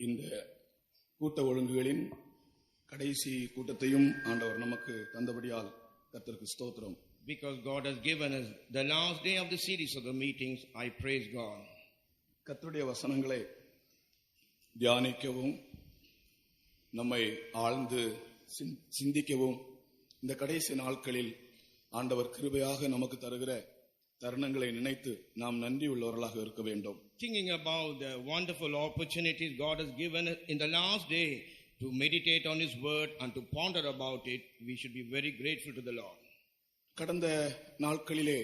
இந்த கூட்ட ஒழுங்குகளின் கடைசி கூட்டத்தையும் ஆண்டவர் நமக்கு தந்தபடியால் கர்த்தருக்கு ஸ்தோத்திரம். Because God has given us the last day of the series of the meetings, I praise God. கர்த்தருடைய வசனங்களை தியானிக்கவும் நம்மை ஆழ்ந்து சிந்திக்கவும் இந்த கடைசி நாட்களில் ஆண்டவர் கிருபையாக நமக்கு தருகிற தருணங்களை நினைத்து நாம் நன்றி உள்ளவர்களாக இருக்க வேண்டும். Thinking about the wonderful opportunities God has given us in the last day to meditate on His word and to ponder about it, we should be very grateful to the Lord. கடந்த நாட்களிலே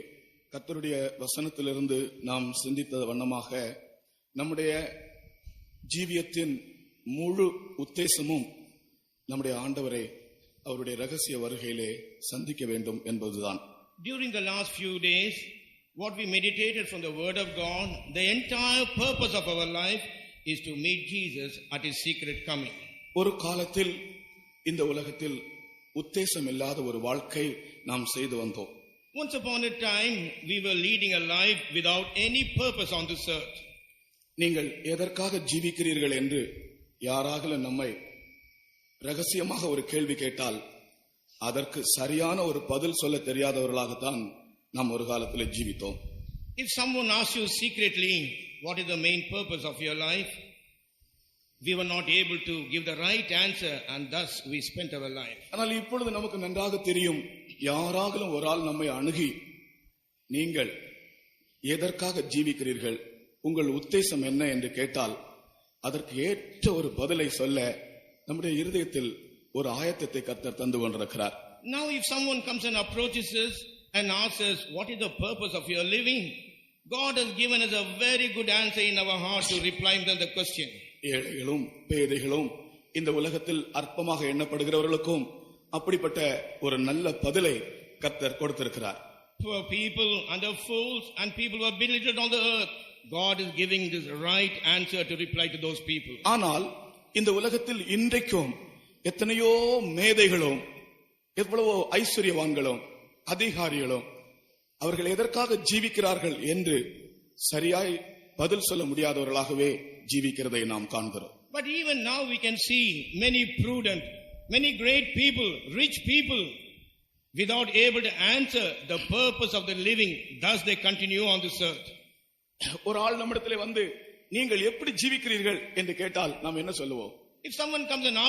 கர்த்தருடைய வசனத்திலிருந்து நாம் சிந்தித்த வண்ணமாக நம்முடைய ஜீவியத்தின் முழு உத்தேசமும் நம்முடைய ஆண்டவரை அவருடைய ரகசிய வருகையிலே சந்திக்க வேண்டும் என்பதுதான். During the last few days, what we meditated from the word of God, the entire purpose of our life is to meet Jesus at His secret coming. ஒரு காலத்தில் இந்த உலகத்தில் உத்தேசம் இல்லாத ஒரு வாழ்க்கை நாம் செய்து வந்தோம். Once upon a time, we were leading a life without any purpose on this earth. நீங்கள் எதற்காக ஜீவிக்கிறீர்கள் என்று யாராகிலும் நம்மை ரகசியமாக ஒரு கேள்வி கேட்டால் அதற்கு சரியான ஒரு பதில் சொல்ல தெரியாதவர்களாகத்தான் நாம் ஒரு காலத்தில் ஜீவித்தோம். If someone asks you secretly what is the main purpose of your life, we were not able to give the right answer and thus we spent our life. ஆனால் இப்பொழுது நமக்கு நன்றாக தெரியும், யாராகிலும் ஒரு ஆள் நம்மை அணுகி நீங்கள் எதற்காக ஜீவிக்கிறீர்கள், உங்கள் உத்தேசம் என்ன என்று கேட்டால் அதற்கு ஏற்ற ஒரு பதிலை சொல்ல நம்முடைய இருதயத்தில் ஒரு ஆயத்தத்தை கர்த்தர் தந்து கொண்டிருக்கிறார். Now if someone comes and approaches us and asks us what is the purpose of your living, God has given us a very good answer in our heart to reply to the question. ஏழைகளும் பேதைகளும் இந்த உலகத்தில் அற்பமாக எண்ணப்படுகிறவர்களுக்கும் அப்படிப்பட்ட ஒரு நல்ல பதிலை கர்த்தர் கொடுத்திருக்கிறார். Poor people and the fools and people who are belittled on the earth, God is giving this right answer to reply to those people. ஆனால் இந்த உலகத்தில் இன்றைக்கும் எத்தனையோ மேதைகளும் எவ்வளவோ ஐஸ்வர்யவான்களும் அதிகாரிகளும் அவர்கள் எதற்காக ஜீவிக்கிறார்கள் என்று சரியாய் பதில் சொல்ல முடியாதவர்களாகவே ஜீவிக்கிறதை நாம் காண்கிறோம். But even now we can see many prudent, many great people, rich people without able to answer the purpose of the living, thus they continue on this earth. ஒரு ஆள் நம்மிடத்திலே வந்து நீங்கள் எப்படி ஜீவிக்கிறீர்கள் என்று கேட்டால் நாம் என்ன சொல்லுவோம்? If someone comes and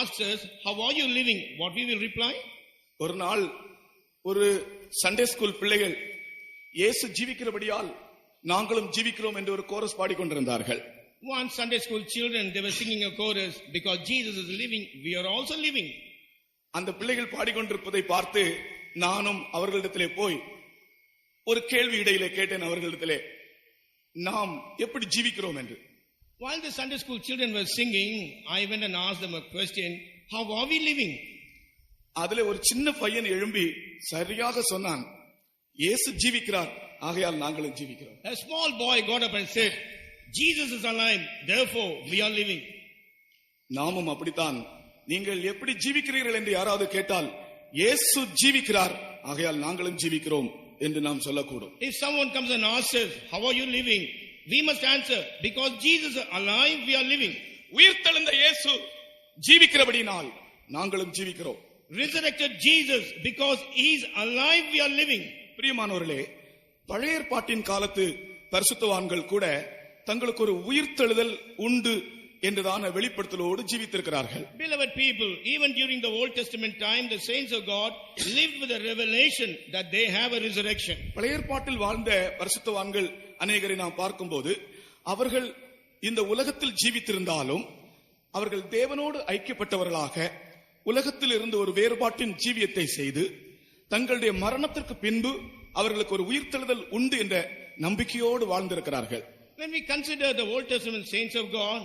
asks us how are you living, what we will reply? ஒரு நாள் ஒரு சண்டே ஸ்கூல் பிள்ளைகள் இயேசு ஜீவிக்கிறபடியால் நாங்களும் ஜீவிக்கிறோம் என்று ஒரு chorus பாடிக்கொண்டிருந்தார்கள். One Sunday school children, they were singing a chorus, because Jesus is living, we are also living. அந்த பிள்ளைகள் பாடிக்கொண்டிருப்பதை பார்த்து நானும் அவர்களிடத்திலே போய் ஒரு கேள்வி இடையிலே கேட்டேன் அவர்களிடத்திலே, நாம் எப்படி ஜீவிக்கிறோம் என்று. While the Sunday school children were singing, I went and asked them a question, how are we living? அதிலே ஒரு சின்ன பையன் எழும்பி சரியாக சொன்னான், இயேசு ஜீவிக்கிறார், ஆகையால் நாங்களும் ஜீவிக்கிறோம். A small boy got up and said, Jesus is alive, therefore we are living. நாமும் அப்படித்தான், நீங்கள் எப்படி ஜீவிக்கிறீர்கள் என்று யாராவது கேட்டால் இயேசு ஜீவிக்கிறார், ஆகையால் நாங்களும் ஜீவிக்கிறோம் என்று நாம் சொல்லக்கூடும். If someone comes and asks us, how are you living? We must answer, because Jesus is alive, we are living. உயிர்த்தெழுந்த இயேசு ஜீவிக்கிறபடியால் நாங்களும் ஜீவிக்கிறோம். Resurrected Jesus, because he is alive, we are living. பிரியமானவர்களே, பழைய ஏற்பாட்டின் காலத்து பரிசுத்தவான்கள் கூட தங்களுக்கு ஒரு உயிர்த்தெழுதல் உண்டு என்றுதான வெளிப்படுத்தலோடு ஜீவித்திருக்கிறார்கள். Beloved people, even during the Old Testament time, the saints of God lived with a revelation that they have a resurrection. பழைய ஏற்பாட்டில் வாழ்ந்த பரிசுத்தவான்கள் அநேகரை நாம் பார்க்கும்போது அவர்கள் இந்த உலகத்தில் ஜீவித்திருந்தாலும் அவர்கள் தேவனோடு ஐக்கியப்பட்டவர்களாக உலகத்தில் இருந்து ஒரு வேறுபாட்டின் ஜீவியத்தை செய்து தங்களுடைய மரணத்திற்கு பின்பு அவர்களுக்கு ஒரு உயிர்த்தெழுதல் உண்டு என்ற நம்பிக்கையோடு வாழ்ந்திருக்கிறார்கள். When we consider the Old Testament saints of God,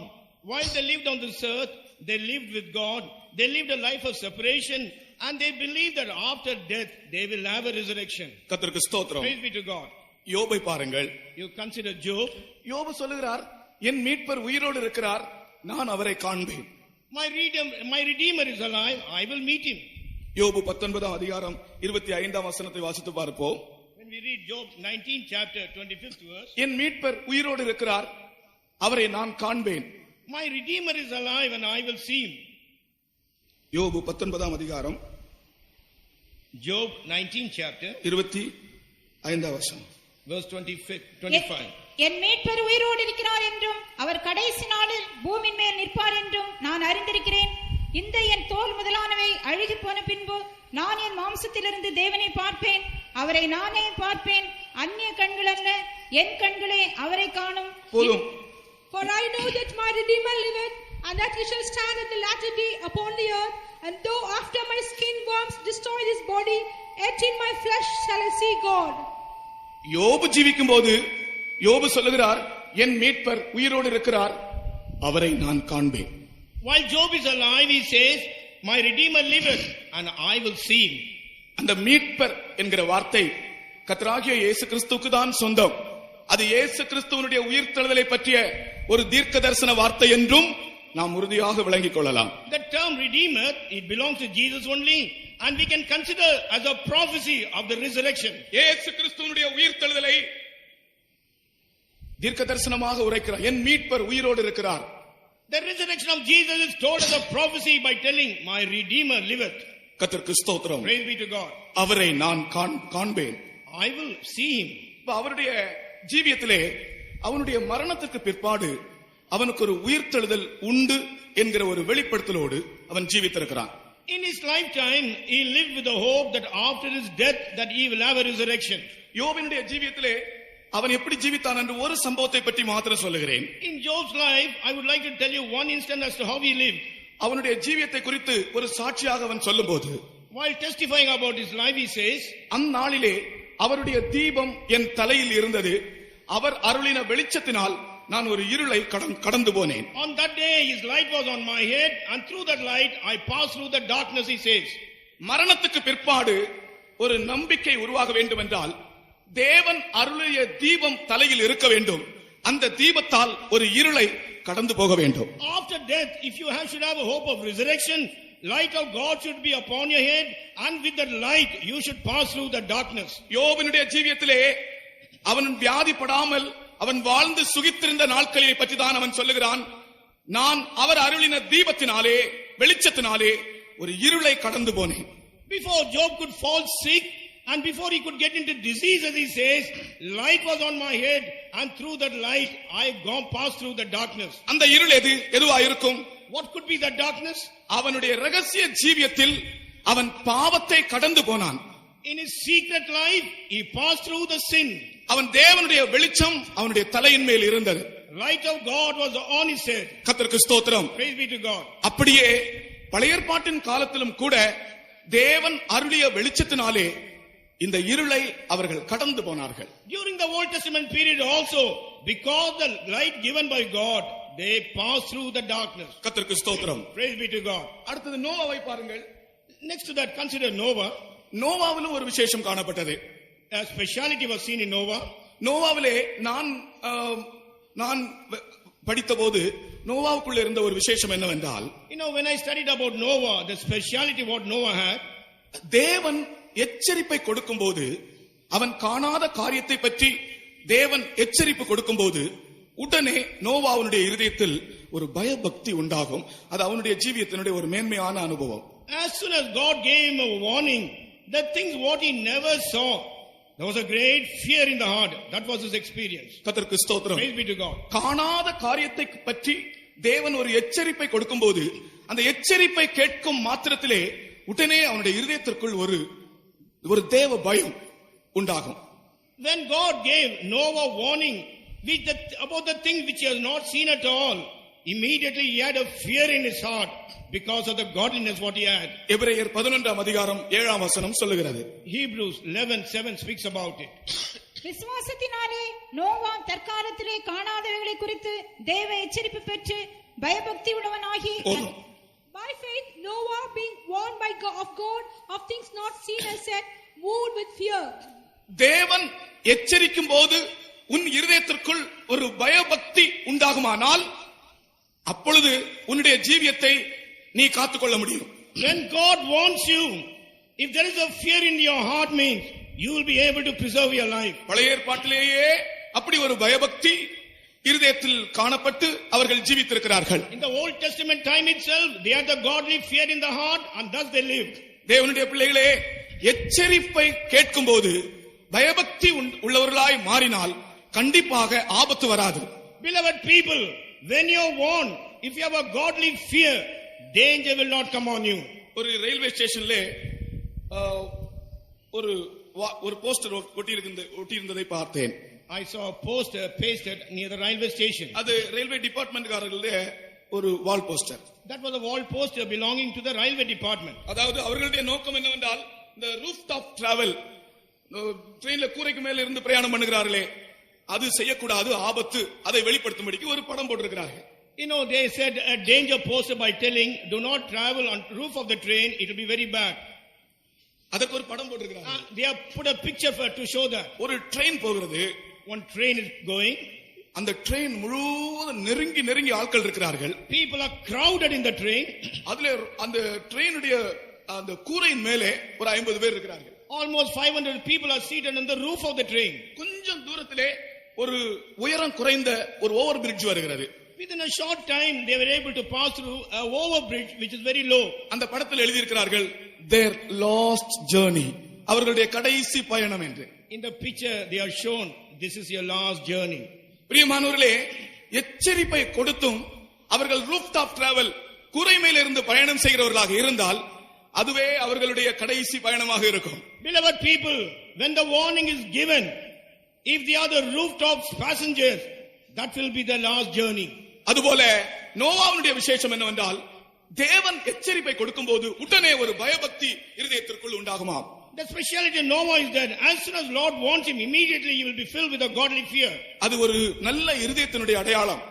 while they lived on this earth, they lived with God, they lived a life of separation, and they believed that after death they will have a resurrection. கர்த்தருக்கு ஸ்தோத்திரம். Praise be to God. யோபை பாருங்கள். You consider Job. யோபு சொல்லுகிறார், என் மீட்பர் உயிரோடு இருக்கிறார், நான் அவரை காண்பேன். My redeemer is alive, I will meet him. யோபு 19 அதிகாரம் 25 வசனத்தை வாசித்து பார்ப்போம். When we read Job 19 chapter 25th verse, என் மீட்பர் உயிரோடு இருக்கிறார், அவரை நான் காண்பேன், My Redeemer is alive and I will see him. யோபு 19 அதிகாரம் Job 19 chapter 25 வசனம். verse 25. என் மீட்பர் உயிரோடு இருக்கிறார் என்றும் அவர் கடைசி நாளில் பூமியின் மேல் நிற்பார் என்றும் நான் அறிந்திருக்கிறேன். இந்த என் தோல் முதலானவை அழுகி போன பின்பு நான் என் மாம்சத்திலிருந்து தேவனை பார்ப்பேன். அவரை நானே பார்ப்பேன். அந்நிய கண்கள் அல்ல, என் கண்களே அவரை காணும். போதும். For I know that my Redeemer liveth, and that he shall stand at the latter day upon the earth. And though after my skin worms destroy this body, yet in my flesh shall I see God. யோபு ஜீவிக்கும் போது யோபு சொல்லுகிறார், என் மீட்பர் உயிரோடு இருக்கிறார், அவரை நான் காண்பேன். While Job is alive, he says, my Redeemer liveth and I will see him. அந்த மீட்பர் என்கிற வார்த்தை கர்த்தராகிய இயேசு கிறிஸ்துவுக்கு தான் சொந்தம். அது இயேசு கிறிஸ்துவினுடைய உயிர்த்தெழுதலை பற்றிய ஒரு தீர்க்க தரிசன வார்த்தை என்றும் நாம் உறுதியாக விளங்கிக் கொள்ளலாம். The term Redeemer, it belongs to Jesus only, and we can consider as a prophecy of the resurrection. இயேசு கிறிஸ்துவினுடைய உயிர்த்தெழுதலை தீர்க்க தரிசனமாக உரைக்கிறார். என் மீட்பர் உயிரோடு இருக்கிறார். The resurrection of Jesus is told as a prophecy by telling, my Redeemer liveth. கர்த்தருக்கு ஸ்தோத்திரம். Praise be to God. அவரை நான் காண்பேன். I will see him. அவருடைய ஜீவியத்திலே அவனுடைய மரணத்திற்கு பிற்பாடு அவனுக்கு ஒரு உயிர்த்தெழுதல் உண்டு என்கிற ஒரு வெளிப்படுத்தலோடு அவன் ஜீவித்திருக்கிறான். In his lifetime, he lived with the hope that after his death that he will have a resurrection. யோபினுடைய ஜீவியத்திலே அவன் எப்படி ஜீவித்தான் என்று ஒரு சம்பவத்தை பற்றி மாத்திரம் சொல்லுகிறேன். In Job's life, I would like to tell you one instance as to how he lived. அவனுடைய ஜீவியத்தை குறித்து ஒரு சாட்சியாக அவன் சொல்லும்போது, While testifying about his life, he says, அந்நாளிலே அவருடைய தீபம் என் தலையில் இருந்தது, அவர் அருளின வெளிச்சத்தினால் நான் ஒரு இருளை கடந்து போனேன். On that day his light was on my head, and through that light I passed through the darkness, he says. மரணத்துக்கு பிற்பாடு ஒரு நம்பிக்கை உருவாக வேண்டும் என்றால் தேவன் அருளிய தீபம் தலையில் இருக்க வேண்டும். அந்த தீபத்தால் ஒரு இருளை கடந்து போக வேண்டும். After death, if you should have a hope of resurrection, light of God should be upon your head, and with that light you should pass through the darkness. யோபினுடைய ஜீவியத்திலே அவன் வியாதிப்படாமல் அவன் வாழ்ந்து சுகித்திருந்த நாட்களை பற்றி தான் அவன் சொல்லுகிறான். நான் அவர் அருளின தீபத்தினாலே வெளிச்சத்தினாலே ஒரு இருளை கடந்து போனேன். Before Job could fall sick, and before he could get into disease, as he says, light was on my head, and through that light I passed through the darkness. அந்த இருள் எதுவா இருக்கும்? What could be that darkness? அவனுடைய ரகசிய ஜீவியத்தில் அவன் பாவத்தை கடந்து போனான். In his secret life, he passed through the sin. அவன் தேவனுடைய வெளிச்சம் அவனுடைய தலையின் மேல் இருந்தது. Light of God was on his head. கர்த்தருக்கு ஸ்தோத்திரம். Praise be to God. அப்படியே பழைய ஏற்பாட்டின் காலத்திலும் கூட தேவன் அருளிய வெளிச்சத்தினாலே இந்த இருளை அவர்கள் கடந்து போனார்கள். During the Old Testament period also, because the light given by God, they passed through the darkness. கர்த்தருக்கு ஸ்தோத்திரம். Praise be to God. அடுத்தது நோவாவை பாருங்கள். Next to that, consider Noah. நோவாவிலும் ஒரு விசேஷம் காணப்பட்டது. A speciality was seen in Noah. நோவாவிலே நான் படித்தபோது நோவாவுக்குள்ள இருந்த ஒரு விசேஷம் என்னவென்றால், when I studied about Noah, the speciality what Noah had, தேவன் எச்சரிப்பை கொடுக்கும்போது, அவன் காணாத காரியத்தை பற்றி தேவன் எச்சரிப்பு கொடுக்கும்போது உடனே நோவாவுடைய இருதயத்தில் ஒரு பயபக்தி உண்டாகும். அது அவனுடைய ஜீவியத்தினுடைய ஒரு மேன்மையான அனுபவம். As soon as God gave him a warning, the things what he never saw, there was a great fear in the heart. That was his experience. கர்த்தருக்கு ஸ்தோத்திரம். Praise be to God. காணாத காரியத்தை பற்றி தேவன் ஒரு எச்சரிப்பை கொடுக்கும்போது அந்த எச்சரிப்பை கேட்கும் மாத்திரத்திலே உடனே அவனுடைய இருதயத்திற்குள் ஒரு தேவ பயம் உண்டாகும். When God gave Noah warning about the things which he has not seen at all, immediately he had a fear in his heart because of the godliness what he had. எபிரேயர் 11 அதிகாரம் 7 வசனம் சொல்லுகிறது. Hebrews 11:7 speaks about it. விசுவாசத்தினாலே நோவா தற்காலத்திலே காணாதவைகளை குறித்து தேவ எச்சரிப்பு பெற்று பயபக்தி உள்ளவனாகி, by faith Noah, being warned by God of things not seen as yet, moved with fear. தேவன் எச்சரிக்கும் போது உன் இருதயத்திற்குள் ஒரு பயபக்தி உண்டாகுமானால் அப்பொழுது உன்னுடைய ஜீவியத்தை நீ காத்துக்கொள்ள முடியும். When God warns you, if there is a fear in your heart, means you will be able to preserve your life. பழைய ஏற்பாட்டிலேயே அப்படி ஒரு பயபக்தி இருதயத்தில் காணப்பட்டு அவர்கள் ஜீவித்திருக்கிறார்கள். In the Old Testament time itself, they had the godly fear in the heart and thus they lived. தேவனுடைய பிள்ளைகளே, எச்சரிப்பை கேட்கும்போது பயபக்தி உள்ளவர்களாய் மாறினால் கண்டிப்பாக ஆபத்து வராது. Beloved people, when you are warned, if you have a godly fear, danger will not come on you. ஒரு ரயில்வே ஸ்டேஷன்ல ஒரு போஸ்டர் ஒட்டி இருந்ததை பார்த்தேன். I saw a poster pasted near the railway station. அது ரயில்வே டிபார்ட்மென்ட்காரர்களுடைய ஒரு wall poster. That was a wall poster belonging to the railway department. அதாவது அவர்களுடைய நோக்கம் என்னவென்றால், இந்த ரூஃப் டாப் டிராவல், ட்ரெயின்ல கூரைக்கு மேல இருந்து பிரயாணம் பண்ணுகிறார்களே, அது செய்யக்கூடாது, ஆபத்து, அதை வெளிப்படுத்தும்படிக்கு ஒரு படம் போட்டிருக்கிறார்கள். You know, they said a danger poster by telling, do not travel on roof of the train, it will be very bad. அதற்கு ஒரு படம் போட்டிருக்கிறார்கள். They have put a picture for to show that. ஒரு train போகிறது, one train is going, அந்த train முழுவதும் நெருங்கி ஆட்கள் இருக்கிறார்கள். people are crowded in the train. அதுல அந்த ட்ரெயினுடைய அந்த கூரையின் மேலே ஒரு 50 பேர் இருக்கிறார்கள். Almost 500 people are seated on the roof of the train. கொஞ்சம் தூரத்திலே ஒரு உயரம் குறைந்த ஒரு ஓவர் பிரிட்ஜ் வருகிறது. Within a short time they were able to pass through a over bridge which is very low. அந்த படத்தில் எழுதி இருக்கிறார்கள், their lost journey, அவர்களுடைய கடைசி பயணம் என்று. In the picture they are shown, this is your last journey. பிரியமானவர்களே, எச்சரிப்பை கொடுத்தும் அவர்கள் ரூஃப் டாப் டிராவல், கூரை மேல் இருந்து பயணம் செய்கிறவர்களாக இருந்தால் அதுவே அவர்களுடைய கடைசி பயணமாக இருக்கும். Beloved people, when the warning is given, if they are the rooftop passengers, that will be the last journey. அதுபோல நோவாவுடைய விசேஷம் என்னவென்றால், தேவன் எச்சரிப்பை கொடுக்கும்போது உடனே ஒரு பயபக்தி இருதயத்திற்குள் உண்டாகுமா. The speciality of Noah is that as soon as Lord wants him, immediately he will be filled with a godly fear. அது ஒரு நல்ல இருதயத்தினுடைய அடையாளம்.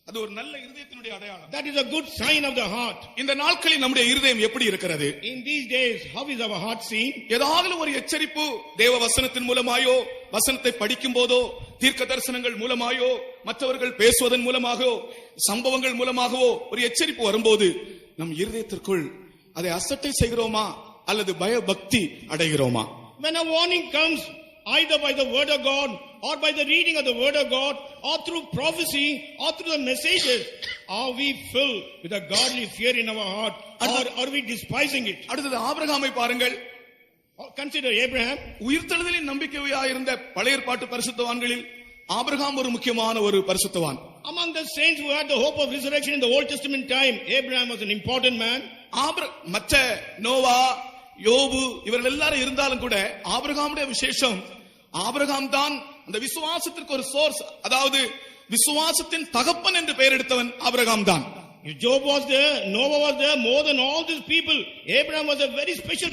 அது ஒரு நல்ல இருதயத்தினுடைய அடையாளம். That is a good sign of the heart. இந்த நாட்களில் நம்முடைய இருதயம் எப்படி இருக்கிறது? In these days, how is our heart seen? ஏதாவது ஒரு எச்சரிப்பு தேவ வசனத்தின் மூலமாயோ, வசனத்தை படிக்கும் போதோ, தீர்க்க தரிசனங்கள் மூலமாயோ, மற்றவர்கள் பேசுவதன் மூலமாகவோ, சம்பவங்கள் மூலமாகவோ ஒரு எச்சரிப்பு வரும்போது நம் இருதயத்திற்குள் அதை அசட்டை செய்கிறோமா அல்லது பயபக்தி அடைகிறோமா? When a warning comes, either by the word of God or by the reading of the word of God or through prophecy or through the messages, are we filled with a godly fear in our heart or are we despising it? அடுத்தது ஆபிரகாமை பாருங்கள். Consider Abraham. உயிர்த்தெழுதலின் நம்பிக்கையாயிருந்த பழைய ஏற்பாட்டு பரிசுத்தவான்களில் Abraham ஒரு முக்கியமான ஒரு பரிசுத்தவான். Among the saints who had the hope of resurrection in the Old Testament time, Abraham was an important man. மற்ற நோவா, யோபு இவர்கள் எல்லாரும் இருந்தாலும் கூட ஆபிரகாமுடைய விசேஷம், ஆபிரகாம் தான் அந்த விசுவாசத்திற்கு ஒரு சோர்ஸ், அதாவது விசுவாசத்தின் தகப்பன் என்று பெயர் எடுத்தவன் ஆபிரகாம் தான். Job was there, Noah was there, more than all these people. Abraham was a very special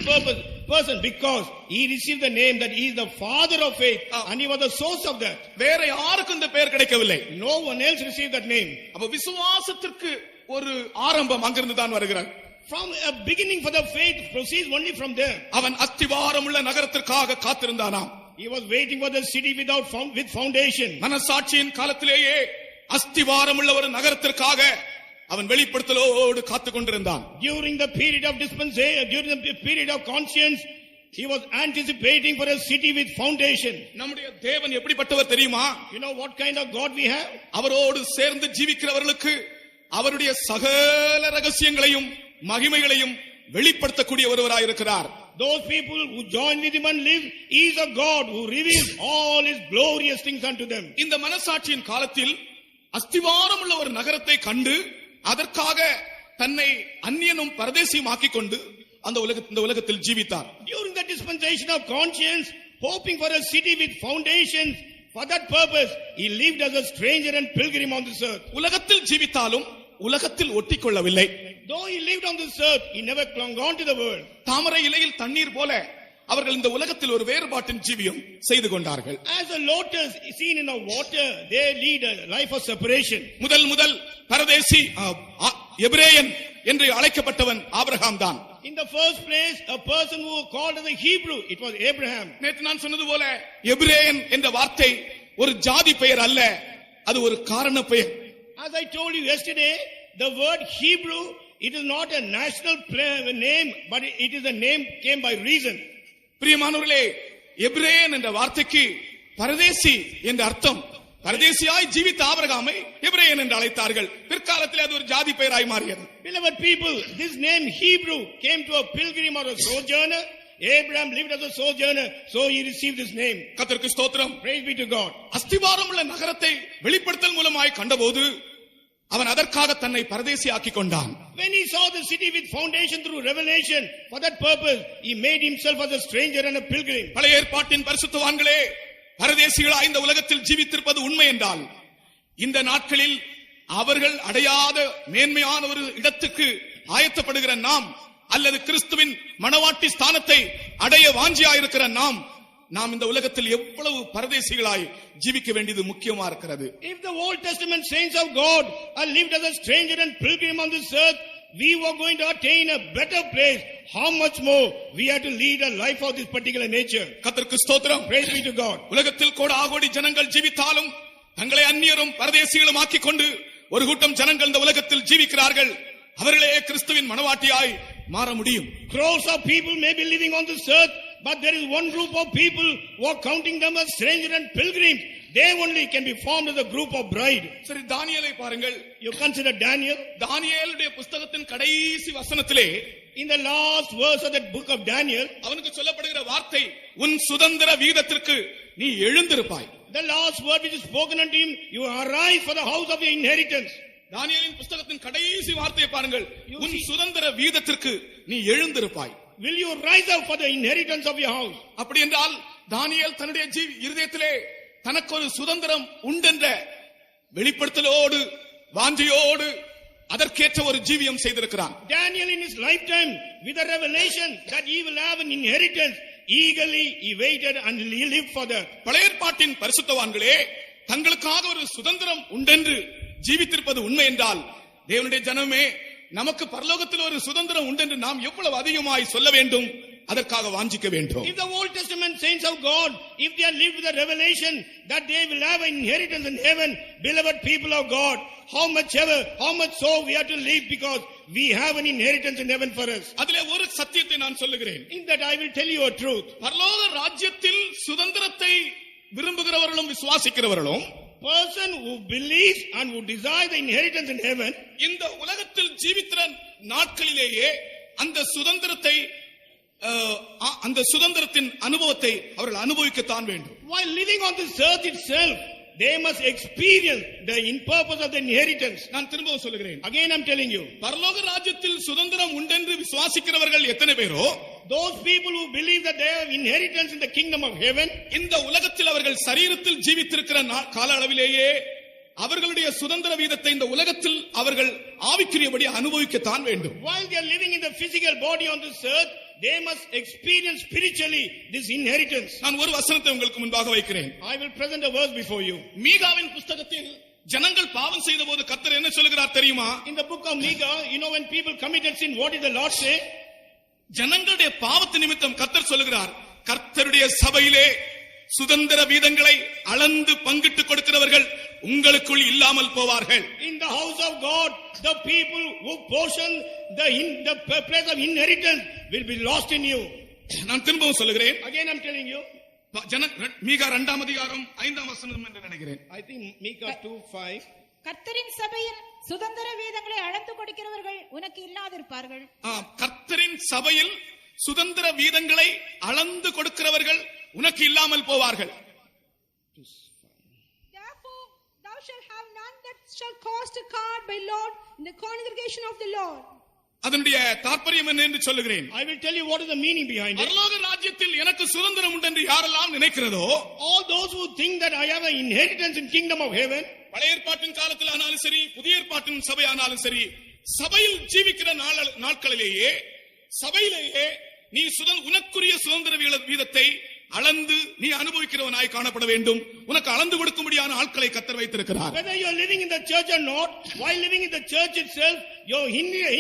person because he received the name that he is the father of faith and he was the source of that. வேற யாருக்கும் இந்த பெயர் கிடைக்கவில்லை. No one else received that name. அப்ப விசுவாசத்திற்கு ஒரு ஆரம்பம் அங்கிருந்து தான் வருகிறார். From a beginning for the faith proceeds only from there. அவன் அஸ்திவாரமுள்ள நகரத்திற்காக காத்திருந்தானாம். He was waiting for the city with foundation. மனசாட்சியின் காலத்திலேயே அஸ்திவாரமுள்ள ஒரு நகரத்திற்காக அவன் வெளிப்படுத்தலோடு காத்துக் கொண்டிருந்தான். During the period of dispensation, during the period of conscience, he was anticipating for a city with foundation. நம்முடைய தேவன் எப்படிப்பட்டவர் தெரியுமா? You know what kind of God we have? அவரோடு சேர்ந்து ஜீவிக்கிறவர்களுக்கு அவருடைய சகல ரகசியங்களையும் மகிமைகளையும் வெளிப்படுத்தக்கூடிய ஒருவராய் இருக்கிறார். Those people who join with him and live, he is a God who reveals all his glorious things unto them. இந்த மனசாட்சியின் காலத்தில் அஸ்திவாரம் உள்ள ஒரு நகரத்தை கண்டு அதற்காக தன்னை அந்நியனும் பரதேசியும் ஆக்கிக் கொண்டு இந்த உலகத்தில் ஜீவித்தார். During the dispensation of conscience, hoping for a city with foundations, for that purpose he lived as a stranger and pilgrim on this earth. உலகத்தில் ஜீவித்தாலும் உலகத்தில் ஒட்டிக்கொள்ளவில்லை. Though he lived on this earth, he never clung on to the world. தாமரை இலையில் தண்ணீர் போல அவர்கள் இந்த உலகத்தில் ஒரு வேறுபாட்டின் ஜீவியம் செய்து கொண்டார்கள். As a lotus seen in the water, they lead a life of separation. முதல் பரதேசி எபிரேயன் என்று அழைக்கப்பட்டவன் ஆபிரகாம் தான். In the first place, a person who was called as a Hebrew, it was Abraham. நேற்று நான் சொன்னது போல எபிரேயன் என்ற வார்த்தை ஒரு ஜாதி பெயர் அல்ல, அது ஒரு காரண பெயர். As I told you yesterday, the word Hebrew, it is not a national name, but it is a name came by reason. பிரியமானவர்களே, எபிரேயன் என்ற வார்த்தைக்கு பரதேசி என்ற அர்த்தம். பரதேசியாய் ஜீவித்த ஆபிரகாமை எபிரேயன் என்று அழைத்தார்கள். பிற்காலத்தில் அது ஒரு ஜாதி பெயராய் மாறியது. Beloved people, this name Hebrew came to a pilgrim or a sojourner. Abraham lived as a sojourner, so he received this name. கர்த்தருக்கு ஸ்தோத்திரம். Praise be to God. அஸ்திவாரம் உள்ள நகரத்தை வெளிப்படுத்தல் மூலமாய் கண்டபோது அவன் அதற்காக தன்னை பரதேசியாக்கி கொண்டான். When he saw the city with foundation through revelation, for that purpose he made himself as a stranger and a pilgrim. பழைய ஏற்பாட்டின் பரிசுத்தவான்களே, பரதேசிகளாய் இந்த உலகத்தில் ஜீவித்திருப்பது உண்மை என்றால், இந்த நாட்களில் அவர்கள் அடையாத மேன்மையான ஒரு இடத்துக்கு ஆயத்தப்படுகிற நாம், அல்லது கிறிஸ்துவின் மணவாட்டி ஸ்தானத்தை அடைய வாஞ்சியாயிருக்கிற நாம் இந்த உலகத்தில் எவ்வளவு பரதேசிகளாய் ஜீவிக்க வேண்டியது முக்கியமா இருக்கிறது. If the Old Testament saints of God are lived as a stranger and pilgrim on this earth, we were going to attain a better place. How much more we have to lead a life of this particular nature. கர்த்தருக்கு ஸ்தோத்திரம். Praise be to God. உலகத்தில் கோடாகோடி ஜனங்கள் ஜீவித்தாலும் தங்களை அந்நியரும் பரதேசிகளும் ஆக்கிக் கொண்டு ஒரு கூட்டம் ஜனங்கள் இந்த உலகத்தில் ஜீவிக்கிறார்கள். அவர்களே கிறிஸ்துவின் மணவாட்டியாய் மாற முடியும். Crores of people may be living on this earth, but there is one group of people who are counting them as stranger and pilgrims. They only can be formed as a group of bride. சரி, தானியேலை பாருங்கள். You consider Daniel. தானியேலுடைய புத்தகத்தின் கடைசி வசனத்திலே, In the last verse of that book of Daniel, அவனுக்கு சொல்லப்படுகிற வார்த்தை, உன் சுதந்திர வீதத்திற்கு நீ எழுந்திருப்பாய். the last word which is spoken unto him, you arise for the house of your inheritance. தானியேலின் புத்தகத்தின் கடைசி வார்த்தையை பாருங்கள், உன் சுதந்திர வீதத்திற்கு நீ எழுந்திருப்பாய். Will you rise up for the inheritance of your house? அப்படி என்றால் தானியேல் தன்னுடைய இருதயத்திலே தனக்கு ஒரு சுதந்திரம் உண்டென்ற வெளிப்படுத்தலோடு வாஞ்சையோடு அதற்கேற்ற ஒரு ஜீவியம் செய்திருக்கிறான். Daniel in his lifetime, with a revelation that he will have an inheritance, eagerly he waited and he lived for that. பழைய ஏற்பாட்டின் பரிசுத்தவான்களே, தங்களுக்காக ஒரு சுதந்திரம் உண்டென்று ஜீவித்திருப்பது உண்மை என்றால், தேவனுடைய ஜனமே, நமக்கு பரலோகத்தில் ஒரு சுதந்திரம் உண்டென்று நாம் எவ்வளவு அதிகமாய் சொல்ல வேண்டும், அதற்காக வாஞ்சிக்க வேண்டும். If the Old Testament saints of God, if they are lived with a revelation that they will have an inheritance in heaven, beloved people of God, how much so we have to live, because we have an inheritance in heaven for us. அதிலே ஒரு சத்தியத்தை நான் சொல்லுகிறேன். In that I will tell you a truth. பரலோக ராஜ்யத்தில் சுதந்திரத்தை விரும்புகிறவர்களும் விசுவாசிக்கிறவர்களும், Person who believes and who desires the inheritance in heaven, இந்த உலகத்தில் ஜீவித்திர நாட்களிலேயே அந்த சுதந்திரத்தின் அனுபவத்தை அவர்கள் அனுபவிக்கத்தான் வேண்டும். while living on this earth itself, they must experience the purpose of the inheritance. நான் திரும்பவும் சொல்லுகிறேன். Again I'm telling you, பரலோக ராஜ்யத்தில் சுதந்திரம் உண்டென்று விசுவாசிக்கிறவர்கள் எத்தனை பேரோ, those people who believe that they have inheritance in the kingdom of heaven, இந்த உலகத்தில் அவர்கள் சரீரத்தில் ஜீவித்திருக்கிற கால அளவிலேயே அவர்களுடைய சுதந்திர வீதத்தை இந்த உலகத்தில் அவர்கள் ஆவிக்குரியபடி அனுபவிக்கத்தான் வேண்டும். while they are living in the physical body on this earth, they must experience spiritually this inheritance. நான் ஒரு வசனத்தை உங்களுக்கு முன்பாக வைக்கிறேன். I will present a verse before you. மீகாவின் புத்தகத்தில் ஜனங்கள் பாவம் செய்த போது கர்த்தர் என்ன சொல்லுகிறார் தெரியுமா? In the book of Micah, you know, when people committed sin, what did the Lord say? ஜனங்களுடைய பாவத்து நிமித்தம் கர்த்தர் சொல்லுகிறார், கர்த்தருடைய சபையிலே சுதந்திர வீதங்களை அளந்து பங்கிட்டு கொடுக்கிறவர்கள் உங்களுக்குள் இல்லாமல் போவார்கள். In the house of God, the people who portion the place of inheritance will be lost in you. நான் திரும்பவும் சொல்லுகிறேன். Again I'm telling you, மீகா 2 அதிகாரம் 5 வசனம் என்று நினைக்கிறேன். I think Micah 2:5. கர்த்தரின் சபையில் சுதந்திர வீதங்களை அளந்து கொடுக்கிறவர்கள் உனக்கு இல்லாதிருப்பார்கள். கர்த்தரின் சபையில் சுதந்திர வீதங்களை அளந்து கொடுக்கிறவர்கள் உனக்கு இல்லாமல் போவார்கள். Therefore thou shalt have none that shall cost a card by lot in the congregation of the Lord. அதனுடைய தாற்பயம் என்ன என்று சொல்லுகிறேன். I will tell you what is the meaning behind it. பரலோக ராஜ்யத்தில் எனக்கு சுதந்திரம் உண்டு என்று யாரெல்லாம் நினைக்கிறதோ, all those who think that I have an inheritance in kingdom of heaven, பழைய ஏற்பாட்டின் காலத்தில் ஆனாலும் சரி, புதிய ஏற்பாட்டின் சபை ஆனாலும் சரி, சபையில் ஜீவிக்கிற நாட்களிலேயே சபையிலேயே நீ உனக்குரிய சுதந்திர வீதத்தை அளந்து நீ அனுபவிக்கிறவனாய் காணப்பட வேண்டும். உனக்கு அளந்து கொடுக்கும்படியான ஆட்களை கர்த்தர் வைத்திருக்கிறார். Whether you are living in the church or not, while living in the church itself, your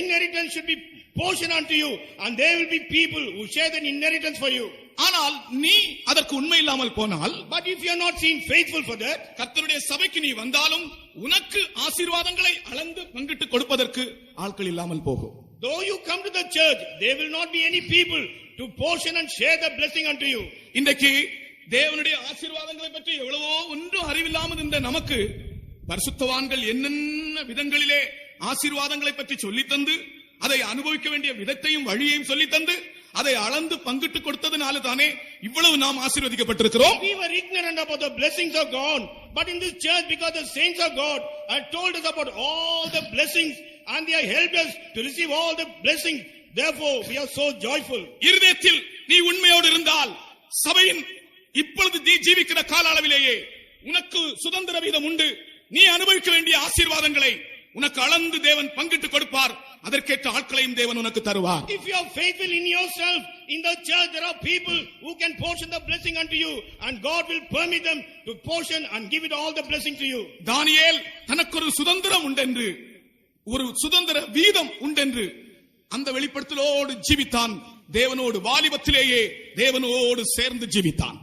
inheritance should be portion unto you, and there will be people who share that inheritance for you. ஆனால் நீ அதற்கு உண்மை இல்லாமல் போனால், but if you are not seen faithful for that, கர்த்தருடைய சபைக்கு நீ வந்தாலும் உனக்கு ஆசீர்வாதங்களை அளந்து பங்கிட்டு கொடுப்பதற்கு ஆட்கள் இல்லாமல் போகும். though you come to the church, there will not be any people to portion and share the blessing unto you. இன்றைக்கு தேவனுடைய ஆசீர்வாதங்களை பற்றி எவ்வளவோ ஒன்றும் அறிவில்லாமல் இருந்த நமக்கு பரிசுத்தவான்கள் என்னென்ன விதங்களிலே ஆசீர்வாதங்களை பற்றி சொல்லித்தந்து அதை அனுபவிக்க வேண்டிய விதத்தையும் வழியையும் சொல்லித்தந்து அதை அளந்து பங்கிட்டு கொடுத்ததுனால தானே இவ்வளவு நாம் ஆசீர்வதிக்கப்பட்டிருக்கிறோம். We were ignorant about the blessings of God, but in this church, because the saints of God have told us about all the blessings and they have helped us to receive all the blessings. Therefore, we are so joyful. இருதயத்தில் நீ உண்மையோடு இருந்தால் சபையின் இப்பொழுது நீ ஜீவிக்கிற கால அளவிலேயே உனக்கு சுதந்திர வீதம் உண்டு. நீ அனுபவிக்க வேண்டிய ஆசீர்வாதங்களை உனக்கு அளந்து தேவன் பங்கிட்டு கொடுப்பார். அதற்கேற்ற ஆட்களையும் தேவன் உனக்கு தருவார். If you are faithful in yourself, in the church there are people who can portion the blessing unto you, and God will permit them to portion and give it all the blessing to you. தானியேல் தனக்கு ஒரு சுதந்திரம் உண்டென்று, ஒரு சுதந்திர வீதம் உண்டென்று அந்த வெளிப்படுத்தலோடு ஜீவித்தான். தேவனோடு வாலிபத்திலேயே தேவனோடு சேர்ந்து ஜீவித்தான்.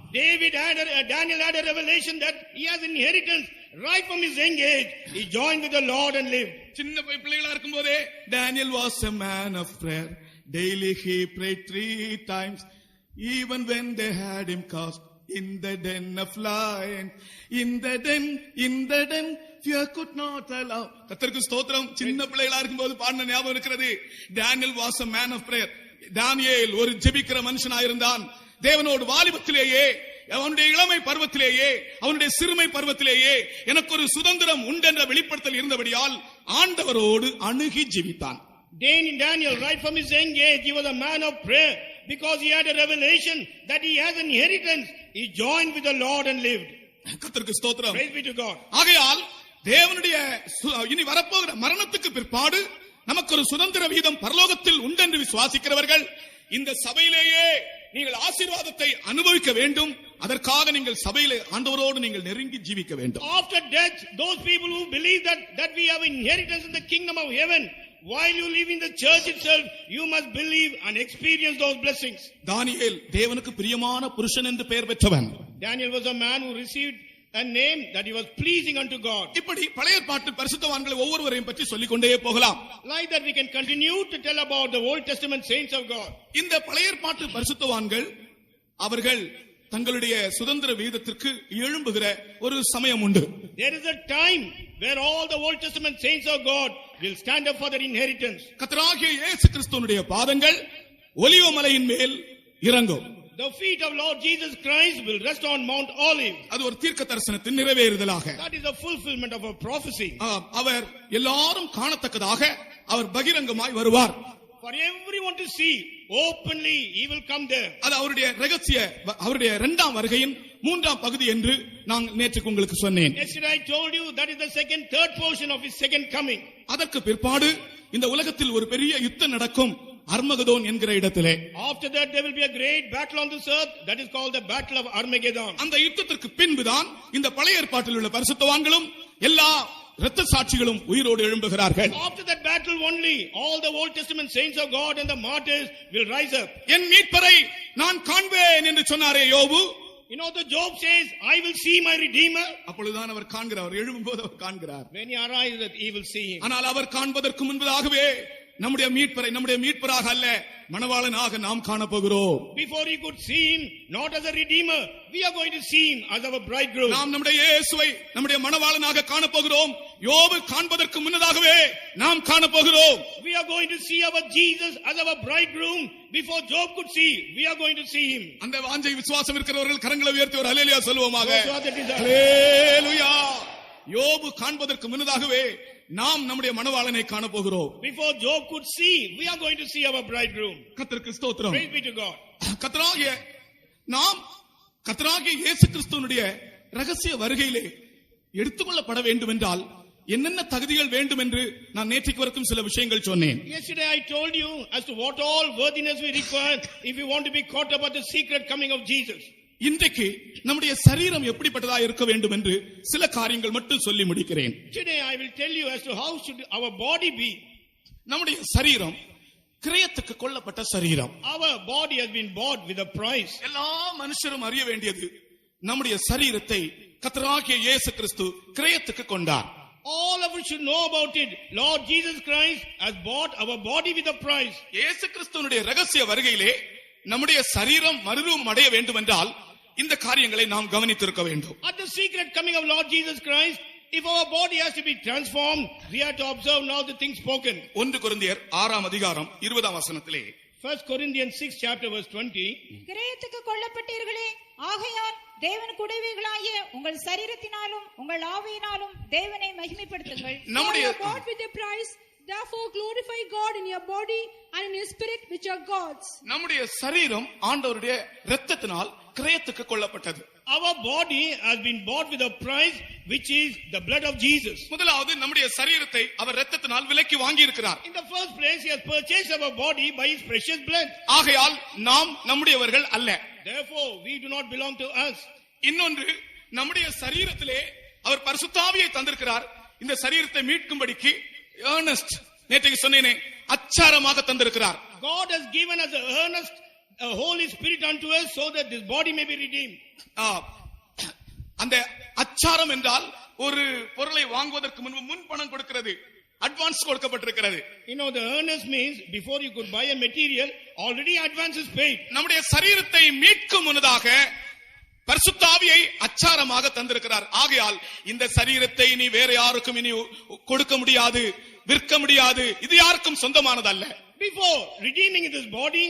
Daniel had a revelation that he has inheritance right from his young age. He joined with the Lord and lived. சின்ன பிள்ளைகளா இருக்கும் போதே Daniel was a man of prayer. Daily he prayed 3 times, even when they had him cast in the den of lions. In the den fear could not allow. கர்த்தருக்கு ஸ்தோத்திரம். சின்ன பிள்ளைகளா இருக்கும் போது பாடின ஞாபகம் இருக்கிறது. Daniel was a man of prayer. தானியேல் ஒரு ஜெபிக்கிற மனுஷனாயிருந்தான். தேவனோடு வாலிபத்திலேயே, அவனுடைய இளமை பருவத்திலேயே, அவனுடைய சிறுமை பருவத்திலேயே எனக்கு ஒரு சுதந்திரம் உண்டென்ற வெளிப்படுத்தல் இருந்தபடியால் ஆண்டவரோடு அணுகி ஜீவித்தான். Daniel, right from his young age, he was a man of prayer because he had a revelation that he has an inheritance. He joined with the Lord and lived. கர்த்தருக்கு ஸ்தோத்திரம். Praise be to God. ஆகையால் தேவனுடைய இனி வரப்போகிற மரணத்துக்கு பிற்பாடு நமக்கு ஒரு சுதந்திர வீதம் பரலோகத்தில் உண்டென்று விசுவாசிக்கிறவர்கள் இந்த சபையிலேயே நீங்கள் ஆசீர்வாதத்தை அனுபவிக்க வேண்டும். அதற்காக நீங்கள் சபையிலே ஆண்டவரோடு நீங்கள் நெருங்கி ஜீவிக்க வேண்டும். After death, those people who believe that we have inheritance in the kingdom of heaven, while you live in the church itself, you must believe and experience those blessings. தானியேல் தேவனுக்கு பிரியமான புருஷன் என்று பெயர் பெற்றவன். Daniel was a man who received a name that he was pleasing unto God. இப்படி பழைய ஏற்பாட்டு பரிசுத்தவான்களை ஒவ்வொருவரையும் பற்றி சொல்லிக் கொண்டே போகலாம். Like that we can continue to tell about the Old Testament saints of God. இந்த பழைய ஏற்பாட்டு பரிசுத்தவான்கள் அவர்கள் தங்களுடைய சுதந்திர வீதத்திற்கு எழும்புகிற ஒரு சமயம் உண்டு. There is a time where all the Old Testament saints of God will stand up for their inheritance. கர்த்தராகிய இயேசு கிறிஸ்துவினுடைய பாதங்கள் ஒலிவ மலையின் மேல் இறங்கும். The feet of Lord Jesus Christ will rest on Mount Olive. அது ஒரு தீர்க்க தரிசனத்தின் நிறைவேறுதலாக. That is the fulfillment of a prophecy. அவர் எல்லாரும் காணத்தக்கதாக அவர் பகிரங்கமாய் வருவார். For everyone to see openly, he will come there. அது அவருடைய ரகசிய, அவருடைய இரண்டாம் வருகையின் மூன்றாம் பகுதி என்று நான் நேற்றுக்கு உங்களுக்கு சொன்னேன். Yesterday I told you that is the third portion of his second coming. அதற்கு பிற்பாடு இந்த உலகத்தில் ஒரு பெரிய யுத்தம் நடக்கும். அர்மகதோன் என்கிற இடத்திலே. After that there will be a great battle on this earth that is called the battle of Armageddon. அந்த யுத்தத்திற்கு பின்புதான் இந்த பழைய ஏற்பாட்டில் உள்ள பரிசுத்தவான்களும் எல்லா இரத்த சாட்சிகளும் உயிரோடு எழும்புகிறார்கள். After that battle only all the Old Testament saints of God and the martyrs will rise up. என் மீட்பரை நான் காண்பேன் என்று சொன்னாரே யோபு. You know the Job says, I will see my Redeemer. அப்பொழுதுதான் அவர் காண்கிறார், எழும்பும்போது அவர் காண்கிறார். When he arises, he will see him. ஆனால் அவர் காண்பதற்கு முன்பதாகவே நம்முடைய மீட்பரை, நம்முடைய மீட்பராக அல்ல மணவாளனாக நாம் காணப்போகிறோம். Before he could see him not as a redeemer, we are going to see him as our bridegroom. நாம் நம்முடைய இயேசுவை நம்முடைய மணவாளனாக காணப்போகிறோம். யோபு காண்பதற்கு முன்னதாகவே நாம் காணப்போகிறோம். We are going to see our Jesus as our bridegroom before Job could see. We are going to see him. அந்த வாஞ்சை விசுவாசம் இருக்கிறவர்கள் கரங்களை உயர்த்தி ஒரு ஹல்லேலூயா சொல்லுவோமாக. Hallelujah. யோபு காண்பதற்கு முன்னதாகவே நாம் நம்முடைய மணவாளனை காண போகிறோம். Before Job could see, we are going to see our bridegroom. கர்த்தருக்கு ஸ்தோத்திரம். Praise be to God. கர்த்தராகிய இயேசு கிறிஸ்துவினுடைய ரகசிய வருகையிலே எடுத்துக்கொள்ளப்பட வேண்டும் என்றால் என்னென்ன தகுதிகள் வேண்டும் என்று நான் நேற்றுக்கு வரைக்கும் சில விஷயங்கள் சொன்னேன். Yesterday I told you as to what all worthiness we require if we want to be caught up at the secret coming of Jesus. இன்றைக்கு நம்முடைய சரீரம் எப்படிப்பட்டதா இருக்க வேண்டும் என்று சில காரியங்கள் மட்டும் சொல்லி முடிக்கிறேன். Today I will tell you as to how should our body be. நம்முடைய சரீரம் கிரயத்துக்கு கொள்ளப்பட்ட சரீரம். Our body has been bought with a price. எல்லா மனுஷரும் அறிய வேண்டியது நம்முடைய சரீரத்தை கர்த்தராகிய இயேசு கிறிஸ்து கிரயத்துக்கு கொண்டார். All of us should know about it. Lord Jesus Christ has bought our body with a price. இயேசு கிறிஸ்துவினுடைய ரகசிய வருகையிலே நம்முடைய சரீரம் மறுரூபம் அடைய வேண்டும் என்றால் இந்த காரியங்களை நாம் கவனித்திருக்க வேண்டும். At the secret coming of Lord Jesus Christ, if our body has to be transformed, we have to observe now the things spoken. 1 கொரிந்தியர் 6ஆம் அதிகாரம் 20ஆம் வசனத்திலே 1 Corinthians 6 chapter verse 20. கிரயத்துக்கு கொல்லப்பட்டீர்களே, ஆகையால் தேவனுக்கு உடையவைகளாகிய உங்கள் சரீரத்தினாலும் உங்கள் ஆவியினாலும் தேவனை மகிமைப்படுத்துங்கள். For you are bought with a price, therefore glorify God in your body and in your spirit which are God's. நம்முடைய சரீரம் ஆண்டவருடைய இரத்தத்தினால் கிரயத்துக்கு கொல்லப்பட்டது. Our body has been bought with a price, which is the blood of Jesus. முதலாவது நம்முடைய சரீரத்தை அவர் இரத்தத்தினால் விலைக்கு வாங்கி இருக்கிறார். In the first place, he has purchased our body by his precious blood. ஆகையால் நாம் நம்முடையவர்கள் அல்ல. Therefore, we do not belong to us. இன்னொன்று, நம்முடைய சரீரத்திலே அவர் பரிசுத்த ஆவியை தந்திருக்கிறார். இந்த சரீரத்தை மீட்கும்படிக்கு earnest, நேற்றைக்கு சொன்னேனே, அச்சாரமாக தந்திருக்கிறார். God has given us an earnest, a Holy Spirit unto us, so that this body may be redeemed. அந்த அச்சாரம் என்றால் ஒரு பொருளை வாங்குவதற்கு முன்பு முன் பணம் கொடுக்கிறது, அட்வான்ஸ் கொடுக்கப்பட்டிருக்கிறது. You know, the earnest means before you could buy a material, already advance is paid. நம்முடைய சரீரத்தை மீட்கும் முன்னதாக பரிசுத்த ஆவியை அச்சாரமாக தந்திருக்கிறார். ஆகையால் இந்த சரீரத்தை இனி வேற யாருக்கும் இனி கொடுக்க முடியாது, விற்க முடியாது. இது யாருக்கும் சொந்தமானதல்ல. Before redeeming this body,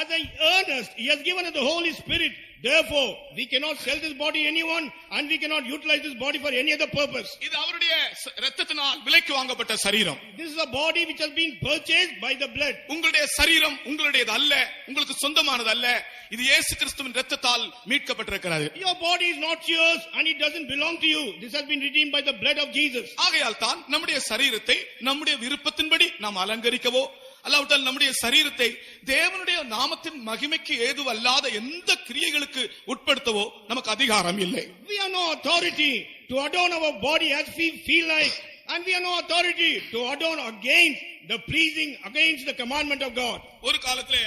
as an earnest, he has given us the Holy Spirit. Therefore, we cannot sell this body to anyone, and we cannot utilize this body for any other purpose. இது அவருடைய இரத்தத்தினால் விலைக்கு வாங்கப்பட்ட சரீரம். This is a body which has been purchased by the blood. உங்களுடைய சரீரம் உங்களுடையது அல்ல, உங்களுக்கு சொந்தமானது அல்ல. இது இயேசு கிறிஸ்துவின் இரத்தத்தால் மீட்கப்பட்டிருக்கிறது. Your body is not yours and it doesn't belong to you. This has been redeemed by the blood of Jesus. ஆகையால் தான் நம்முடைய சரீரத்தை நம்முடைய விருப்பத்தின்படி நாம் அலங்கரிக்கவோ அல்லாவிட்டால் நம்முடைய சரீரத்தை தேவனுடைய நாமத்தின் மகிமைக்கு ஏதுவல்லாத எந்த கிரியைகளுக்கு உட்படுத்தவோ நமக்கு அதிகாரம் இல்லை. We have no authority to adorn our body as we feel like, and we have no authority to adorn against the pleasing, against the commandment of God. ஒரு காலத்திலே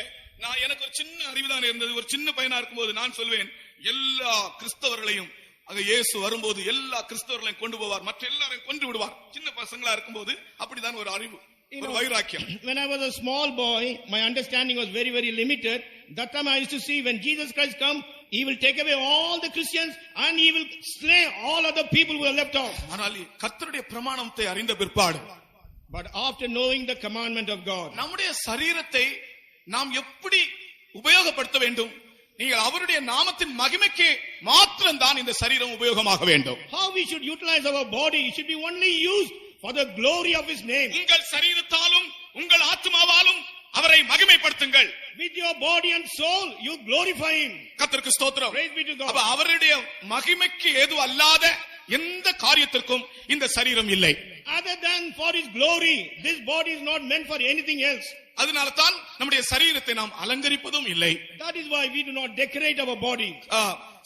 எனக்கு ஒரு சின்ன அறிவுதான் இருந்தது. ஒரு சின்ன பையனா இருக்கும்போது நான் சொல்வேன், எல்லா கிறிஸ்தவர்களையும் அது இயேசு வரும்போது எல்லா கிறிஸ்தவர்களையும் கொண்டு போவார், மற்ற எல்லாரையும் கொண்டு விடுவார். சின்ன பசங்களா இருக்கும்போது அப்படிதான் ஒரு அறிவு, ஒரு வைராக்கியம். When I was a small boy, my understanding was very, very limited. That time I used to see when Jesus Christ come, he will take away all the Christians and he will slay all other people who are left off. ஆனால் கர்த்தருடைய பிரமாணத்தை அறிந்த பிற்பாடு, but after knowing the commandment of God, நம்முடைய சரீரத்தை நாம் எப்படி உபயோகப்படுத்த வேண்டும்? நீங்கள் அவருடைய நாமத்தின் மகிமைக்கு மாத்திரம்தான் இந்த சரீரம் உபயோகமாக வேண்டும். How we should utilize our body, it should be only used for the glory of his name. உங்கள் சரீரத்தாலும் உங்கள் ஆத்மாவாலும் அவரை மகிமைப்படுத்துங்கள். With your body and soul you glorify him. கர்த்தருக்கு ஸ்தோத்திரம். Praise be to God. அப்ப அவருடைய மகிமைக்கு ஏது அல்லாத எந்த காரியத்திற்கும் இந்த சரீரம் இல்லை. Other than for his glory, this body is not meant for anything else. அதனால தான் நம்முடைய சரீரத்தை நாம் அலங்கரிப்பதும் இல்லை. That is why we do not decorate our body.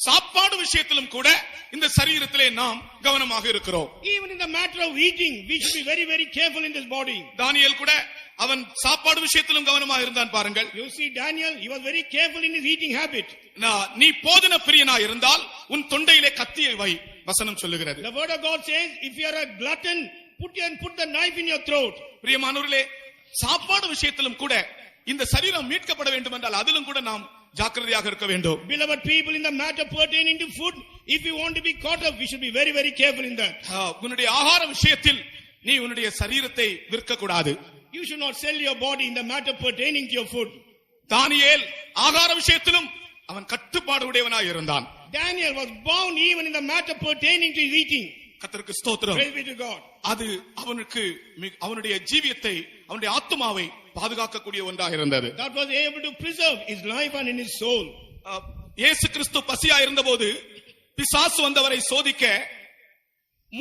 சாப்பாடு விஷயத்திலும் கூட இந்த சரீரத்திலே நாம் கவனமாக இருக்கிறோம். Even in the matter of eating, we should be very, very careful in this body. தானியேல் கூட அவன் சாப்பாடு விஷயத்திலும் கவனமாக இருந்தான் பாருங்கள். You see Daniel, he was very careful in his eating habit. நீ போதன பிரியனா இருந்தால் உன் தொண்டையிலே கத்தியை வை, வசனம் சொல்லுகிறது. The word of God says, if you are a glutton, put the knife in your throat. பிரியமானவர்களே, சாப்பாடு விஷயத்திலும் கூட இந்த சரீரம் மீட்கப்பட வேண்டும் என்றால் அதிலும் கூட நாம் ஜாக்கிரதையாக இருக்க வேண்டும். Beloved people, in the matter pertaining to food, if you want to be caught up, we should be very, very careful in that. உன்னுடைய ஆகார விஷயத்தில் நீ உன்னுடைய சரீரத்தை விற்க கூடாது. You should not sell your body in the matter pertaining to your food. தானியேல் ஆகார விஷயத்திலும் அவன் கட்டுப்பாடு உடையவனாய் இருந்தான். Daniel was bound even in the matter pertaining to his eating. கர்த்தருக்கு ஸ்தோத்திரம். Praise be to God. அது அவனுக்கு அவனுடைய ஜீவியத்தை, அவனுடைய ஆத்துமாவை பாதுகாக்கக்கூடிய ஒன்றாக இருந்தது. That was able to preserve his life and in his soul. இயேசு கிறிஸ்து பசியா இருந்தபோது பிசாசு வந்தவரை சோதிக்க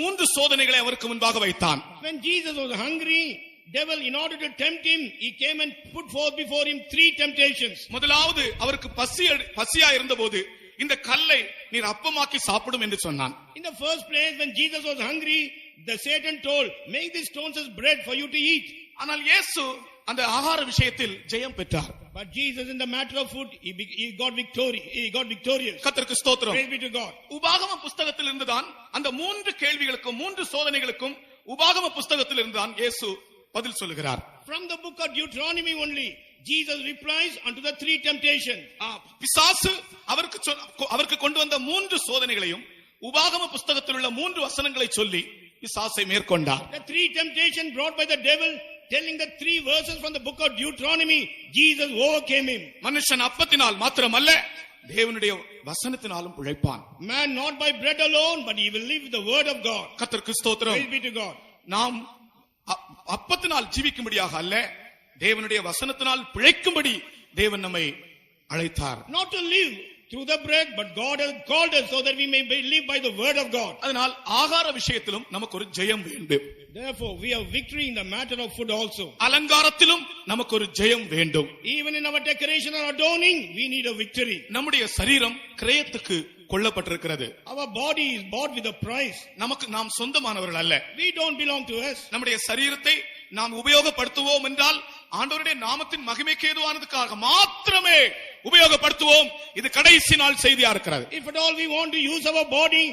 3 சோதனைகளை அவருக்கு முன்பாக வைத்தான். When Jesus was hungry, devil, in order to tempt him, he came and put forth before him 3 temptations. முதலாவது அவருக்கு பசியா இருந்தபோது இந்த கல்லை நீர் அப்பமாக்கி சாப்பிடும் என்று சொன்னான். In the first place, when Jesus was hungry, the Satan told, make these stones as bread for you to eat. ஆனால் இயேசு அந்த ஆகார விஷயத்தில் ஜெயம் பெற்றார். But Jesus, in the matter of food, he got victorious. கர்த்தருக்கு ஸ்தோத்திரம். Praise be to God. உபாகம புத்தகத்தில் இருந்துதான் அந்த 3 கேள்விகளுக்கும் 3 சோதனைகளுக்கும் உபாகம புத்தகத்தில் இருந்துதான் இயேசு பதில் சொல்லுகிறார். From the book of Deuteronomy only, Jesus replies unto the three temptations. பிசாசு அவருக்கு கொண்டு வந்த 3 சோதனைகளையும் உபாகம புஸ்தகத்தில் உள்ள 3 வசனங்களை சொல்லி பிசாசை மேற்கொண்டார். The three temptations brought by the devil, telling the 3 verses from the book of Deuteronomy, Jesus overcame him. மனுஷன் அப்பத்தினால் மாத்திரமல்ல தேவனுடைய வசனத்தினாலும் பிழைப்பான். Man not by bread alone, but he will live with the word of God. கர்த்தருக்கு ஸ்தோத்திரம். Praise be to God. நாம் அப்பத்தினால் ஜீவிக்கும்படியாக அல்ல, தேவனுடைய வசனத்தினால் பிழைக்கும்படி தேவன் நம்மை அழைத்தார். Not to live through the bread, but God has called us so that we may live by the word of God. அதனால் ஆகார விஷயத்திலும் நமக்கு ஒரு ஜெயம் வேண்டும். Therefore we have victory in the matter of food also. அலங்காரத்திலும் நமக்கு ஒரு ஜெயம் வேண்டும். Even in our decoration or adorning, we need a victory. நம்முடைய சரீரம் கிரயத்துக்கு கொள்ளப்பட்டிருக்கிறது. Our body is bought with a price. நாம் சொந்தமானவர்கள் அல்ல. We don't belong to us. நம்முடைய சரீரத்தை நாம் உபயோகப்படுத்துவோம் என்றால் ஆண்டவருடைய நாமத்தின் மகிமைக்கு ஏதுவானதுக்காக மாத்திரமே உபயோகப்படுத்துவோம். இது கடைசி நாள் செய்தியா இருக்கிறது. If at all we want to use our body,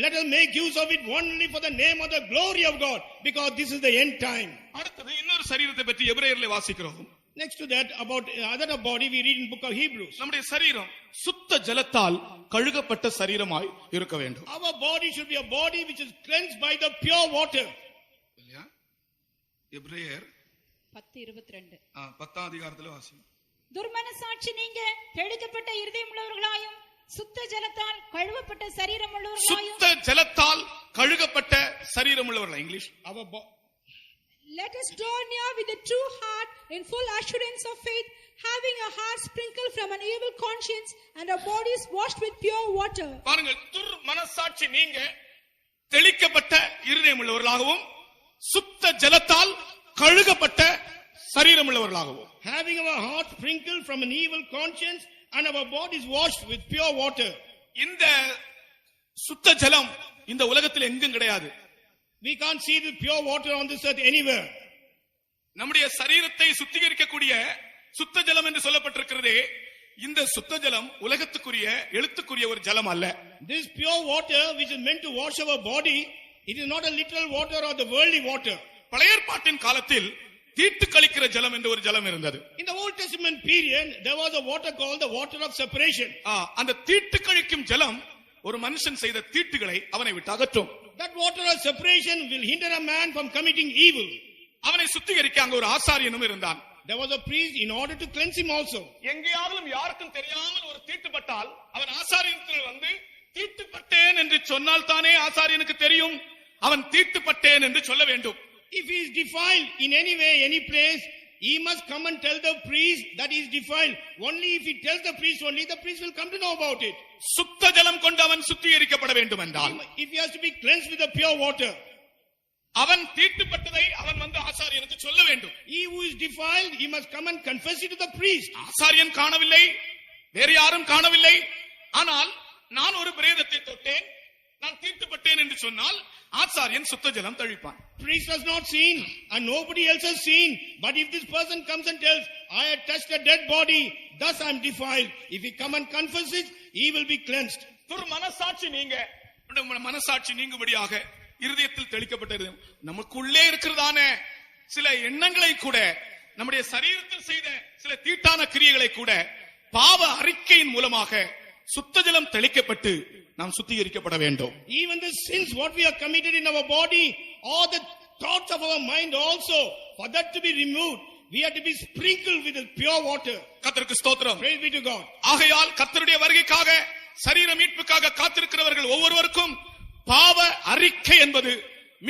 let us make use of it only for the name of the glory of God, because this is the end time. அடுத்தது இன்னொரு சரீரத்தை பற்றி எபிரேயர்ல வாசிக்கிறோம். Next to that, about other body, we read in book of Hebrews. நம்முடைய சரீரம் சுத்த ஜலத்தால் கழுகப்பட்ட சரீரமாய் இருக்க வேண்டும். Our body should be a body which is cleansed by the pure water. எபிரேயர் 10:22 10ஆம் அதிகாரத்துல வாசி. துர்மனசாட்சி நீங்க தெளிக்கப்பட்ட இருதயம் உள்ளவர்களாயும் சுத்த ஜலத்தால் கழுவப்பட்ட சரீரம் உள்ளவர்களாயும். சுத்த ஜலத்தால் கழுகப்பட்ட சரீரம் உள்ளவர்களா? English. Let us draw near with a true heart in full assurance of faith, having a heart sprinkled from an evil conscience and our bodies washed with pure water. பாருங்கள், துர்மனசாட்சி நீங்க தெளிக்கப்பட்ட இருதயம் உள்ளவர்களாகவும் சுத்த ஜலத்தால் கழுகப்பட்ட சரீரம் உள்ளவர்களாகவும். Having our heart sprinkled from an evil conscience and our bodies washed with pure water. இந்த சுத்த ஜலம் இந்த உலகத்தில் எங்கும் கிடையாது. We can't see the pure water on this earth anywhere. நம்முடைய சரீரத்தை சுத்திகரிக்கக்கூடிய சுத்த ஜலம் என்று சொல்லப்பட்டிருக்கிறதே, இந்த சுத்த ஜலம் உலகத்துக்குரிய எழுத்துக்குரிய ஒரு ஜலம் அல்ல. This pure water which is meant to wash our body, it is not a literal water or the worldly water. பழைய ஏற்பாட்டின் காலத்தில் தீட்டு கழிக்கிற ஜலம் என்று ஒரு ஜலம் இருந்தது. In the Old Testament period, there was a water called the water of separation. அந்த தீட்டு கழிக்கும் ஜலம் ஒரு மனுஷன் செய்த தீட்டுகளை அவனை விட்டு அகற்றும். That water of separation will hinder a man from committing evil. அவனை சுத்திகரிக்க அங்க ஒரு ஆசாரியனும் இருந்தான். There was a priest in order to cleanse him also. எங்கேயாவது யாருக்கும் தெரியாமல் ஒரு தீட்டுப்பட்டால் அவன் ஆசாரியத்தில் வந்து தீட்டுப்பட்டேன் என்று சொன்னால் தானே ஆசாரியனுக்கு தெரியும். அவன் தீட்டுப்பட்டேன் என்று சொல்ல வேண்டும். If he is defiled in any way, any place, he must come and tell the priest that he is defiled. Only if he tells the priest only, the priest will come to know about it. சுத்த ஜலம் கொண்டு அவன் சுத்திகரிக்கப்பட வேண்டும் என்றால், if he has to be cleansed with the pure water, அவன் தீட்டுப்பட்டதை அவன் வந்து ஆசாரியனுக்கு சொல்ல வேண்டும். He who is defiled, he must come and confess it to the priest. ஆசாரியன் காணவில்லை, வேறு யாரும் காணவில்லை, ஆனால் நான் ஒரு பிரேதத்தை தொட்டேன், நான் தீட்டுப்பட்டேன் என்று சொன்னால் ஆசாரியன் சுத்த ஜலம் தெளிப்பான். Priest has not seen and nobody else has seen, but if this person comes and tells, I had touched a dead body, thus I am defiled, if he come and confess it, he will be cleansed. மனசாட்சி நீங்க மனசாட்சி நீங்கும்படியாக இருதயத்தில் தெளிக்கப்பட்டது. நமக்குள்ளே இருக்கிறதான சில எண்ணங்களை கூட, நம்முடைய சரீரத்தில் செய்த சில தீட்டான கிரியைகளை கூட பாவ அறிக்கையின் மூலமாக சுத்த ஜலம் தெளிக்கப்பட்டு நாம் சுத்திகரிக்கப்பட வேண்டும். Even the sins what we have committed in our body, all the thoughts of our mind also, for that to be removed, we have to be sprinkled with the pure water. கர்த்தருக்கு ஸ்தோத்திரம். Praise be to God. ஆகையால் கர்த்தருடைய வருகைக்காக சரீர மீட்புக்காக காத்திருக்கிறவர்கள் ஒவ்வொருவருக்கும் பாவ அறிக்கை என்பது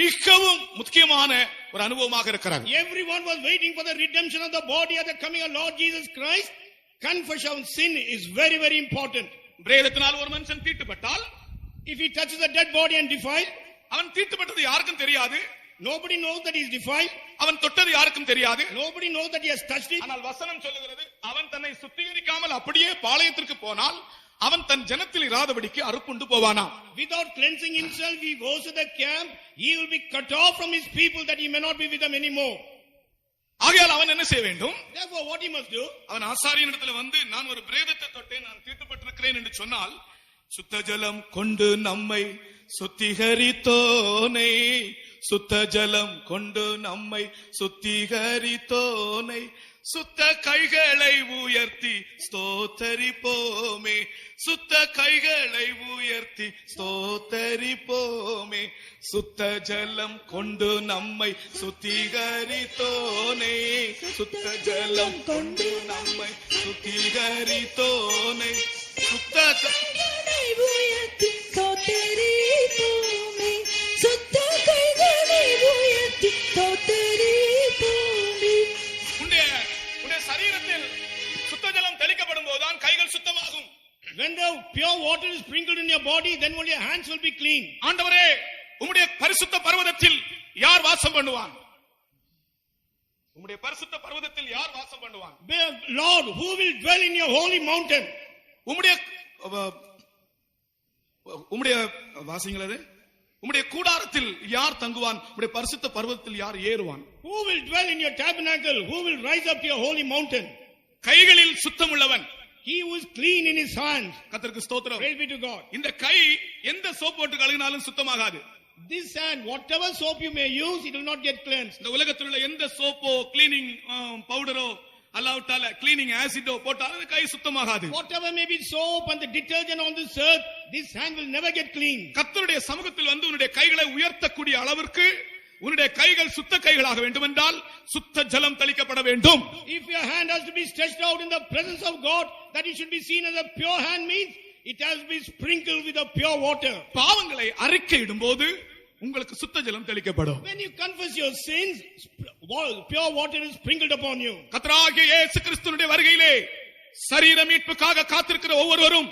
மிகவும் முக்கியமான ஒரு அனுபவமாக இருக்கிறது. Everyone was waiting for the redemption of the body at the coming of Lord Jesus Christ. Confession of sin is very, very important. பிரேதத்தினால் ஒரு மனுஷன் தீட்டுப்பட்டால், if he touches a dead body and defiled, அவன் தீட்டுப்பட்டது யாருக்கும் தெரியாது. Nobody knows that he is defiled. அவன் தொட்டது யாருக்கும் தெரியாது. Nobody knows that he has touched it. ஆனால் வசனம் சொல்லுகிறது, அவன் தன்னை சுத்திகரிக்காமல் அப்படியே பாளையத்திற்கு போனால் அவன் தன் ஜனத்தில் இராதபடிக்கு அறுப்புண்டு போவானா. Without cleansing himself, he goes to the camp, he will be cut off from his people, that he may not be with them anymore. ஆகையால் அவன் என்ன செய்ய வேண்டும்? Therefore what he must do, அவன் ஆசாரியனிடத்தில் வந்து, நான் ஒரு பிரேதத்தை தொட்டேன், நான் தீட்டுப்பட்டிருக்கிறேன் என்று சொன்னால், சுத்த ஜலம் கொண்டு நம்மை சுத்திகரித்தோனே, சுத்த ஜலம் கொண்டு நம்மை சுத்திகரித்தோனை சுத்த கைகளை உயர்த்தி ஸ்தோத்தரிப்போமே சுத்த கைகளை உயர்த்தி ஸ்தோத்தரிப்போமே சுத்த ஜலம் கொண்டு நம்மை சுத்திகரித்தோனே சுத்த ஜலம் கொண்டு நம்மை சுத்திகரித்தோனே சுத்த கைகளை உயர்த்தி ஸ்தோத்தரிப்போமே சுத்த கைகளை உயர்த்தி ஸ்தோத்தரிப்போமே. உன்னுடைய சரீரத்தில் சுத்த ஜலம் தெளிக்கப்படும் போதுதான் கைகள் சுத்தமாகும். When the pure water is sprinkled in your body, then only your hands will be clean. ஆண்டவரே, உம்முடைய பரிசுத்த பர்வதத்தில் யார் வாசம் பண்ணுவான்? உம்முடைய பரிசுத்த பர்வதத்தில் யார் வாசம் பண்ணுவான்? Lord, who will dwell in your holy mountain? உம்முடைய வாசிங்களது உம்முடைய கூடாரத்தில் யார் தங்குவான்? உம்முடைய பரிசுத்த பர்வதத்தில் யார் ஏறுவான்? Who will dwell in your tabernacle? Who will rise up to your holy mountain? கைகளில் சுத்தமுள்ளவன், he who is clean in his hands. கர்த்தருக்கு ஸ்தோத்திரம். Praise be to God. இந்த கை எந்த சோப் போட்டு கழுவினாலும் சுத்தமாகாது. This hand, whatever soap you may use, it will not get cleansed. இந்த உலகத்தில் உள்ள எந்த சோப்போ கிளீனிங் பவுடரோ அல்லாவிட்டால கிளீனிங் ஆசிடோ போட்டாலும் கை சுத்தமாகாது. Whatever may be soap and the detergent on this earth, this hand will never get clean. கர்த்தருடைய சமூகத்தில் வந்து உன்னுடைய கைகளை உயர்த்தக்கூடிய அளவிற்கு உன்னுடைய கைகள் சுத்த கைகளாக வேண்டும் என்றால் சுத்த ஜலம் தெளிக்கப்பட வேண்டும். If your hand has to be stretched out in the presence of God, that it should be seen as a pure hand means it has to be sprinkled with a pure water. பாவங்களை அறிக்கையிடும் போது உங்களுக்கு சுத்த ஜலம் தெளிக்கப்படும். When you confess your sins, pure water is sprinkled upon you. கர்த்தராகிய இயேசு கிறிஸ்துவினுடைய வருகையிலே சரீர மீட்புக்காக காத்திருக்கிற ஒவ்வொருவரும்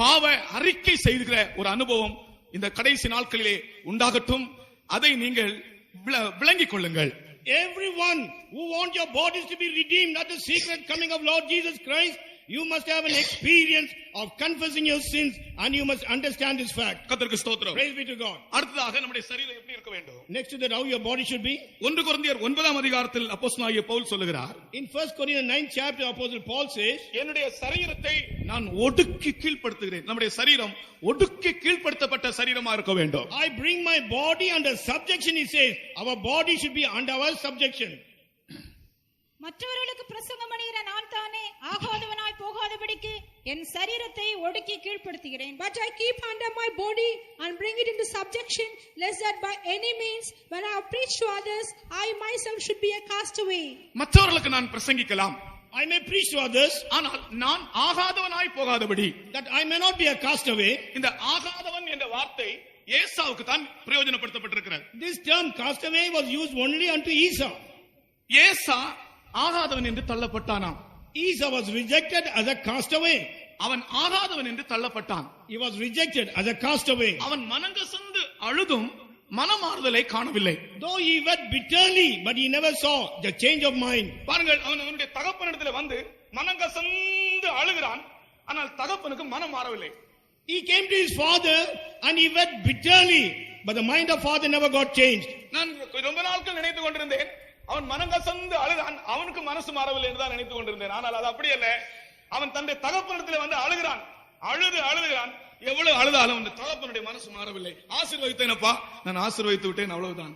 பாவ அறிக்கை செய்கிற ஒரு அனுபவம் இந்த கடைசி நாட்களிலே உண்டாகட்டும். அதை நீங்கள் விளங்கிக் கொள்ளுங்கள். Everyone who want your bodies to be redeemed at the secret coming of Lord Jesus Christ, you must have an experience of confessing your sins and you must understand this fact. கர்த்தருக்கு ஸ்தோத்திரம். Praise be to God. அடுத்ததாக நம்முடைய சரீரம் எப்படி இருக்க வேண்டும்? Next to that, how your body should be. 1 கொரிந்தியர் 9ஆம் அதிகாரத்தில் அப்போஸ்தலனாகிய பவுல் சொல்லுகிறார், In 1 Corinthians 9th chapter, Apostle Paul says, என்னுடைய சரீரத்தை நான் ஒடுக்கி கீழ்ப்படுத்துகிறேன். நம்முடைய சரீரம் ஒடுக்கி கீழ்ப்படுத்தப்பட்ட சரீரமா இருக்க வேண்டும். I bring my body under subjection, he says. Our body should be under our subjection. மற்றவர்களுக்கு பிரசங்கம் பண்ணுகிற நான் தானே ஆகாதவனாய் போகாதபடிக்கு என் சரீரத்தை ஒடுக்கி கீழ்ப்படுத்துகிறேன். But I keep under my body and bring it into subjection, lest that by any means, when I preach to others, I myself should be a castaway. மற்றவர்களுக்கு நான் பிரசங்கிக்கலாம், I may preach to others, ஆனால் நான் ஆகாதவனாய் போகாதபடி. that I may not be a castaway. இந்த ஆகாதவன் என்ற வார்த்தை ஏசாவுக்கு தான் பிரயோஜனப்படுத்தப்பட்டிருக்கிறது. This term castaway was used only unto Esau. ஏசா ஆகாதவன் என்று தள்ளப்பட்டானாம். Esau was rejected as a castaway. அவன் ஆகாதவன் என்று தள்ளப்பட்டான். He was rejected as a castaway. அவன் மனங்கசந்து அழுதும் மனமாறுதலை காணவில்லை. Though he wept bitterly, but he never saw the change of mind. பாருங்கள், அவனுடைய தகப்பனிடத்தில் வந்து மனங்கசந்து அழுகிறான், ஆனால் தகப்பனுக்கு மனம் மாறவில்லை. He came to his father and he wept bitterly, but the mind of father never got changed. நான் ரொம்ப நாட்கள் நினைத்துக் கொண்டிருந்தேன், அவன் மனங்கசந்து அழுதான், அவனுக்கு மனசு மாறவில்லை என்றுதான் நினைத்துக் கொண்டிருந்தேன். ஆனால் அது அப்படி அல்ல. அவன் தன்னுடைய தகப்பனிடத்தில் வந்து அழுகிறான், அழுகிறான். எவ்வளவு அழுதாலும் அந்த தகப்பனுடைய மனசு மாறவில்லை. ஆசீர்வதித்தேனப்பா, நான் ஆசீர்வதித்து விட்டேன், அவ்வளவுதான்.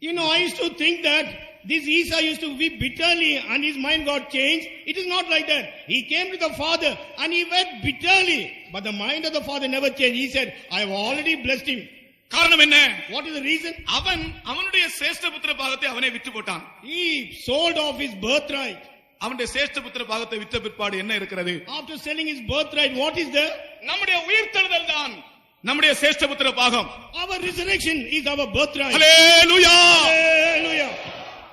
You know, I used to think that this Esau used to weep bitterly and his mind got changed. It is not like that. He came to the father and he wept bitterly, but the mind of the father never changed. He said, I have already blessed him. காரணம் என்ன? What is the reason? அவனுடைய சேஷ்ட புத்திர பாகத்தை அவனே விற்று போட்டான். He sold off his birthright. அவனுடைய சேஷ்ட புத்திர பாகத்தை விற்ற பிற்பாடு என்ன இருக்கிறது? After selling his birthright, what is there? நம்முடைய உயிர்த்தெழுதல் தான் நம்முடைய சேஷ்ட புத்திர பாகம். Our resurrection is our birthright. Hallelujah, Hallelujah.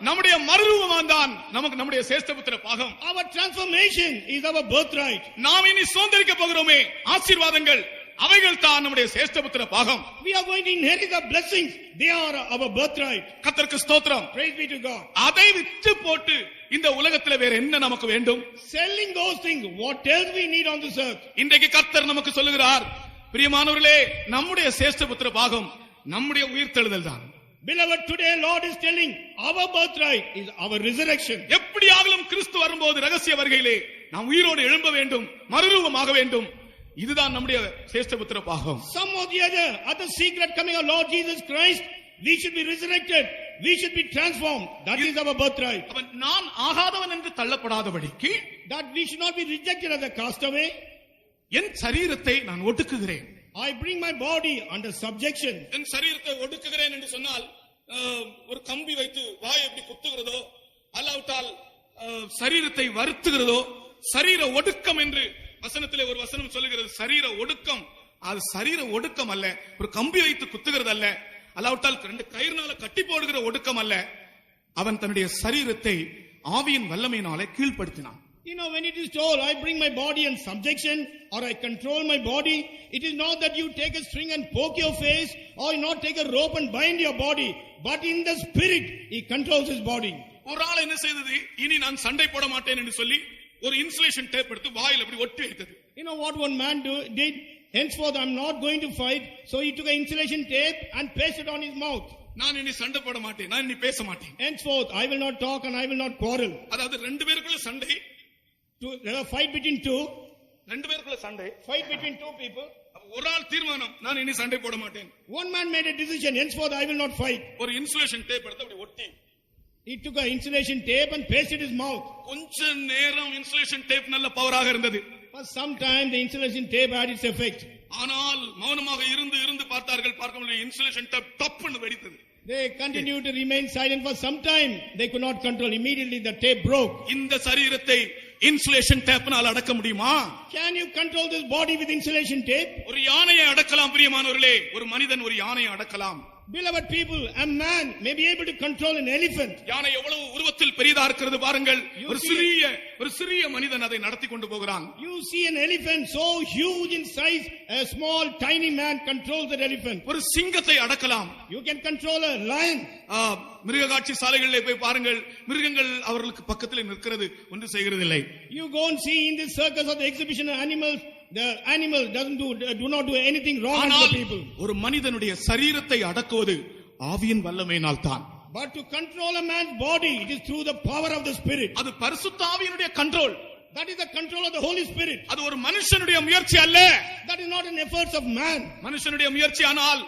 நம்முடைய மறுரூபம் தான் நம்முடைய சேஷ்ட புத்திர பாகம். Our transformation is our birthright. நாம் இனி சுதந்தரிக்க போகிறோமே ஆசீர்வாதங்கள், அவைகள் தான் நம்முடைய சேஷ்ட புத்திர பாகம். We are going to inherit the blessings. They are our birthright. கர்த்தருக்கு ஸ்தோத்திரம். Praise be to God. அதை விற்று போட்டு இந்த உலகத்தில் வேற என்ன நமக்கு வேண்டும்? Selling those things, what else we need on this earth? இன்றைக்கு கர்த்தர் நமக்கு சொல்லுகிறார், பிரியமானவர்களே, நம்முடைய சேஷ்ட புத்திர பாகம் நம்முடைய உயிர்த்தெழுதல் தான். Beloved, today Lord is telling our birthright is our resurrection. எப்படியாகலும் கிறிஸ்து வரும்போது ரகசிய வருகையிலே நாம் உயிரோடு எழும்ப வேண்டும், மறுரூபமாக வேண்டும். இதுதான் நம்முடைய சேஷ்ட புத்திர பாகம். Some or the other, at the secret coming of Lord Jesus Christ, we should be resurrected, we should be transformed. That is our birthright. அவன் நான் ஆகாதவன் என்று தள்ளப்படாதபடிக்கு That we should not be rejected as a castaway. என் சரீரத்தை நான் ஒடுக்குகிறேன். I bring my body under subjection. என் சரீரத்தை ஒடுக்குகிறேன் என்று சொன்னால் ஒரு கம்பி வைத்து வாயை எப்படி குத்துகிறதோ அல்லாவிட்டால் சரீரத்தை வருத்துகிறதோ, சரீர ஒடுக்கம் என்று வசனத்திலே ஒரு வசனம் சொல்லுகிறது. சரீர ஒடுக்கம், அது சரீர ஒடுக்கம் அல்ல, ஒரு கம்பி வைத்து குத்துகிறது அல்ல, அல்லாவிட்டால் 2 கயிறுனால கட்டி போடுகிற ஒடுக்கம் அல்ல. அவன் தன்னுடைய சரீரத்தை ஆவியின் வல்லமையினாலே கீழ்ப்படுத்தினான். You know, when it is told, I bring my body in subjection or I control my body, it is not that you take a string and poke your face or you not take a rope and bind your body, but in the spirit, he controls his body. ஒரு ஆள் என்ன செய்தது, இனி நான் சண்டை போட மாட்டேன் என்று சொல்லி ஒரு இன்சுலேஷன் டேப் எடுத்து வாயில் அப்படி ஒட்டி வைத்தது. You know what one man did? Henceforth, I am not going to fight. So he took an insulation tape and pasted on his mouth. நான் இனி சண்டை போட மாட்டேன், நான் இனி பேச மாட்டேன். Henceforth, I will not talk and I will not quarrel. அதாவது 2 பேருக்குள்ள சண்டை, Fight between two. 2 பேருக்குள்ள சண்டை, Fight between two people. ஒரு ஆள் தீர்மானம், நான் இனி சண்டை போட மாட்டேன். One man made a decision. Henceforth, I will not fight. ஒரு இன்சுலேஷன் டேப் எடுத்து அப்படி ஒட்டி, He took an insulation tape and pasted his mouth. கொஞ்ச நேரம் இன்சுலேஷன் டேப் நல்ல பவராக இருந்தது. For some time, the insulation tape had its effect. ஆனால் மௌனமாக இருந்து பார்த்தார்கள், பார்க்க முடியல, இன்சுலேஷன் டேப் டப்னு வெடித்தது. They continued to remain silent for some time. They could not control. Immediately, the tape broke. இந்த சரீரத்தை இன்சுலேஷன் டேப்னால் அடக்க முடியுமா? Can you control this body with insulation tape? ஒரு யானையை அடக்கலாம் பிரியமானவர்களே, ஒரு மனிதன் ஒரு யானையை அடக்கலாம். Beloved people, a man may be able to control an elephant. யானை எவ்வளவு உருவத்தில் பெரியதா இருக்கிறது பாருங்கள். ஒரு சிறிய மனிதன் அதை நடத்தி கொண்டு போகிறான். You see an elephant so huge in size, a small tiny man controls that elephant. ஒரு சிங்கத்தை அடக்கலாம். You can control a lion. மிருக காட்சி சாலைகளிலே போய் பாருங்கள், மிருகங்கள் அவர்களுக்கு பக்கத்தில் நிற்கிறது, ஒன்று செய்கிறதில்லை. You go and see in the circus of the exhibition of animals, the animal do not do anything wrong to the people. ஒரு மனிதனுடைய சரீரத்தை அடக்குவது ஆவியின் வல்லமையினால் தான். But to control a man's body, it is through the power of the Spirit. அது பரிசுத்த ஆவியினுடைய control. That is the control of the Holy Spirit. அது ஒரு மனுஷனுடைய முயற்சி அல்ல. That is not an effort of man. மனுஷனுடைய முயற்சி ஆனால்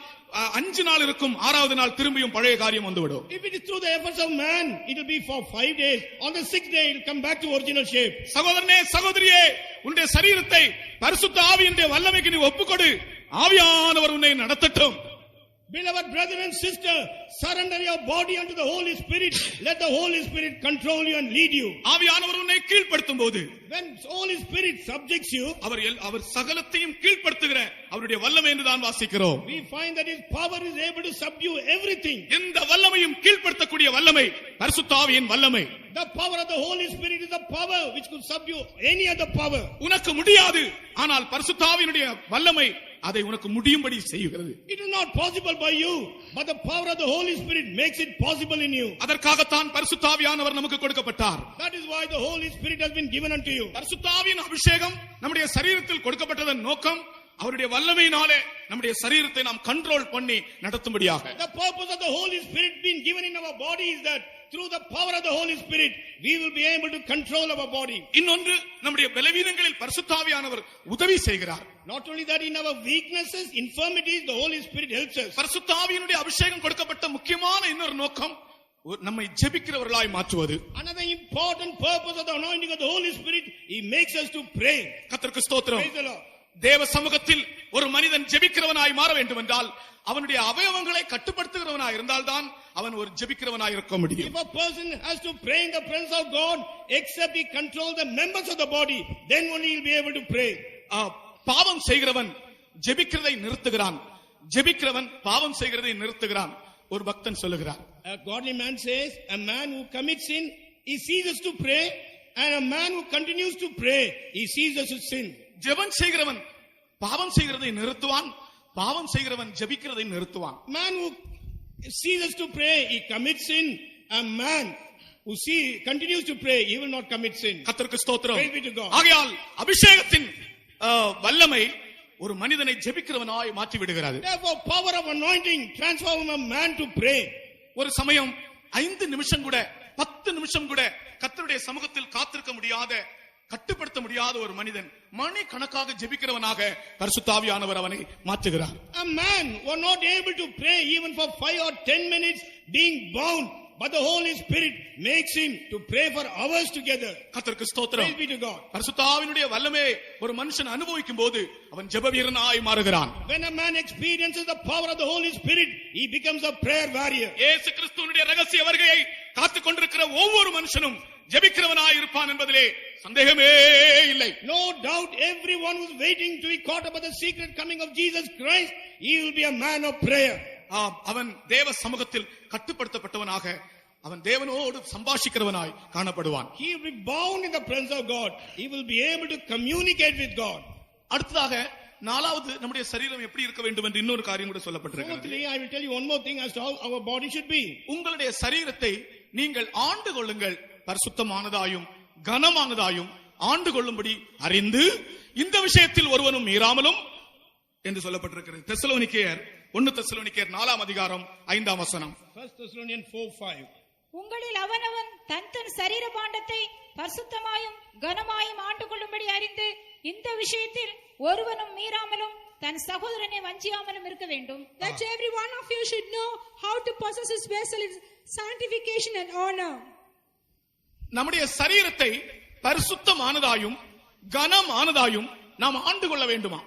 5 நாள் இருக்கும், 6வது நாள் திரும்பியும் பழைய காரியம் வந்துவிடும். If it is through the efforts of man, it will be for 5 days. On the 6th day, it will come back to original shape. சகோதரனே, சகோதரியே, உன்னுடைய சரீரத்தை பரிசுத்த ஆவியினுடைய வல்லமைக்கு நீ ஒப்புக்கொடு. ஆவியானவர் உன்னை நடத்தட்டும். Beloved brother and sister, surrender your body unto the Holy Spirit. Let the Holy Spirit control you and lead you. ஆவியானவர் உன்னை கீழ்ப்படுத்தும் போது, When Holy Spirit subjects you, அவர் சகலத்தையும் கீழ்ப்படுத்துகிற அவருடைய வல்லமை என்று தான் வாசிக்கிறோம். we find that His power is able to subdue everything. இந்த வல்லமையும் கீழ்ப்படுத்தக்கூடிய வல்லமை பரிசுத்த ஆவியின் வல்லமை. The power of the Holy Spirit is the power which could subdue any other power. உனக்கு முடியாது, ஆனால் பரிசுத்த ஆவியினுடைய வல்லமை அதை உனக்கு முடியும்படி செய்கிறது. It is not possible by you, but the power of the Holy Spirit makes it possible in you. அதற்காகத்தான் பரிசுத்த ஆவியானவர் நமக்கு கொடுக்கப்பட்டார். That is why the Holy Spirit has been given unto you. பரிசுத்த ஆவியின் அபிஷேகம் நம்முடைய சரீரத்தில் கொடுக்கப்பட்டதன் நோக்கம் அவருடைய வல்லமையினாலே நம்முடைய சரீரத்தை நாம் கண்ட்ரோல் பண்ணி நடத்தும்படியாக. The purpose of the Holy Spirit being given in our body is that through the power of the Holy Spirit we will be able to control our body. இன்னொன்று, நம்முடைய பலவீனங்களில் பரிசுத்த ஆவியானவர் உதவி செய்கிறார். Not only that, in our weaknesses, infirmities, the Holy Spirit helps us. பரிசுத்த ஆவியினுடைய அபிஷேகம் கொடுக்கப்பட்ட முக்கியமான இன்னொரு நோக்கம் நம்மை ஜெபிக்கிறவர்களாய் மாற்றுவது. Another important purpose of the anointing of the Holy Spirit, He makes us to pray. கர்த்தருக்கு ஸ்தோத்திரம். Praise the Lord. தேவ சமூகத்தில் ஒரு மனிதன் ஜெபிக்கிறவனாய் மாற வேண்டும் என்றால் அவனுடைய அவயவங்களை கட்டுப்படுத்துகிறவனாய் இருந்தால்தான் அவன் ஒரு ஜெபிக்கிறவனாய் இருக்க முடியும். If a person has to pray in the presence of God, except he controls the members of the body, then only he will be able to pray. பாவம் செய்கிறவன் ஜெபிக்கிறதை நிறுத்துகிறான், ஜெபிக்கிறவன் பாவம் செய்கிறதை நிறுத்துகிறான். ஒரு பக்தன் சொல்லுகிறார், A godly man says, a man who commits sin, he ceases to pray, and a man who continues to pray, he ceases to sin. ஜெபம் செய்கிறவன் பாவம் செய்கிறதை நிறுத்துவான், பாவம் செய்கிறவன் ஜெபிக்கிறதை நிறுத்துவான். Man who ceases to pray, he commits sin. A man who continues to pray, he will not commit sin. கர்த்தருக்கு ஸ்தோத்திரம். Praise be to God. ஆகையால் அபிஷேகத்தின் வல்லமை ஒரு மனிதனை ஜெபிக்கிறவனாய் மாற்றி விடுகிறது. Therefore, power of anointing transforms a man to pray. ஒரு சமயம் 5 நிமிஷம் கூட 10 நிமிஷம் கூட கர்த்தருடைய சமூகத்தில் காத்திருக்க முடியாத கட்டுப்படுத்த முடியாத ஒரு மனிதன் மணி கணக்காக ஜெபிக்கிறவனாக பரிசுத்த ஆவியானவர் அவனை மாற்றுகிறார். A man was not able to pray even for 5 or 10 minutes being bound, but the Holy Spirit makes him to pray for hours together. கர்த்தருக்கு ஸ்தோத்திரம். Praise be to God. பரிசுத்த ஆவியினுடைய வல்லமே ஒரு மனுஷன் அனுபவிக்கும் போது அவன் ஜெப வீரனாய் மாறுகிறான். When a man experiences the power of the Holy Spirit, he becomes a prayer warrior. இயேசு கிறிஸ்துவினுடைய ரகசிய வருகையை காத்துக் கொண்டிருக்கிற ஒவ்வொரு மனுஷனும் ஜெபிக்கிறவனாய் இருப்பான் என்பதிலே சந்தேகமே இல்லை. No doubt everyone who's waiting to be caught up with the secret coming of Jesus Christ, he will be a man of prayer. அவன் தேவ சமூகத்தில் கட்டுப்படுத்தப்பட்டவனாக அவன் தேவனோடு சம்பாஷிக்கிறவனாய் காணப்படுவான். He will be bound in the presence of God. He will be able to communicate with God. அடுத்ததாக நாலாவது நம்முடைய சரீரம் எப்படி இருக்க வேண்டும் என்று இன்னொரு காரியம் கூட சொல்லப்பட்டிருக்கிறது. Fourthly, I will tell you one more thing as to how our body should be. உங்களுடைய சரீரத்தை நீங்கள் ஆண்டு கொள்ளுங்கள், பரிசுத்தமானதாயும் கனமானதாயும் ஆண்டு கொள்ளும்படி அறிந்து இந்த விஷயத்தில் ஒருவனும் மீறாமலும் என்று சொல்லப்பட்டிருக்கிறது. தெசலோனிக்கேயர் 1 தெசலோனிக்கேயர் 4ஆம் அதிகாரம் 5ஆம் வசனம். 1 Thessalonians 4:5. உங்களில் அவனவன் தன் தன் சரீர பாண்டத்தை பரிசுத்தமாயும் கனமாயும் ஆண்டு கொள்ளும்படி அறிந்து இந்த விஷயத்தில் ஒருவனும் மீறாமலும் தன் சகோதரனை வஞ்சியாமலும் இருக்க வேண்டும். That every one of you should know how to possess his vessel in sanctification and honor. நம்முடைய சரீரத்தை பரிசுத்தமானதாயும் கனமானதாயும் நாம் ஆண்டு கொள்ள வேண்டுமா?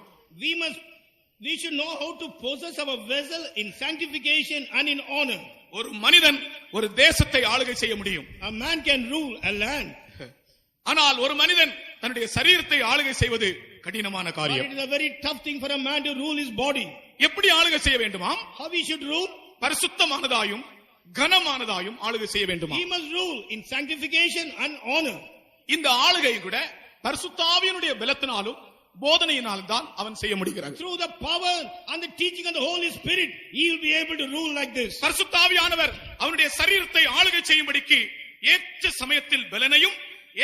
We should know how to possess our vessel in sanctification and in honor. ஒரு மனிதன் ஒரு தேசத்தை ஆளுகை செய்ய முடியும். A man can rule a land. ஆனால் ஒரு மனிதன் தன்னுடைய சரீரத்தை ஆளுகை செய்வது கடினமான But காரியம். it is a very tough thing for a man to rule his body. எப்படி ஆளுகை செய்ய வேண்டுமாம்? How he should rule? பரிசுத்தமானதாயும் கனமானதாயும் ஆளுகை செய்ய வேண்டுமா? He must rule in sanctification and honor. இந்த ஆளுகை கூட பரிசுத்த ஆவியினுடைய பலத்தினாலும் போதனையினாலும் தான் அவன் செய்ய முடிகிறது. Through the power and the teaching of the Holy Spirit, he will be able to rule like this. பரிசுத்த ஆவியானவர் அவனுடைய சரீரத்தை ஆளுகை செய்யும்படிக்கு ஏற்ற சமயத்தில் பலனையும்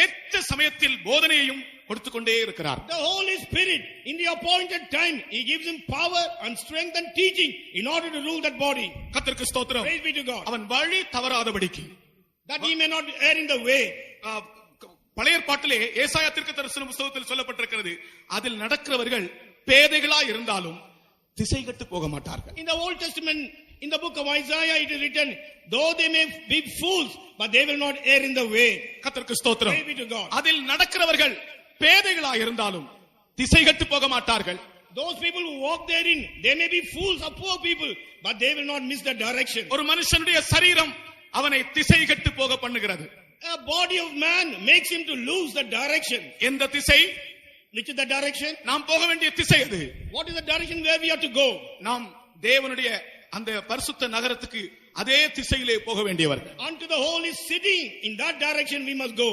ஏற்ற சமயத்தில் போதனையையும் கொடுத்துக் கொண்டே இருக்கிறார். The Holy Spirit, in the appointed time, he gives him power and strength and teaching in order to rule that body. கர்த்தருக்கு ஸ்தோத்திரம். Praise be to God. அவன் வழி தவறாதபடிக்கு, That he may not err in the way. பழைய ஏற்பாட்டிலே ஏசாயா தீர்க்கதரிசன புத்தகத்தில் சொல்லப்பட்டிருக்கிறது, அதில் நடக்கிறவர்கள் பேதைகளா இருந்தாலும் திசை கெட்டு போக மாட்டார்கள். In the Old Testament, in the book of Isaiah, it is written, though they may be fools, but they will not err in the way. கர்த்தருக்கு ஸ்தோத்திரம். Praise be to God. அதில் நடக்கிறவர்கள் பேதைகளா இருந்தாலும் திசை கெட்டு போக மாட்டார்கள். Those people who walk therein, they may be fools or poor people, but they will not miss the direction. ஒரு மனுஷனுடைய சரீரம் அவனை திசை கெட்டு போக பண்ணுகிறது. A body of man makes him to lose the direction. எந்த திசை? Which is the direction? நாம் போக வேண்டிய திசை அது. What is the direction where we have to go? நாம் தேவனுடைய அந்த பரிசுத்த நகரத்துக்கு அதே திசையிலே போக வேண்டியவர்கள். Unto the holy city, in that direction we must go.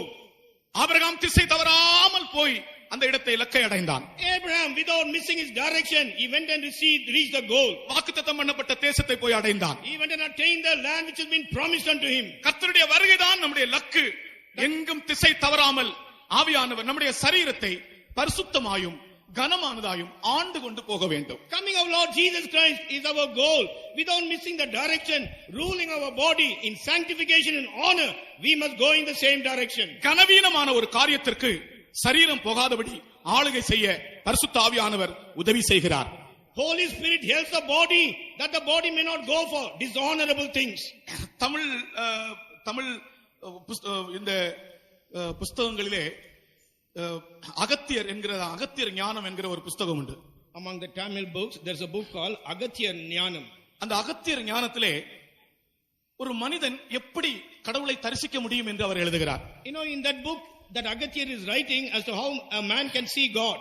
Abraham திசை தவறாமல் போய் அந்த இடத்தை இலக்கை அடைந்தான். Abraham, without missing his direction, he went and reached the goal. வாக்குத்தத்தம் பண்ணப்பட்ட தேசத்தை போய் அடைந்தான். He went and attained the land which has been promised unto him. கர்த்தருடைய வருகைதான் நம்முடைய லக்கு. எங்கும் திசை தவறாமல் ஆவியானவர் நம்முடைய சரீரத்தை பரிசுத்தமாயும் கனமானதாயும் ஆண்டு கொண்டு போக வேண்டும். Coming of Lord Jesus Christ is our goal. Without missing the direction, ruling our body in sanctification and honor, we must go in the same direction. கனவீனமான ஒரு காரியத்திற்கு சரீரம் போகாதபடி ஆளுகை செய்ய பரிசுத்த ஆவியானவர் உதவி செய்கிறார். Holy Spirit helps the body that the body may not go for dishonorable things. Tamil இந்த புஸ்தகங்களிலே அகத்தியர் ஞானம் என்கிற ஒரு புஸ்தகம் உண்டு. Among the Tamil books, there's a book called Agathya Jnanam. அந்த அகத்தியர் ஞானத்திலே ஒரு மனிதன் எப்படி கடவுளை தரிசிக்க முடியும் என்று அவர் எழுதுகிறார். You know, in that book, that Agathya is writing as to how a man can see God.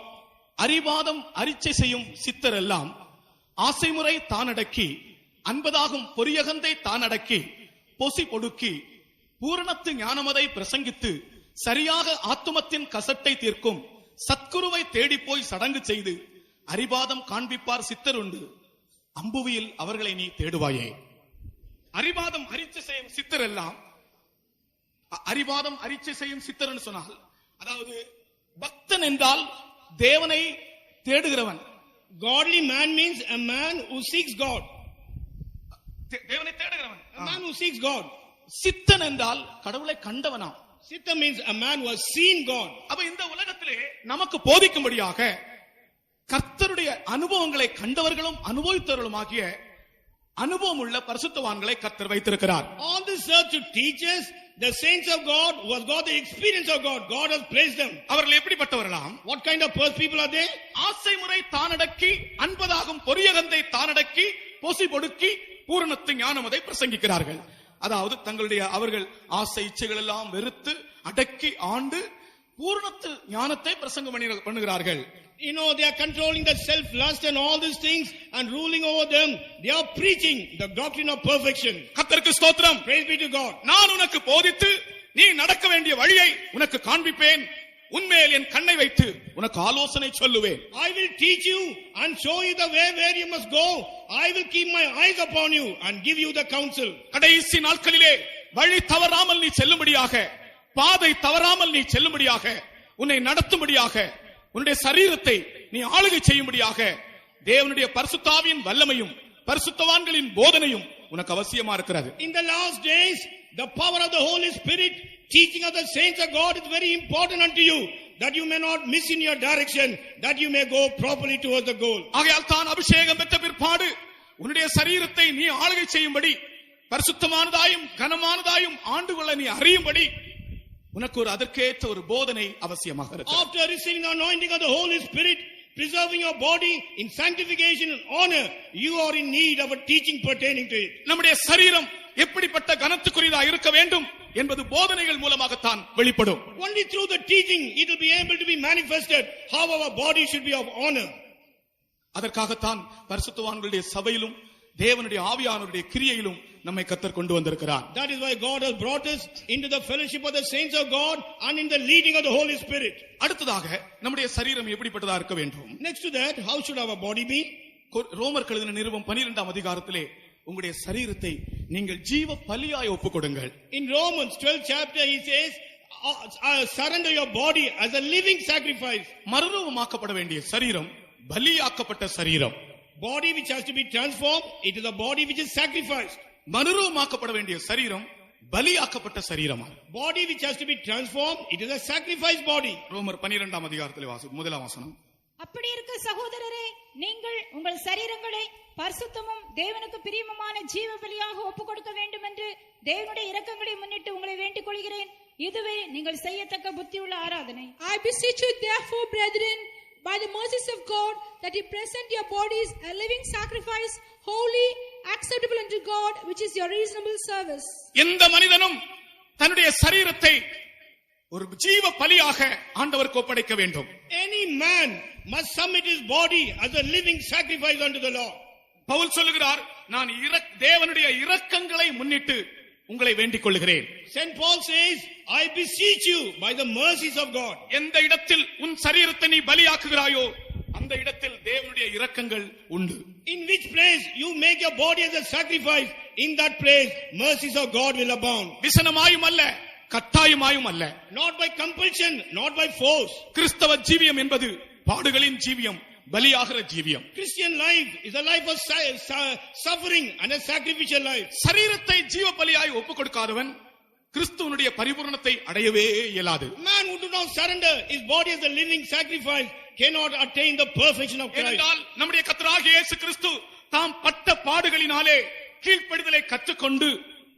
அறிவாதம் அரிச்சை செய்யும் சித்தர் எல்லாம் ஆசைமுறை தானடக்கி அன்பதாகும் பொரியகந்தை தானடக்கி பொசி பொடுக்கி பூரணத்து ஞானமதை பிரசங்கித்து சரியாக ஆத்துமத்தின் கசட்டை தீர்க்கும் சத்குருவை தேடி போய் சடங்கு செய்து அறிவாதம் காண்பிப்பார் சித்தர் உண்டு, அம்புவியில் அவர்களை நீ தேடுவாயே. அறிவாதம் அரிச்சை செய்யும் சித்தர் எல்லாம், அறிவாதம் அரிச்சை செய்யும் சித்தர் சொன்னால், அதாவது பக்தன் என்றால் தேவனை தேடுகிறவன். Godly man means a man who seeks God. தேவனை தேடுகிறவன், A man who seeks God. சித்தன் என்றால் கடவுளை கண்டவனா. Siddha means a man who has seen God. அப்ப இந்த உலகத்திலே நமக்கு போதிக்கும்படியாக கர்த்தருடைய அனுபவங்களை கண்டவர்களும் அனுபவித்தவர்களுமாகிய அனுபவம் உள்ள பரிசுத்தவான்களை கர்த்தர் வைத்திருக்கிறார். On this earth to teach us, the saints of God who have got the experience of God. God has placed them. அவர்கள் எப்படிப்பட்டவர்களாம்? What kind of people are they? ஆசை முறை தானடக்கி அன்பதாகும் பொரியகந்தை தானடக்கி பொசி பொடுக்கி பூரணத்து ஞானமதை பிரசங்கிக்கிறார்கள். அதாவது தங்களுடைய அவர்கள் ஆசை இச்சைகள் எல்லாம் வெறுத்து அடக்கி ஆண்டு பூரணத்து ஞானத்தை பிரசங்கம் பண்ணுகிறார்கள். You know, they are controlling the self-lust and all these things and ruling over them. They are preaching the doctrine of perfection. கர்த்தருக்கு ஸ்தோத்திரம். Praise be to God. நான் உனக்கு போதித்து நீ நடக்க வேண்டிய வழியை உனக்கு காண்பிப்பேன். உன்மேல் என் கண்ணை வைத்து உனக்கு ஆலோசனை சொல்லுவேன். I will teach you and show you the way where you must go. I will keep my eyes upon you and give you the counsel. கடைசி நாட்களிலே வழி தவறாமல் நீ செல்லும்படியாக, பாதை தவறாமல் நீ செல்லும்படியாக, உன்னை நடத்தும்படியாக, உன்னுடைய சரீரத்தை நீ ஆளுகை செய்யும்படியாக தேவனுடைய பரிசுத்த ஆவியின் வல்லமையும் பரிசுத்தவான்களின் போதனையும் உனக்கு அவசியமா இருக்கிறது. In the last days, the power of the Holy Spirit, teaching of the saints of God is very important unto you, that you may not miss in your direction, that you may go properly towards the goal. ஆகையால் தான் அபிஷேகம் பெற்ற பிற்பாடு உன்னுடைய சரீரத்தை நீ ஆளுகை செய்யும்படி, பரிசுத்தமானதாயும் கனமானதாயும் ஆண்டுகொள்ள நீ அறியும்படி உனக்கு ஒரு அதற்கேற்ற ஒரு போதனை அவசியமாக இருக்கிறது. After receiving the anointing of the Holy Spirit, preserving your body in sanctification and honor, you are in need of a teaching pertaining to it. நம்முடைய சரீரம் எப்படிப்பட்ட கனத்துக்குரியதா இருக்க வேண்டும் என்பது போதனைகள் மூலமாகத்தான் வெளிப்படும். Only through the teaching it will be able to be manifested how our body should be of honor. அதற்காகத்தான் பரிசுத்தவான்களுடைய சபையிலும் தேவனுடைய ஆவியானவருடைய கிரியையிலும் நம்மை கர்த்தர் கொண்டு வந்திருக்கிறார். That is why God has brought us into the fellowship of the saints of God and in the leading of the Holy Spirit. அடுத்ததாக நம்முடைய சரீரம் எப்படிப்பட்டதா இருக்க வேண்டும்? Next to that, how should our body be? ரோமர் எழுதின நிருபம் 12ஆம் அதிகாரத்திலே உங்களுடைய சரீரத்தை நீங்கள் ஜீவ பலியாய் ஒப்புக்கொடுங்கள். In Romans 12th chapter he says, surrender your body as a living sacrifice. மறுரூபமாக்கப்பட வேண்டிய சரீரம் பலியாக்கப்பட்ட சரீரம். Body which has to be transformed, it is a body which is sacrificed. மறுரூபமாக்கப்பட வேண்டிய சரீரம் பலியாக்கப்பட்ட சரீரமா. Body which has to be transformed, it is a sacrifice body. ரோமர் 12ஆம் அதிகாரத்திலே முதலாம் வசனம். அப்படி இருக்க சகோதரரே, நீங்கள் உங்கள் சரீரங்களை பரிசுத்தமும் தேவனுக்கு பிரியமுமான ஜீவ பலியாக ஒப்புக் கொடுக்க வேண்டும் என்று தேவனுடைய இரக்கங்களை முன்னிட்டு உங்களை வேண்டிக் கொள்கிறேன். இதுவே நீங்கள் செய்யத்தக்க புத்தியுள்ள ஆராதனை. I beseech you therefore, brethren, by the mercies of God, that you present your bodies a living sacrifice, holy, acceptable unto God, which is your reasonable service. எந்த மனிதனும் தன்னுடைய சரீரத்தை ஒரு ஜீவ பலியாக ஆண்டவருக்கு ஒப்படைக்க வேண்டும். Any man must submit his body as a living sacrifice unto the Lord. Pavul சொல்லுகிறார், நான் தேவனுடைய இரக்கங்களை முன்னிட்டு உங்களை வேண்டிக் கொள்கிறேன். Saint Paul says, I beseech you by the mercies of God. எந்த இடத்தில் உன் சரீரத்தை நீ பலியாக்குகிறாயோ அந்த இடத்தில் தேவனுடைய இரக்கங்கள் உண்டு. In which place you make your body as a sacrifice, in that place mercies of God will abound. விசனமாயும் அல்ல, கட்டாயமாயும் அல்ல. Not by compulsion, not by force. கிறிஸ்தவ ஜீவியம் என்பது பாடுகளின் ஜீவியம், பலியாகிற ஜீவியம். Christian life is a life of suffering and a sacrificial life. சரீரத்தை ஜீவ பலியாய் ஒப்புக் கொடுக்காதவன் கிறிஸ்துவனுடைய பரிபூரணத்தை அடையவே இயலாது. Man who do not surrender his body as a living sacrifice cannot attain the perfection of Christ. ஏனென்றால் நம்முடைய கர்த்தராகிய இயேசு கிறிஸ்து தாம் பட்ட பாடுகளினாலே கீழ்ப்படிதலை கற்றுக்கொண்டு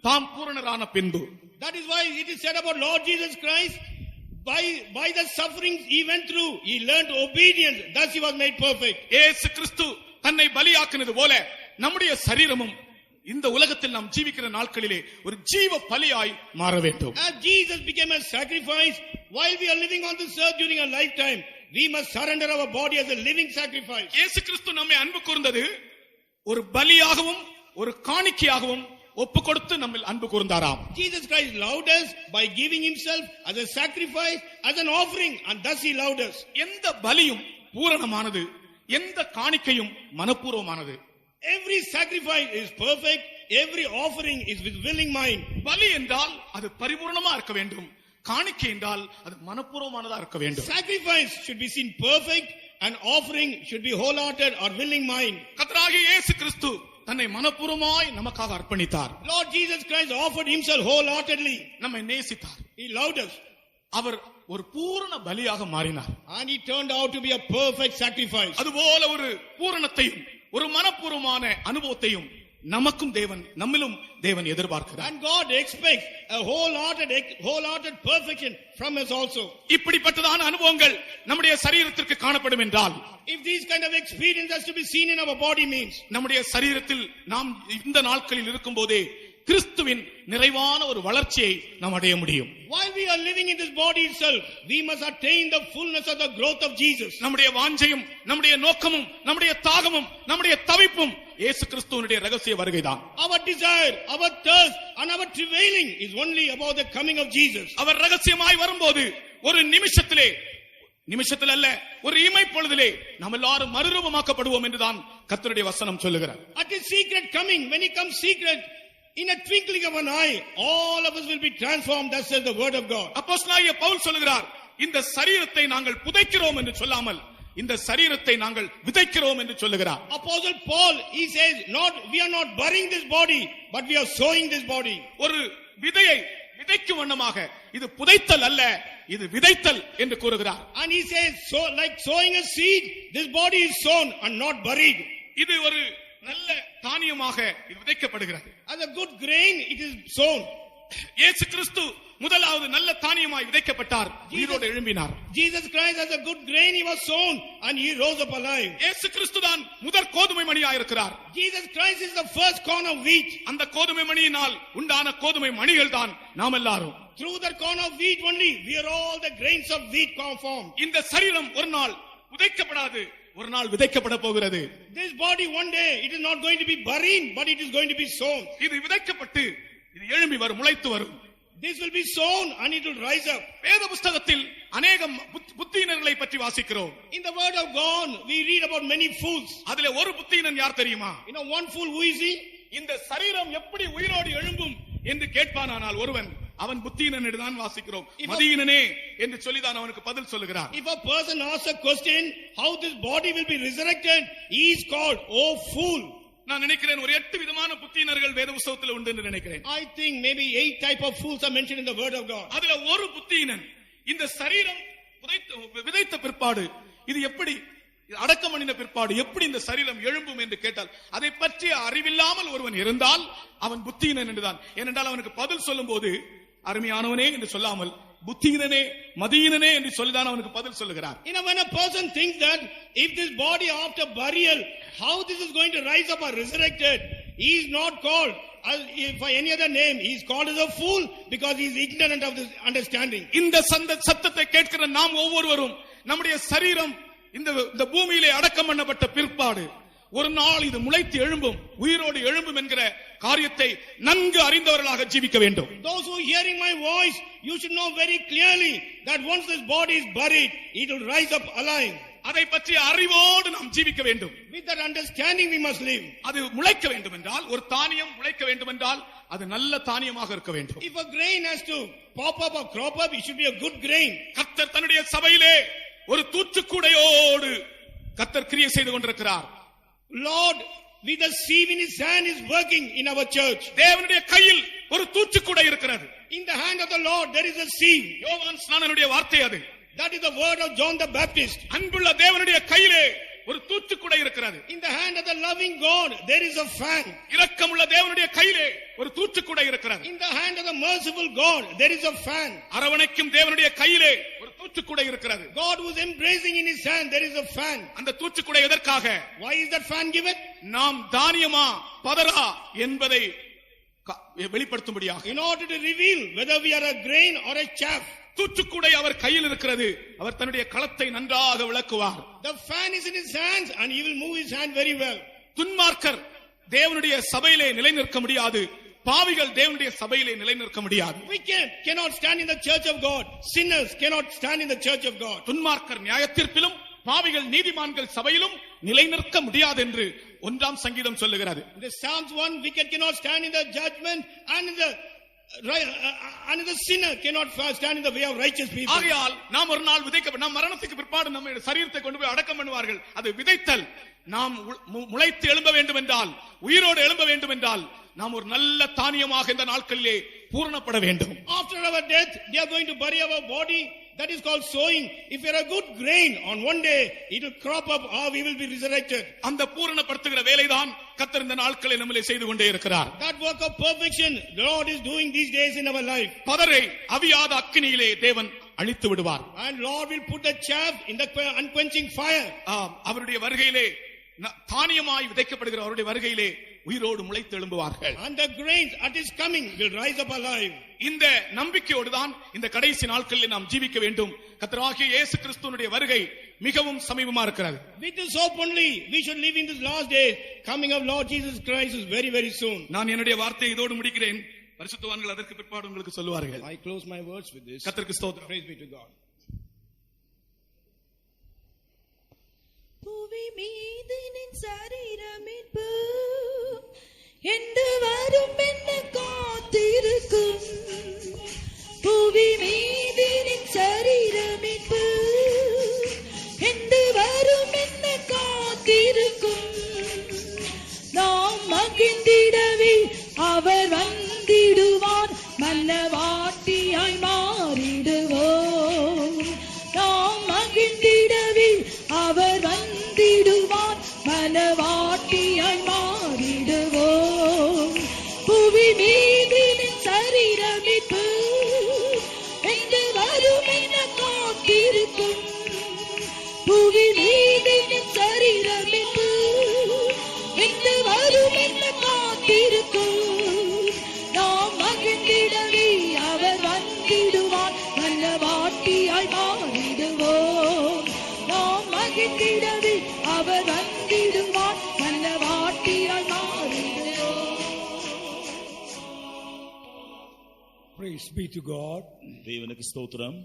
தாம் பூரணரான பின்பு. That is why it is said about Lord Jesus Christ, by the sufferings he went through, he learned obedience, thus he was made perfect. இயேசு கிறிஸ்து தன்னை பலியாக்கினது போல நம்முடைய சரீரமும் இந்த உலகத்தில் நாம் ஜீவிக்கிற நாட்களிலே ஒரு ஜீவ பலியாய் மாற வேண்டும். As Jesus became a sacrifice while we are living on this earth during our lifetime, we must surrender our body as a living sacrifice. இயேசு கிறிஸ்து நம்மை அன்பு கூர்ந்தது ஒரு பலியாகவும் ஒரு காணிக்கையாகவும் ஒப்பு கொடுத்து நம்மில் அன்பு கூர்ந்தாராம். Jesus Christ loved us by giving himself as a sacrifice, as an offering, and thus he loved us. எந்த பலியும் பூரணமானது, எந்த காணிக்கையும் மனப்பூர்வமானது. Every sacrifice is perfect, every offering is with willing mind. பலி என்றால் அது பரிபூர்ணமா இருக்க வேண்டும், காணிக்கை என்றால் அது மனப்பூர்வமானதா இருக்க வேண்டும். Sacrifice should be seen perfect and offering should be wholehearted or willing mind. கர்த்தராகிய இயேசு கிறிஸ்து தன்னை மனப்பூர்வமாய் நமக்காக அர்ப்பணித்தார். Lord Jesus Christ offered himself wholeheartedly. நம்மை நேசித்தார். He loved us. அவர் ஒரு பூரண பலியாக மாறினார். And he turned out to be a perfect sacrifice. அதுபோல ஒரு பூரணத்தையும் ஒரு மனப்பூர்வமான அனுபவத்தையும் நமக்கும் தேவன் நம்மிலும் தேவன் எதிர்பார்க்கிறார். And God expects a wholehearted perfection from us also. இப்படிப்பட்டதான அனுபவங்கள் நம்முடைய சரீரத்திற்கு காணப்படும் என்றால், If these kind of experiences to be seen in our body means, நம்முடைய சரீரத்தில் நாம் இந்த நாட்களில் இருக்கும்போதே கிறிஸ்துவின் நிறைவான ஒரு வளர்ச்சியை நாம் அடைய முடியும். while we are living in this body itself, we must attain the fullness of the growth of Jesus. நம்முடைய வாஞ்சையும் நம்முடைய நோக்கமும் நம்முடைய தாகமும் நம்முடைய தவிப்பும் இயேசு கிறிஸ்துவினுடைய ரகசிய வருகைதான். Our desire, our thirst and our travailing is only about the coming of Jesus. அவர் ரகசியமாய் வரும்போது ஒரு நிமிஷத்தில் அல்ல, ஒரு இமை பொழுதிலே நாம் எல்லாரும் மறுரூபமாக்கப்படுவோம் என்றுதான் கர்த்தருடைய வசனம் சொல்லுகிறார். At his secret coming, when he comes secret, in a twinkling of an eye, all of us will be transformed. That says the word of God. அப்போஸ்தலனாகிய பவுல் சொல்லுகிறார், இந்த சரீரத்தை நாங்கள் புதைக்கிறோம் என்று சொல்லாமல் இந்த சரீரத்தை நாங்கள் விதைக்கிறோம் என்று சொல்லுகிறார். Apostle Paul, he says, we are not burying this body, but we are sowing this body. ஒரு விதையை விதைக்கும் வண்ணமாக, இது புதைத்தல் அல்ல, இது விதைத்தல் என்று கூறுகிறார். And he says, so like sowing a seed, this body is sown and not buried. இது ஒரு நல்ல தானியமாக இது விதைக்கப்படுகிறது. As a good grain, it is sown. இயேசு கிறிஸ்து முதலாவது நல்ல தானியமாய் விதைக்கப்பட்டார், உயிரோடு எழும்பினார். Jesus Christ as a good grain, he was sown and he rose up alive. இயேசு கிறிஸ்து தான் முதற் கோதுமை மணியாய் இருக்கிறார். Jesus Christ is the first corn of wheat. அந்த கோதுமை மணியினால் உண்டான கோதுமை மணிகள் தான் நாம் எல்லாரும். Through that corn of wheat only, we are all the grains of wheat formed. இந்த சரீரம் ஒரு நாள் புதைக்கப்படாது, ஒரு நாள் விதைக்கப்பட போகிறது. This body one day, it is not going to be buried, but it is going to be sown. இது விதைக்கப்பட்டு இது எழும்பி வரும், முளைத்து வரும். This will be sown and it will rise up. வேத புத்தகத்தில் அநேக புத்தியினர்களை பற்றி வாசிக்கிறோம். In the word of God, we read about many fools. அதிலே ஒரு புத்தியினன் யார் தெரியுமா? One fool, who is he? இந்த சரீரம் எப்படி உயிரோடு எழும்பும் என்று கேட்பானால் ஒருவன், அவன் புத்தியினன் என்று தான் வாசிக்கிறோம். மதியினனே என்று சொல்லிதான் அவனுக்கு பதில் சொல்லுகிறார். If a person asks a question, how this body will be resurrected, he is called, oh fool. நான் நினைக்கிறேன் ஒரு 8 விதமான புத்தியினர்கள் வேத புத்தகத்தில் உண்டு என்று நினைக்கிறேன். I think maybe 8 type of fools are mentioned in the word of God. அதுல ஒரு புத்தியினன், இந்த சரீரம் விதைத்த பிற்பாடு இது எப்படி அடக்கம் பண்ணின பிற்பாடு எப்படி இந்த சரீரம் எழும்பும் என்று கேட்டால், அதை பற்றிய அறிவில்லாமல் ஒருவன் இருந்தால் அவன் புத்தியினன் என்றுதான். ஏனென்றால் அவனுக்கு பதில் சொல்லும் போது அருமையானவனே என்று சொல்லாமல் புத்தியினனே மதியினனே என்று சொல்லிதான் அவனுக்கு பதில் சொல்லுகிறார். When a person thinks that if this body after burial, how this is going to rise up or resurrected, he is not called by any other name. He is called as a fool because he is ignorant of this understanding. இந்த சத்தத்தை கேட்கிற நாம் ஒவ்வொருவரும் நம்முடைய சரீரம் இந்த பூமியிலே அடக்கம் பண்ணப்பட்ட பிற்பாடு ஒரு நாள் இது முளைத்து எழும்பும், உயிரோடு எழும்பும் என்கிற காரியத்தை நன்கு அறிந்தவர்களாக ஜீவிக்க வேண்டும். Those who are hearing my voice, you should know very clearly that once this body is buried, it will rise up alive. அதை பற்றிய அறிவோடு நாம் ஜீவிக்க வேண்டும். With that understanding we must live. அது முளைக்க வேண்டும் என்றால், ஒரு தானியம் முளைக்க வேண்டும் என்றால் அது நல்ல தானியமாக இருக்க வேண்டும். If a grain has to pop up or crop up, it should be a good grain. கர்த்தர் தன்னுடைய சபையிலே ஒரு தூற்றுக்கூடையோடு கர்த்தர் கிரியை செய்து கொண்டிருக்கிறார். Lord, with a sieve in his hand, is working in our church. தேவனுடைய கையில் ஒரு தூற்றுக்கூடை இருக்கிறது. In the hand of the Lord there is a sieve. யோவான் ஸ்நானனுடைய வார்த்தை அது. That is the word of John the Baptist. அன்புள்ள தேவனுடைய கையிலே ஒரு தூற்றுக்கூடை இருக்கிறது. In the hand of the loving God there is a fan. இரக்கமுள்ள தேவனுடைய கையிலே ஒரு தூற்றுக்கூடை இருக்கிறது. In the hand of the merciful God there is a fan. அரவணைக்கும் தேவனுடைய கையிலே ஒரு தூற்றுக்கூடை இருக்கிறது. God who is embracing in his hand there is a fan. அந்த தூற்றுக்கூடை எதற்காக? Why is that fan given? நாம் தானியமா பதரா என்பதை வெளிப்படுத்தும்படியாக. In order to reveal whether we are a grain or a chaff. தூற்றுக்கூடை அவர் கையில் இருக்கிறது. அவர் தன்னுடைய களத்தை நன்றாக விளக்குவார். The fan is in his hands and he will move his hand very well. துன்மார்க்கர் தேவனுடைய சபையிலே நிலைநிற்க முடியாது. பாவிகள் தேவனுடைய சபையிலே நிலைநிற்க முடியாது. We cannot stand in the church of God. Sinners cannot stand in the church of God. துன்மார்க்கர் நியாயத்தீர்ப்பிலும் பாவிகள் நீதிமான்கள் சபையிலும் நிலைநிற்க முடியாது என்று 1 சங்கீதம் சொல்லுகிறது. The Psalms 1, wicked cannot stand in the judgment and in the another sinner cannot stand in the way of righteous people. ஆகையால் நாம் ஒரு நாள் நம் மரணத்துக்கு பிற்பாடு நம்ம சரீரத்தை கொண்டு போய் அடக்கம் பண்ணுவார்கள். அது விதைத்தல். நாம் முளைத்து எழும்ப வேண்டும் என்றால், உயிரோடு எழும்ப வேண்டும் என்றால், நாம் ஒரு நல்ல தானியமாக இந்த நாட்களிலே பூரணப்பட வேண்டும். After our death, they are going to bury our body. That is called sowing. If you are a good grain, on one day it will crop up, or we will be resurrected. அந்த பூரணப்படுத்துகிற வேலைதான் கர்த்தர் இந்த நாட்களில் நம்மளை செய்து கொண்டே இருக்கிறார். That work of perfection the Lord is doing these days in our life. பதரை அவியாத அக்கினியிலே தேவன் அழித்து விடுவார். And Lord will put the chaff in the unquenching fire. அவருடைய வருகையிலே தானியமாய் விதைக்கப்படுகிற அவருடைய வருகையிலே உயிரோடு முளைத்து எழும்புவார்கள். And the grains at his coming will rise up alive. இந்த நம்பிக்கையோடு தான் இந்த கடைசி நாட்களில் நாம் ஜீவிக்க வேண்டும். கர்த்தராகிய இயேசு கிறிஸ்துவினுடைய வருகை மிகவும் சமீபமா இருக்கிறது. With this hope only we should live in this last days. Coming of Lord Jesus Christ is very very soon. நான் என்னுடைய வார்த்தையை இதோடு முடிக்கிறேன். பரிசுத்தவான்கள் அதற்கு பிற்பாடு உங்களுக்கு சொல்லுவார்கள். I close my words with this. கர்த்தருக்கு ஸ்தோத்திரம். Praise be to God. புவி மீதினின் சரீரமிப்பு என்று வரும் என்ன காத்திருக்கும். புவி மீதினின் சரீரமிப்பு என்று வரும் என்ன காத்திருக்கும். நாம் மகிழ்ந்திடவே அவர் வந்திடுவார், மன்னவாட்டியாய் மாறிடுவோம். நாம் மகிழ்ந்திடவே அவர் வந்திடுவார், மனவாட்டியாய் மாறிடுவோம். புவி மீதினின் சரீரமிப்பு என்று வரும் என காத்திருக்கும். புவி மீதினின் சரீரமிப்பு என்று வரும் என காத்திருக்கும். நாம் மகிழ்ந்திடவே அவர் வந்திடுவார், மனவாட்டியாய் மாறிடுவோம். நாம் மகிழ்ந்திடவே அவர் வந்திடுவார், மனவாட்டியாய் மாறிடுவோம். Praise be to God. தேவனுக்கு ஸ்தோத்திரம்.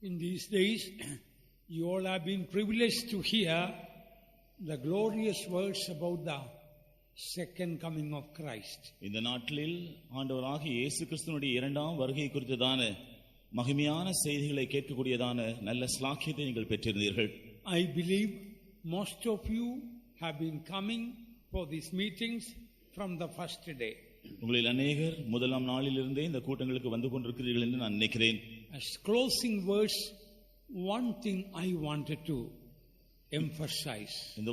In these days, you all have been privileged to hear the glorious words about the second coming of Christ. இந்த நாட்களில் ஆண்டவராகிய இயேசு கிறிஸ்துவினுடைய இரண்டாம் வருகை குறித்ததான மகிமையான செய்திகளை கேட்கக்கூடியதான நல்ல ஸ்லாக்கியத்தை நீங்கள் பெற்றிருந்தீர்கள். I believe most of you have been coming for these meetings from the first day. உங்களில் அநேகர் முதலாம் நாளிலிருந்தே இந்த கூட்டங்களுக்கு வந்து கொண்டிருக்கிறீர்கள் என்று நான் நினைக்கிறேன். As closing words, one thing I wanted to emphasize. இந்த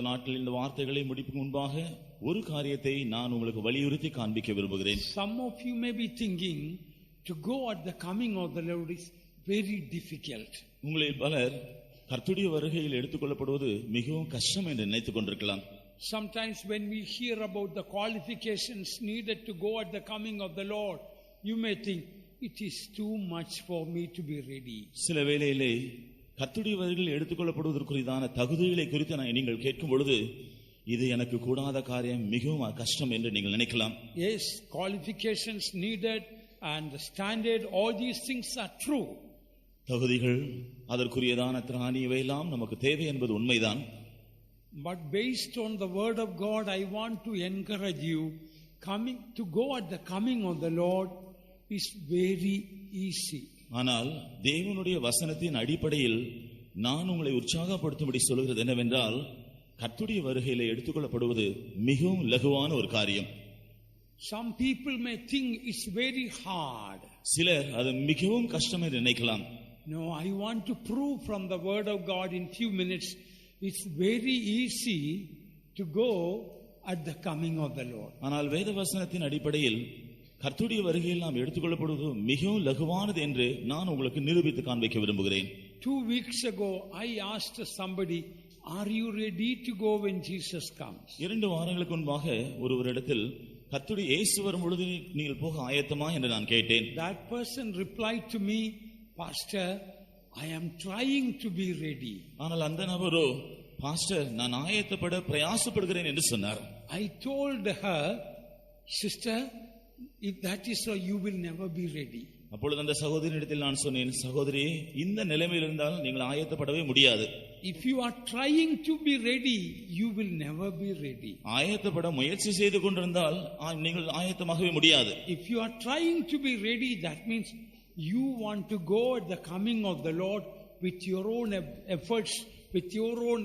நாட்களில் இந்த வார்த்தைகளை முடிப்புக்கு முன்பாக ஒரு காரியத்தை நான் உங்களுக்கு வலியுறுத்தி காண்பிக்க விரும்புகிறேன். Some of you may be thinking to go at the coming of the Lord is very difficult. உங்களில் பலர் கர்த்தருடைய வருகையில் எடுத்துக்கொள்ளப்படுவது மிகவும் கஷ்டம் என்று நினைத்துக் கொண்டிருக்கலாம். Sometimes when we hear about the qualifications needed to go at the coming of the Lord, you may think it is too much for me to be ready. சில வேளையிலே கர்த்தருடைய வருகையில் எடுத்துக்கொள்ளப்படுவதற்குரியதான தகுதிகளை குறித்து நீங்கள் கேட்கும் பொழுது இது எனக்கு கூடாத காரியம், மிகவும் கஷ்டம் என்று நீங்கள் நினைக்கலாம். Yes, qualifications needed and the standard, all these things are true. தகுதிகள், அதற்குரியதான திராணி இவையெல்லாம் நமக்கு தேவை என்பது உண்மைதான். But based on the word of God, I want to encourage you, coming to go at the coming of the Lord is very easy. ஆனால் தேவனுடைய வசனத்தின் அடிப்படையில் நான் உங்களை உற்சாகப்படுத்தும்படி சொல்கிறது என்னவென்றால், கர்த்தருடைய வருகையிலே எடுத்துக்கொள்ளப்படுவது மிகவும் லகுவான ஒரு காரியம். Some people may think it's very hard. சிலர் அது மிகவும் கஷ்டம் என்று நினைக்கலாம். No, I want to prove from the word of God in few minutes, it's very easy to go at the coming of the Lord. ஆனால் வேத வசனத்தின் அடிப்படையில் கர்த்தருடைய வருகையில் நாம் எடுத்துக்கொள்ளப்படுவது மிகவும் லகுவானது என்று நான் உங்களுக்கு நிரூபித்து காண்பிக்க விரும்புகிறேன். 2 weeks ago, I asked somebody, are you ready to go when Jesus comes? 2 வாரங்களுக்கு முன்பாக ஒருவரிடத்தில் கர்த்தருடைய இயேசு வரும் பொழுது நீங்கள் போக ஆயத்தமா என்று நான் கேட்டேன். That person replied to me, Pastor, I am trying to be ready. ஆனால் அந்த நபரோ, பாஸ்டர், நான் ஆயத்தப்பட பிரயாசப்படுகிறேன் என்று சொன்னார். I told her, sister, if that is so, you will never be ready. அப்பொழுது அந்த சகோதரியிடத்தில் நான் சொன்னேன், சகோதரி, இந்த நிலைமையில் இருந்தால் நீங்கள் ஆயத்தப்படவே முடியாது. if you are trying to be ready, you will never be ready. ஆயத்தப்பட முயற்சி செய்து கொண்டிருந்தால் நீங்கள் ஆயத்தமாகவே முடியாது. If you are trying to be ready, that means you want to go at the coming of the Lord with your own efforts, with your own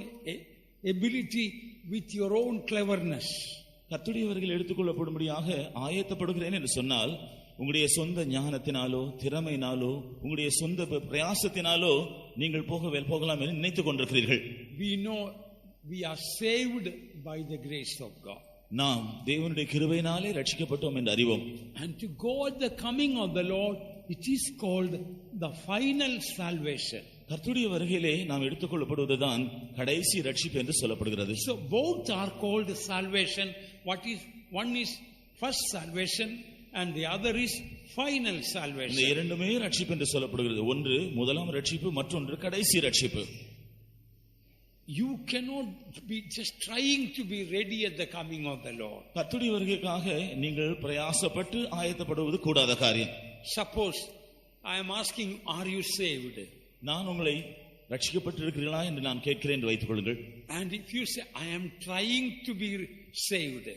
ability, with your own cleverness. கர்த்தருடையவர்கள் எடுத்துக்கொள்ளப்படும்படியாக ஆயத்தப்படுகிறேன் என்று சொன்னால் உங்களுடைய சொந்த ஞானத்தினாலோ திறமையினாலோ உங்களுடைய சொந்த பிரயாசத்தினாலோ நீங்கள் போகலாம் என்று நினைத்துக் கொண்டிருக்கிறீர்கள். We know we are saved by the grace of God. நாம் தேவனுடைய கிருபையினாலே ரட்சிக்கப்பட்டோம் என்று அறிவோம். And to go at the coming of the Lord, it is called the final salvation. கர்த்தருடைய வருகையிலே நாம் எடுத்துக்கொள்ளப்படுவதுதான் கடைசி ரட்சிப்பு என்று சொல்லப்படுகிறது. So both are called salvation. One is first salvation and the other is final salvation. இந்த இரண்டுமே ரட்சிப்பு என்று சொல்லப்படுகிறது. ஒன்று முதலாம் ரட்சிப்பு, மற்றொன்று கடைசி ரட்சிப்பு. You cannot be just trying to be ready at the coming of the Lord. கர்த்தருடைய வருகைக்காக நீங்கள் பிரயாசப்பட்டு ஆயத்தப்படுவது கூடாத காரியம். Suppose I am asking, are you saved? நான் உங்களை ரட்சிக்கப்பட்டிருக்கிறீர்களா என்று நான் கேட்கிறேன் என்று வைத்துக் கொள்ளுங்கள். And if you say, I am trying to be saved,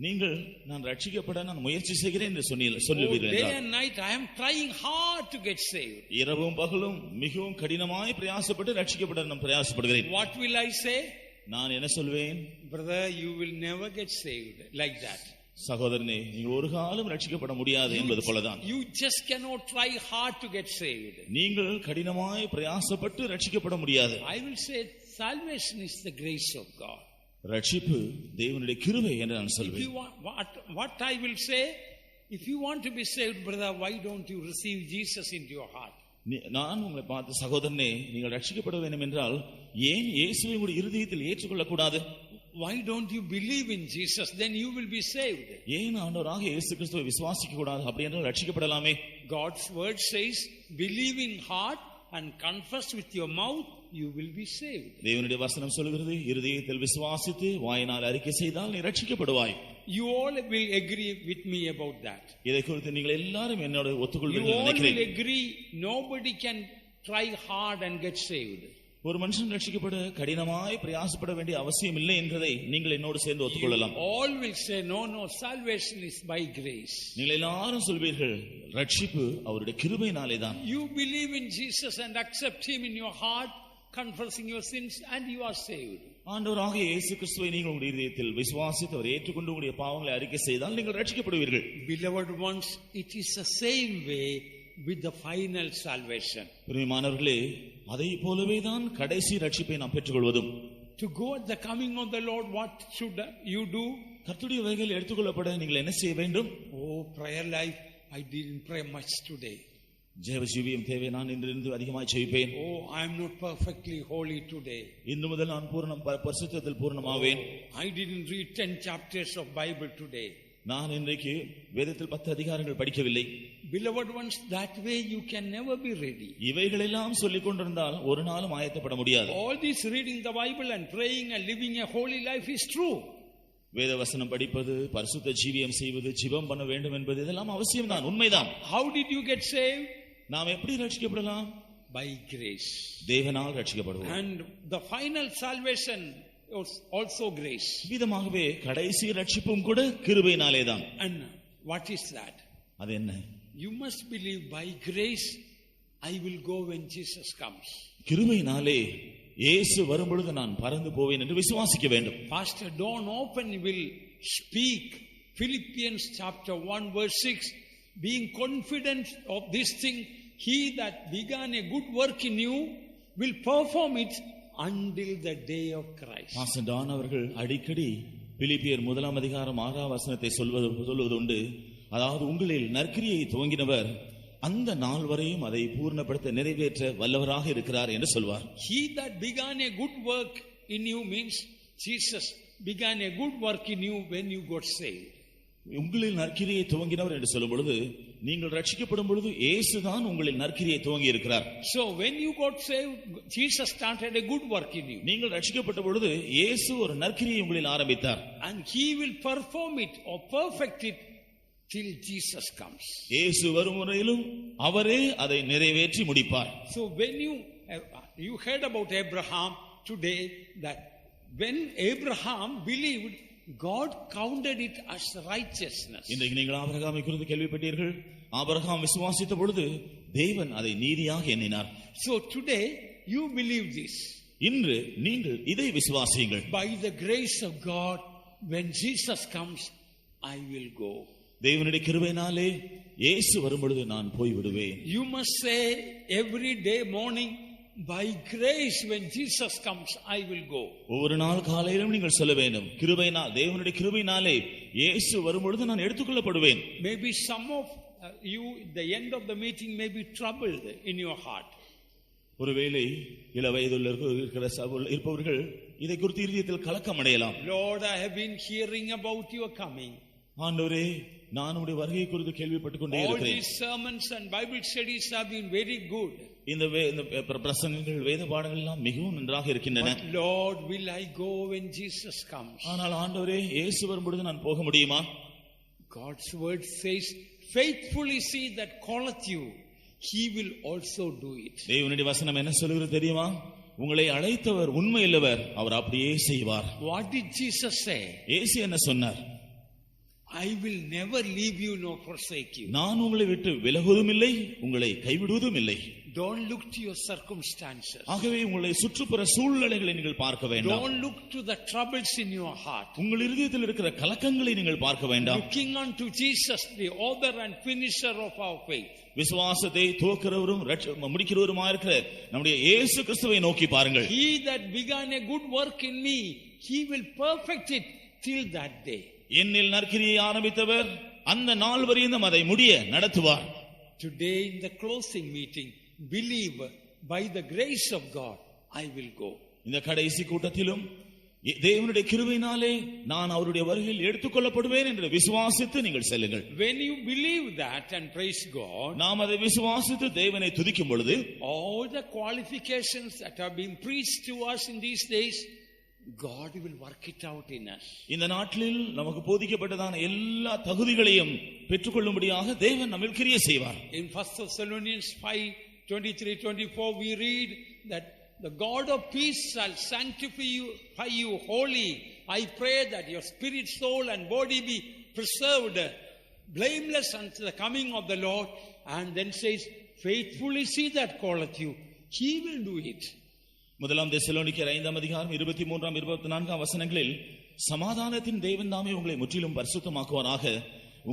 நீங்கள் நான் ரட்சிக்கப்பட நான் முயற்சி செய்கிறேன் என்று சொல்லுவீர்கள். Day and night I am trying hard to get saved. இரவும் பகலும் மிகவும் கடினமாய் பிரயாசப்பட்டு ரட்சிக்கப்பட நான் பிரயாசப்படுகிறேன். What will I say? நான் என்ன சொல்வேன்? Brother, you will never get saved like that. சகோதரனே, நீங்கள் ஒரு காலம் ரட்சிக்கப்பட முடியாது என்பது போலதான். You just cannot try hard to get saved. நீங்கள் கடினமாய் பிரயாசப்பட்டு ரட்சிக்கப்பட முடியாது. I will say salvation is the grace of God. ரட்சிப்பு தேவனுடைய கிருபை என்று நான் சொல்வேன். What I will say, if you want to be saved, brother, why don't you receive Jesus into your heart? நான் உங்களை பார்த்து, சகோதரனே, நீங்கள் ரட்சிக்கப்பட வேண்டும் என்றால் ஏன் இயேசுவை உங்களுடைய இருதயத்தில் ஏற்றுக்கொள்ள கூடாது? Why don't you believe in Jesus? Then you will be saved. ஏன் ஆண்டவராக இயேசு கிறிஸ்துவை விசுவாசிக்க கூடாது? அப்படி என்றால் ரட்சிக்கப்படலாமே. God's word says, believe in heart and confess with your mouth, you will be saved. தேவனுடைய வசனம் சொல்கிறது, இருதயத்தில் விசுவாசித்து வாயினால் அறிக்கை செய்தால் நீ ரட்சிக்கப்படுவாய். You all will agree with me about that. இதை குறித்து நீங்கள் எல்லாரும் என்னோட ஒத்துக்கொள்வீர்கள் You all நினைக்கிறேன். will agree nobody can try hard and get saved. ஒரு மனுஷன் ரட்சிக்கப்பட கடினமாய் பிரயாசப்பட வேண்டிய அவசியம் இல்லை என்பதை நீங்கள் என்னோடு சேர்ந்து ஒத்துக்கொள்ளலாம். All will say no, salvation is by grace. நீங்கள் எல்லாரும் சொல்வீர்கள் ரட்சிப்பு அவருடைய கிருபையினாலே தான். You believe in Jesus and accept him in your heart, confessing your sins, and you are saved. ஆண்டவராகிய இயேசு கிறிஸ்துவை நீங்கள் உங்களுடைய இதயத்தில் விசுவாசித்து அவரை ஏற்றுக்கொண்டு உங்களுடைய பாவங்களை அறிக்கை செய்தால் நீங்கள் ரட்சிக்கப்படுவீர்கள். Beloved ones, it is the same way with the final salvation. பிரியமானவர்களே, அதை போலவே தான் கடைசி ரட்சிப்பை நாம் பெற்றுக்கொள்வதும். To go at the coming of the Lord, what should you do? கர்த்தருடைய வருகையில் எடுத்துக்கொள்ளப்பட நீங்கள் என்ன செய்ய வேண்டும்? Oh, prayer life, I didn't pray much today. ஜெப ஜீவியம் தேவை, நான் இன்றிருந்து அதிகமாய் ஜெபிப்பேன். Oh, I am not perfectly holy today. இன்று முதல் நான் பரிசுத்தத்தில் பூரணமாவேன். I didn't read 10 chapters of Bible today. நான் இன்றைக்கு வேதத்தில் 10 அதிகாரங்கள் படிக்கவில்லை. Beloved ones, that way you can never be ready. இவைகளெல்லாம் சொல்லிக் கொண்டிருந்தால் ஒரு நாளும் ஆயத்தப்பட முடியாது. All this reading the Bible and praying and living a holy life is true. வேத வசனம் படிப்பது, பரிசுத்த ஜீவியம் செய்வது, ஜெபம் பண்ண வேண்டும் என்பது இதெல்லாம் அவசியம்தான், உண்மைதான். How did you get saved? நாம் எப்படி ரட்சிக்கப்படலாம்? By grace. தேவனால் ரட்சிக்கப்படுவோம். And the final salvation was also grace. விதமாகவே கடைசி ரட்சிப்பும் கூட கிருபையினாலே தான். And what is that? அது என்ன? You must believe by grace I will go when Jesus comes. கிருபையினாலே இயேசு வரும்பொழுது நான் பறந்து போவேன் என்று விசுவாசிக்க வேண்டும். Pastor Don Open will speak Philippians chapter 1 verse 6, being confident of this thing, he that began a good work in you will perform it until the day of Christ. Pastor Don அவர்கள் அடிக்கடி பிலிப்பியர் 1 அதிகாரம் 6 வசனத்தை சொல்வது உண்டு. அதாவது உங்களில் நற்கிரியை துவங்கினவர் அந்த நாள் வரையும் அதை பூர்ணப்படுத்த நிறைவேற்ற வல்லவராக இருக்கிறார் என்று சொல்வார். He that began a good work in you means Jesus began a good work in you when you got saved. உங்களில் நற்கிரியை துவங்கினவர் என்று சொல்லும் பொழுது நீங்கள் ரட்சிக்கப்படும் பொழுது இயேசுதான் உங்களில் நற்கிரியை துவங்கி இருக்கிறார். So when you got saved, Jesus started a good work in you. நீங்கள் ரட்சிக்கப்பட்ட பொழுது இயேசு ஒரு நற்கிரியை உங்களில் ஆரம்பித்தார். And he will perform it or perfect it till Jesus comes. இயேசு வரும் முறையிலும் அவரே அதை நிறைவேற்றி முடிப்பார். So when you heard about Abraham, today that when Abraham believed, God counted it as righteousness. இன்றைக்கு நீங்கள் ஆபிரகாமை குறித்து கேள்விப்பட்டீர்கள். ஆபிரகாம் விசுவாசித்த பொழுது தேவன் அதை நீதியாக எண்ணினார். So today you believe this. இன்று நீங்கள் இதை விசுவாசியுங்கள். By the grace of God, when Jesus comes, I will go. தேவனுடைய கிருபையினாலே இயேசு வரும்பொழுது நான் போய் விடுவேன். You must say every day morning, by grace when Jesus comes, I will go. ஒவ்வொரு நாள் காலையிலும் நீங்கள் சொல்ல வேண்டும், கிருபையினால், தேவனுடைய கிருபையினாலே இயேசு வரும்பொழுது நான் எடுத்துக்கொள்ளப்படுவேன். Maybe some of you at the end of the meeting may be troubled in your heart. ஒருவேளை இள வயதுள்ள இருப்பவர்கள் இதை குறித்து இருதயத்தில் கலக்கம் அடையலாம். Lord, I have been hearing about your coming. ஆண்டவரே, நான் உம்முடைய வருகை குறித்து கேள்விப்பட்டுக் கொண்டே All இருக்கிறேன். these sermons and Bible studies have been very good. இந்த பிரசங்கங்கள், வேத பாடங்கள் எல்லாம் மிகவும் நன்றாக இருக்கின்றன. But Lord, will I go when Jesus comes? ஆனால் ஆண்டவரே, இயேசு வரும்பொழுது நான் போக முடியுமா? God's word says, faithfully see that calleth you, he will also do it. தேவனுடைய வசனம் என்ன சொல்கிறது தெரியுமா? உங்களை அழைத்தவர் உண்மையுள்ளவர், அவர் அப்படியே செய்வார். What did Jesus say? இயேசு என்ன சொன்னார்? I will never leave you nor forsake you. நான் உங்களை விட்டு விலகுவதும் இல்லை, உங்களை கைவிடுவதும் இல்லை. Don't look to your circumstances. ஆகவே உங்களை சுற்றுப்புற சூழ்நிலைகளை நீங்கள் பார்க்க வேண்டாம். Don't look to the troubles in your heart. உங்கள் இதயத்தில் இருக்கிற கலக்கங்களை நீங்கள் பார்க்க வேண்டாம். Looking unto Jesus, the author and finisher of our faith. விசுவாசத்தை துவக்கிறவரும் முடிக்கிறவருமா இருக்கிற நம்முடைய இயேசு கிறிஸ்துவை நோக்கி பாருங்கள். He that began a good work in me, he will perfect it till that day. என்னில் நற்கிரியை ஆரம்பித்தவர் அந்த நாள் வரையும் அதை முடிய நடத்துவார். Today in the closing meeting, believe by the grace of God, I will go. இந்த கடைசி கூட்டத்திலும் தேவனுடைய கிருபையினாலே நான் அவருடைய வருகையில் எடுத்துக்கொள்ளப்படுவேன் என்று விசுவாசித்து நீங்கள் செல்லுங்கள். When you believe that and praise God, நாம் அதை விசுவாசித்து தேவனை துதிக்கும் பொழுது, all the qualifications that have been preached to us in these days, God will work it out in us. இந்த நாட்டில் நமக்கு போதிக்கப்பட்டதான எல்லா தகுதிகளையும் பெற்றுக்கொள்ளும்படியாக தேவன் நம்மில் கிரியை செய்வார். In 1 Thessalonians 5:23-24 we read that the God of peace shall sanctify you wholly. I pray that your spirit, soul and body be preserved blameless unto the coming of the Lord. And then says, faithfully see that calleth you, he will do it. முதலாம் தெசலோனிக்கேயர் 5:23-24 வசனங்களில், சமாதானத்தின் தேவன் தாமே உங்களை முற்றிலும் பரிசுத்தமாக்குவாராக,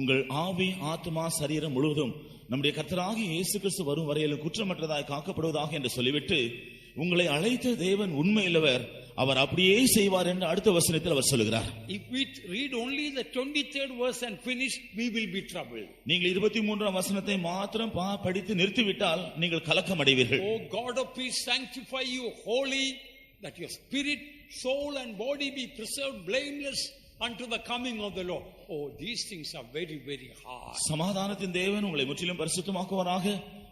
உங்கள் ஆவி, ஆத்மா, சரீரம் முழுவதும் நம்முடைய கர்த்தராகிய இயேசு கிறிஸ்து வரும் வரையிலும் குற்றமற்றதாய் காக்கப்படுவதாக என்று சொல்லிவிட்டு, உங்களை அழைத்த தேவன் உண்மையுள்ளவர், அவர் அப்படியே செய்வார் என்று அடுத்த வசனத்தில் அவர் சொல்கிறார். If we read only the 23rd verse and finish, we will be troubled. நீங்கள் 23ஆம் வசனத்தை மாத்திரம் படித்து நிறுத்திவிட்டால் நீங்கள் கலக்கம் அடைவீர்கள். Oh God of peace, sanctify you wholly, that your spirit, soul and body be preserved blameless unto the coming of the Lord. Oh, these things are very, very hard. சமாதானத்தின் தேவன் உங்களை முற்றிலும் பரிசுத்தமாக்குவாராக,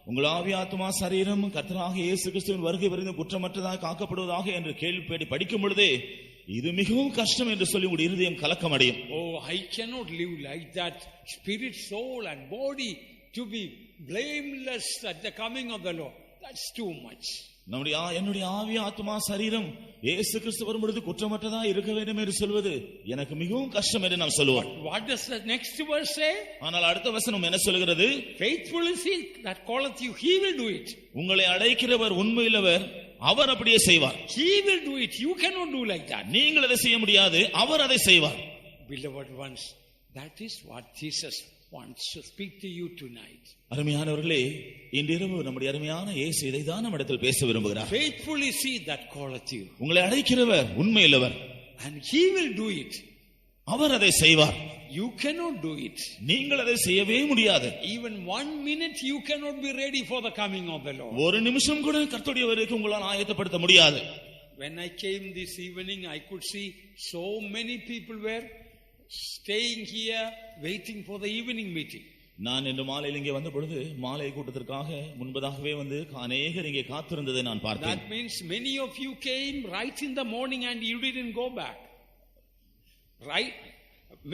உங்கள் ஆவி, ஆத்மா, சரீரம் கர்த்தராகிய இயேசு கிறிஸ்துவின் வருகை வரைக்கும் குற்றமற்றதாக காக்கப்படுவதாக என்று கேள்வி படிக்கும் பொழுதே இது மிகவும் கஷ்டம் என்று சொல்லி உங்களுடைய இருதயம் கலக்கம் அடையும். Oh, I cannot live like that. Spirit, soul and body to be blameless at the coming of the Lord. That's too much. என்னுடைய ஆவி, ஆத்மா, சரீரம் இயேசு கிறிஸ்து வரும்பொழுது குற்றமற்றதா இருக்க வேண்டும் என்று சொல்வது எனக்கு மிகவும் கஷ்டம் என்று நாம் சொல்லுவோம். What does the next verse say? ஆனால் அடுத்த வசனம் என்ன சொல்கிறது? Faithfully see that calleth you, he will do it. உங்களை அழைக்கிறவர் உண்மையுள்ளவர், அவர் அப்படியே செய்வார். He will do it. You cannot do like that. நீங்கள் அதை செய்ய முடியாது, அவர் அதை செய்வார். Beloved ones, that is what Jesus wants to speak to you tonight. அருமையானவர்களே, இன்றிரவு நம்முடைய அருமையான இயேசு இதைதான் நம்மிடத்தில் பேச விரும்புகிறார். Faithfully see that calleth you. உங்களை அழைக்கிறவர் உண்மையுள்ளவர், and he will do it. அவர் அதை செய்வார். You cannot do it. நீங்கள் அதை செய்யவே முடியாது. Even 1 minute you cannot be ready for the coming of the Lord. ஒரு நிமிஷம் கூட கர்த்தருடைய வருகைக்கு உங்களால் ஆயத்தப்படுத்த முடியாது. When I came this evening, I could see so many people were staying here waiting for the evening meeting. நான் இன்று மாலையில் இங்கே வந்த பொழுது மாலை கூட்டத்திற்காக முன்பதாகவே வந்து அநேகர் இங்கே காத்திருந்ததை நான் பார்த்தேன். That means many of you came right in the morning and you didn't go back. Right?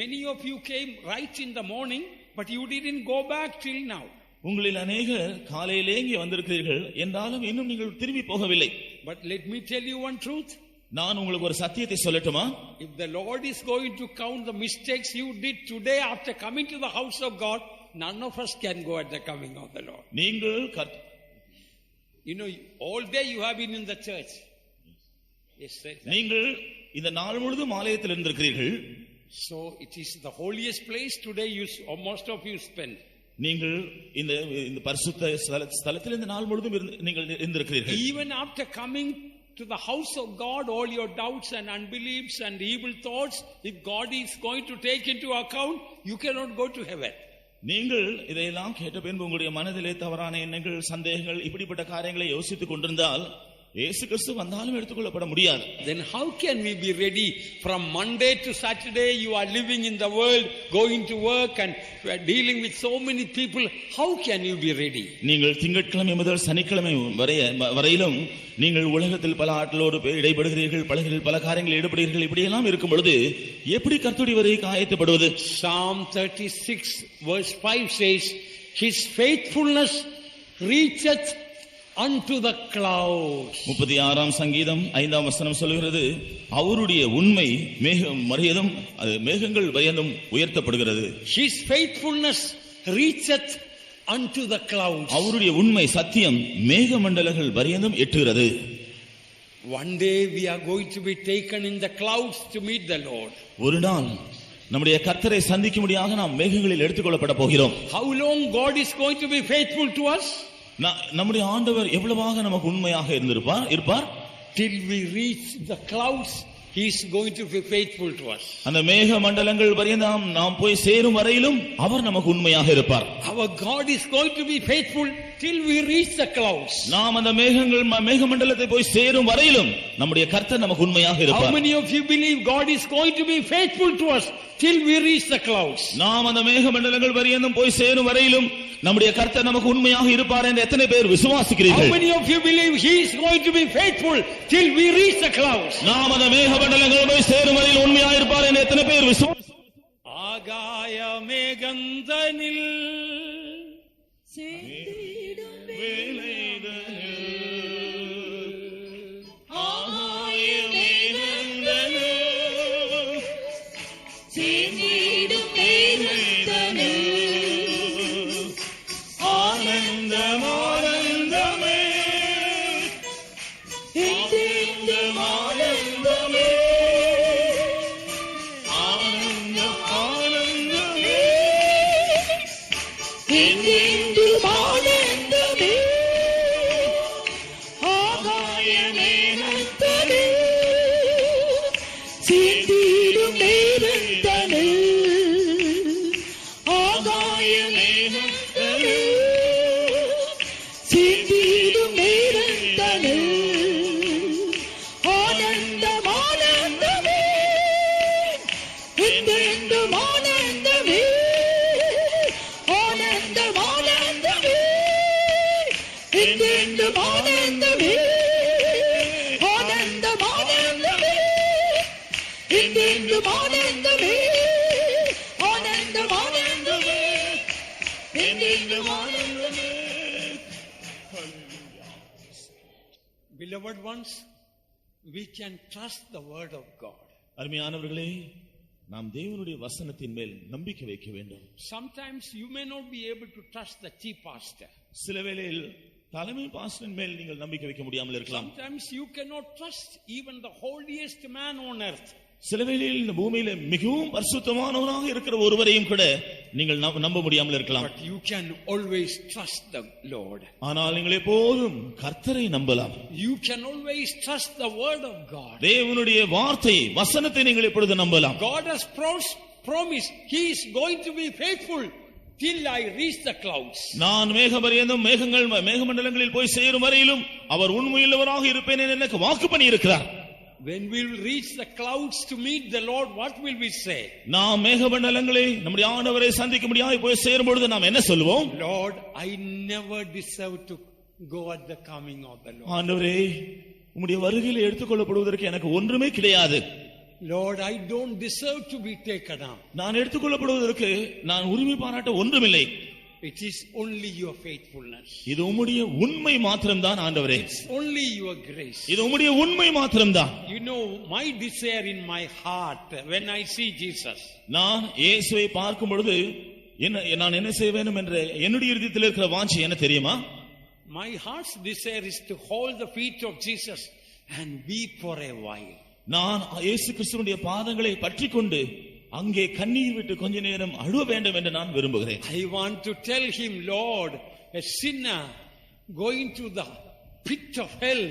Many of you came right in the morning but you didn't go back till now. உங்களில் அநேகர் காலையிலே இங்கே வந்திருக்கிறீர்கள் என்றாலும் இன்னும் நீங்கள் திரும்பி போகவில்லை. But let me tell you one truth. நான் உங்களுக்கு ஒரு சத்தியத்தை சொல்லட்டுமா? If the Lord is going to count the mistakes you did today after coming to the house of God, none of us can go at the coming of the Lord. நீங்கள் You know, all day you have been in the church. Yes, sir. நீங்கள் இந்த நாள் முழுதும் ஆலயத்தில் இருந்திருக்கிறீர்கள். So it is the holiest place today or most of you spend. நீங்கள் இந்த பரிசுத்த ஸ்தலத்தில் இந்த நாள் முழுதும் நீங்கள் இருந்திருக்கிறீர்கள். Even after coming to the house of God, all your doubts and unbeliefs and evil thoughts, if God is going to take into account, you cannot go to heaven. நீங்கள் இதையெல்லாம் கேட்ட பின்பு உங்களுடைய மனதிலே தவறான எண்ணங்கள், சந்தேகங்கள், இப்படிப்பட்ட காரியங்களை யோசித்துக் கொண்டிருந்தால் இயேசு கிறிஸ்து வந்தாலும் எடுத்துக்கொள்ளப்பட முடியாது. Then how can we be ready? From Monday to Saturday you are living in the world, going to work and dealing with so many people. How can you be ready? நீங்கள் திங்கட்கிழமை முதல் சனிக்கிழமை வரையிலும் நீங்கள் உலகத்தில் பல ஆட்களோடு இடைபடுகிறீர்கள், பல காரியங்களில் ஈடுபடுகிறீர்கள். இப்படியெல்லாம் இருக்கும் பொழுது எப்படி கர்த்தருடைய வருகைக்கு ஆயத்தப்படுவது? Psalm 36 verse 5 says, His faithfulness reacheth unto the clouds. 36ஆம் சங்கீதம் 5ஆம் வசனம் சொல்கிறது, அவருடைய உண்மை மேகம் வரையதும் அது மேகங்கள் வரையதும் உயர்த்தப்படுகிறது. His faithfulness reacheth unto the clouds. அவருடைய உண்மை சத்தியம் மேக மண்டலங்கள் வரையதும் எட்டுகிறது. One day we are going to be taken in the clouds to meet the Lord. ஒரு நாள் நம்முடைய கர்த்தரை சந்திக்கும்படியாக நாம் மேகங்களில் எடுத்துக்கொள்ளப்பட போகிறோம். How long God is going to be faithful to us? நம்முடைய ஆண்டவர் எவ்வளவாக நமக்கு உண்மையாக இருப்பார்? Till we reach the clouds, He is going to be faithful to us. அந்த மேக மண்டலங்கள் வரையும் நாம் போய் சேரும் வரையிலும் அவர் நமக்கு உண்மையாக இருப்பார். Our God is going to be faithful till we reach the clouds. நாம் அந்த மேக மண்டலத்தை போய் சேரும் வரையிலும் நம்முடைய கர்த்தர் நமக்கு உண்மையாக இருப்பார். How many of you believe God is going to be faithful to us till we reach the clouds? நாம் அந்த மேக மண்டலங்கள் வரையும் போய் சேரும் வரையிலும் நம்முடைய கர்த்தர் நமக்கு உண்மையாக இருப்பார் என்று எத்தனை பேர் விசுவாசிக்கிறீர்கள்? How many of you believe He is going to be faithful till we reach the clouds? நாம் அந்த மேக மண்டலங்கள் போய் சேரும் வரையில் உண்மையாக இருப்பார் என்று எத்தனை பேர் ஆகாய மேகந்தனில் சேந்திடும் ஆகாய மேகந்தனில் சேந்திடும் மேகந்தனில் ஆனந்தம் ஆனந்தமே என்றென்றும் ஆனந்தமே ஆனந்தம் ஆனந்தமே என்றென்றும் ஆனந்தமே ஆகாய மேகந்தனில் சேந்திடும் மேகந்தனில் ஆகாய மேகந்தனில் சேந்திடும் மேகந்தனில் ஆனந்தம் ஆனந்தமே என்றென்றும் ஆனந்தமே ஆனந்தம் ஆனந்தமே என்றென்றும் ஆனந்தமே ஆனந்தம் ஆனந்தமே என்றென்றும் ஆனந்தமே ஆனந்தம் ஆனந்தமே என்றென்றும் ஆனந்தமே. Beloved ones, we can trust the word of God. அருமையானவர்களே, நாம் தேவனுடைய வசனத்தின் மேல் நம்பிக்கை வைக்க வேண்டும். Sometimes you may not be able to trust the chief pastor. சில வேளையில் தலைமை பாஸ்டரின் மேல் நீங்கள் நம்பிக்கை வைக்க முடியாமல் இருக்கலாம். Sometimes you cannot trust even the holiest man on earth. சில வேளையில் இந்த பூமியில மிகவும் பரிசுத்தமானவராக இருக்கிற ஒருவரையும் கூட நீங்கள் நம்ப முடியாமல் இருக்கலாம். But you can always trust the Lord. ஆனால் நீங்கள் எப்போதும் கர்த்தரை நம்பலாம். You can always trust the word of God. தேவனுடைய வார்த்தை வசனத்தை நீங்கள் எப்பொழுது நம்பலாம். God has promised He is going to be faithful till I reach the clouds. நான் மேகமண்டலங்களில் போய் சேரும் வரையிலும் அவர் உண்மையுள்ளவராக இருப்பேன் என்று எனக்கு வாக்கு பண்ணி இருக்கிறார். When we will reach the clouds to meet the Lord, what will we say? நாம் மேகமண்டலங்களை நம்முடைய ஆண்டவரை சந்திக்க முடியாமல் போய் சேரும் பொழுது நாம் என்ன சொல்லுவோம்? Lord, I never deserve to go at the coming of the Lord. ஆண்டவரே, உம்முடைய வருகையில் எடுத்துக்கொள்ளப்படுவதற்கு எனக்கு ஒன்றுமே கிடையாது. Lord, I don't deserve to be taken up. நான் எடுத்துக்கொள்ளப்படுவதற்கு நான் உரிமை பாராட்ட ஒன்றுமில்லை. it is only your faithfulness. இது உம்முடைய உண்மை மாத்திரம்தான் ஆண்டவரே. It's only your grace. இது உம்முடைய உண்மை மாத்திரம்தான். You know my desire in my heart when I see Jesus. நான் இயேசுவை பார்க்கும் பொழுது நான் என்ன செய்ய வேண்டும் என்ற என்னுடைய இதயத்தில் இருக்கிற வாஞ்சை என்ன தெரியுமா? My heart's desire is to hold the feet of Jesus and weep for a while. நான் இயேசு கிறிஸ்துவினுடைய பாதங்களை பற்றிக்கொண்டு அங்கே கண்ணீர் விட்டு கொஞ்ச நேரம் அழுவ வேண்டும் என்று நான் விரும்புகிறேன். I want to tell him, Lord, a sinner going to the pit of hell,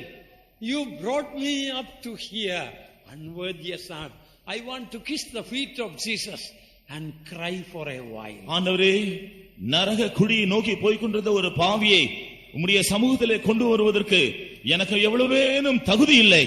you brought me up to here, unworthy as I am. I want to kiss the feet of Jesus and cry for a while. ஆண்டவரே, நரக குழியை நோக்கி போய் கொண்டிருந்த ஒரு பாவியை உம்முடைய சமூகத்திலே கொண்டு வருவதற்கு எனக்கு எவ்வளவேனும் தகுதி இல்லை.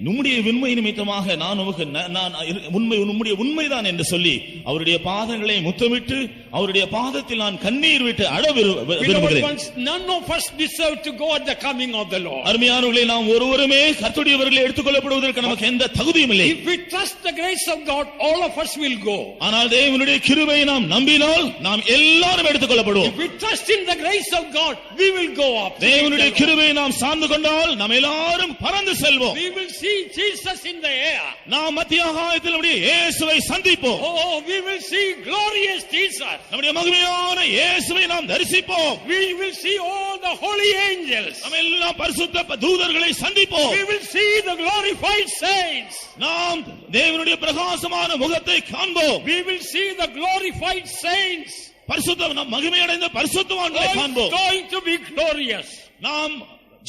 உம்முடைய உண்மை நிமித்தமாக நான் உம்முடைய உண்மைதான் என்று சொல்லி அவருடைய பாதங்களை முத்தமிட்டு அவருடைய பாதத்தில் நான் கண்ணீர் விட்டு அழ விரும்புகிறேன். None of us deserve to go at the coming of the Lord. அருமையானவர்களே, நாம் ஒருவருமே கர்த்தருடையவர்களே எடுத்துக்கொள்ளப்படுவதற்கு நமக்கு எந்த தகுதியும் இல்லை. If we trust the grace of God, all of us will go. ஆனால் தேவனுடைய கிருபையை நாம் நம்பினால் நாம் எல்லாரும் எடுத்துக்கொள்ளப்படுவோம். If we trust in the grace of God, we will go up. தேவனுடைய கிருபையை நாம் சார்ந்து கொண்டால் நாம் எல்லாரும் பறந்து செல்வோம். We will see Jesus in the air. நாம் மத்திய ஆகாயத்தில் நம்முடைய இயேசுவை சந்திப்போம். Oh, we will see glorious Jesus. நம்முடைய மகிமையான இயேசுவை நாம் தரிசிப்போம். We will see all the holy angels. நாம் எல்லா பரிசுத்த தூதர்களை சந்திப்போம். We will see the glorified saints. நாம் தேவனுடைய பிரகாசமான முகத்தை காண்போம். We will see the glorified saints. பரிசுத்த நாம் மகிமையடைந்த பரிசுத்தவான்களை காண்போம். It's going to be glorious. நாம்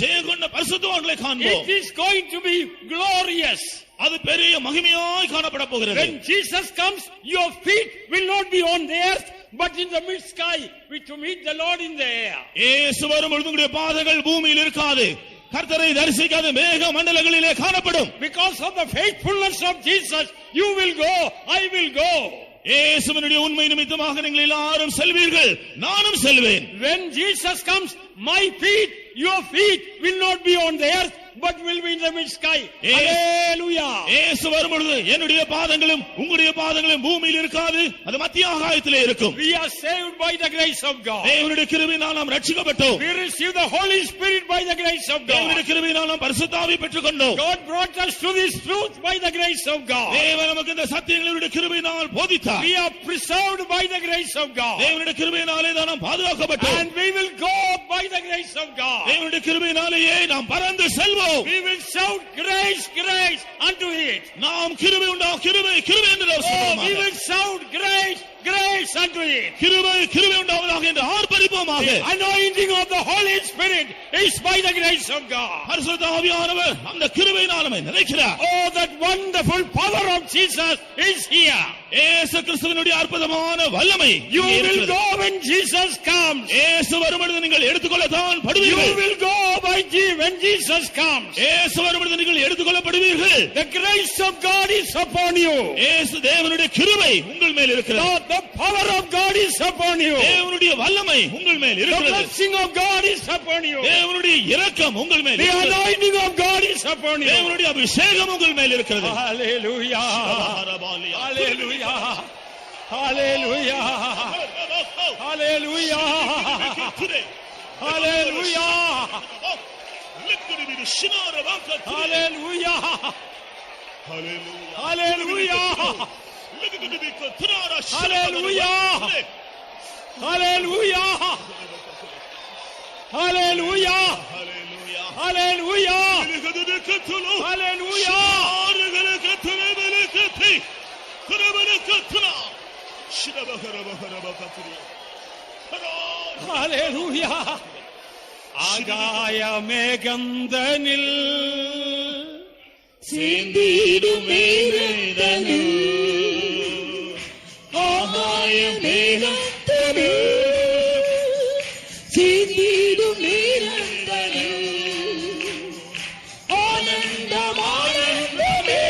ஜெயங்கொண்ட பரிசுத்தவான்களை காண்போம். It is going to be glorious. அது பெரிய மகிமையாய் காணப்பட போகிறது. When Jesus comes, your feet will not be on the earth, but in the mid sky, to meet the Lord in the air. இயேசு வரும்பொழுது உங்களுடைய பாதங்கள் பூமியில் இருக்காது, கர்த்தரை தரிசிக்காத மேக மண்டலங்களிலே காணப்படும். Because of the faithfulness of Jesus, you will go, I will go. இயேசுவினுடைய உண்மை நிமித்தமாக நீங்கள் எல்லாரும் செல்வீர்கள், நானும் செல்வேன். When Jesus comes, my feet, your feet will not be on the earth, but will be in the mid sky. Hallelujah. இயேசு வரும்பொழுது என்னுடைய பாதங்களும் உங்களுடைய பாதங்களும் பூமியில் இருக்காது, அது மத்திய ஆகாயத்திலே இருக்கும். We are saved by the grace of God. தேவனுடைய கிருபையினால் நாம் ரட்சிக்கப்பட்டோம். We receive the Holy Spirit by the grace of God. தேவனுடைய கிருபையினால் நாம் பரிசுத்த ஆவியை பெற்றுக்கொண்டோம். God brought us to this truth by the grace of God. தேவன் நமக்கு இந்த சத்தியங்களுடைய கிருபையினால் போதித்தார். We are preserved by the grace of God. தேவனுடைய கிருபையினாலே தான் நாம் பாதுகாக்கப்பட்டோம். And we will go by the grace of God. தேவனுடைய கிருபையினாலேயே நாம் பறந்து செல்வோம். We will shout grace, grace unto it. நாம் கிருபை உண்டா கிருபை கிருபை என்று சொல்வோம். We will shout grace, grace unto it. கிருபை கிருபை உண்டாவதாக என்று ஆர்ப்பரிப்போமாக. The anointing of the Holy Spirit is by the grace of God. பரிசுத்த ஆவியானவர் அந்த கிருபையினாலே நிறைக்கிறார். Oh, that wonderful power of Jesus is here. இயேசு கிறிஸ்துவினுடைய அற்புதமான வல்லமை. You will go when Jesus comes. இயேசு வரும்பொழுது நீங்கள் எடுத்துக்கொள்ளத்தான் படுவீர்கள். You will go when Jesus comes. இயேசு வரும்பொழுது நீங்கள் எடுத்துக்கொள்ளப்படுவீர்கள். The grace of God is upon you. இயேசு தேவனுடைய கிருபை உங்கள் மேல் இருக்கிறது. The power of God is upon you. தேவனுடைய வல்லமை உங்கள் மேல் இருக்கிறது. The blessing of God is upon you. தேவனுடைய இரக்கம் உங்கள் மேல் The இருக்கிறது. anointing of God is upon you. தேவனுடைய அபிஷேகம் உங்கள் மேல் இருக்கிறது. Hallelujah. Hallelujah. Hallelujah. Hallelujah. Hallelujah. Hallelujah. Hallelujah. Hallelujah. Hallelujah. Hallelujah. Hallelujah. Hallelujah. Hallelujah. ஆகாய மேகந்தனில் சேர்ந்திடுமேதனில் ஆகாய மேகந்தனில் சேர்ந்திடுமேதனில் ஆனந்தம் ஆனந்தமே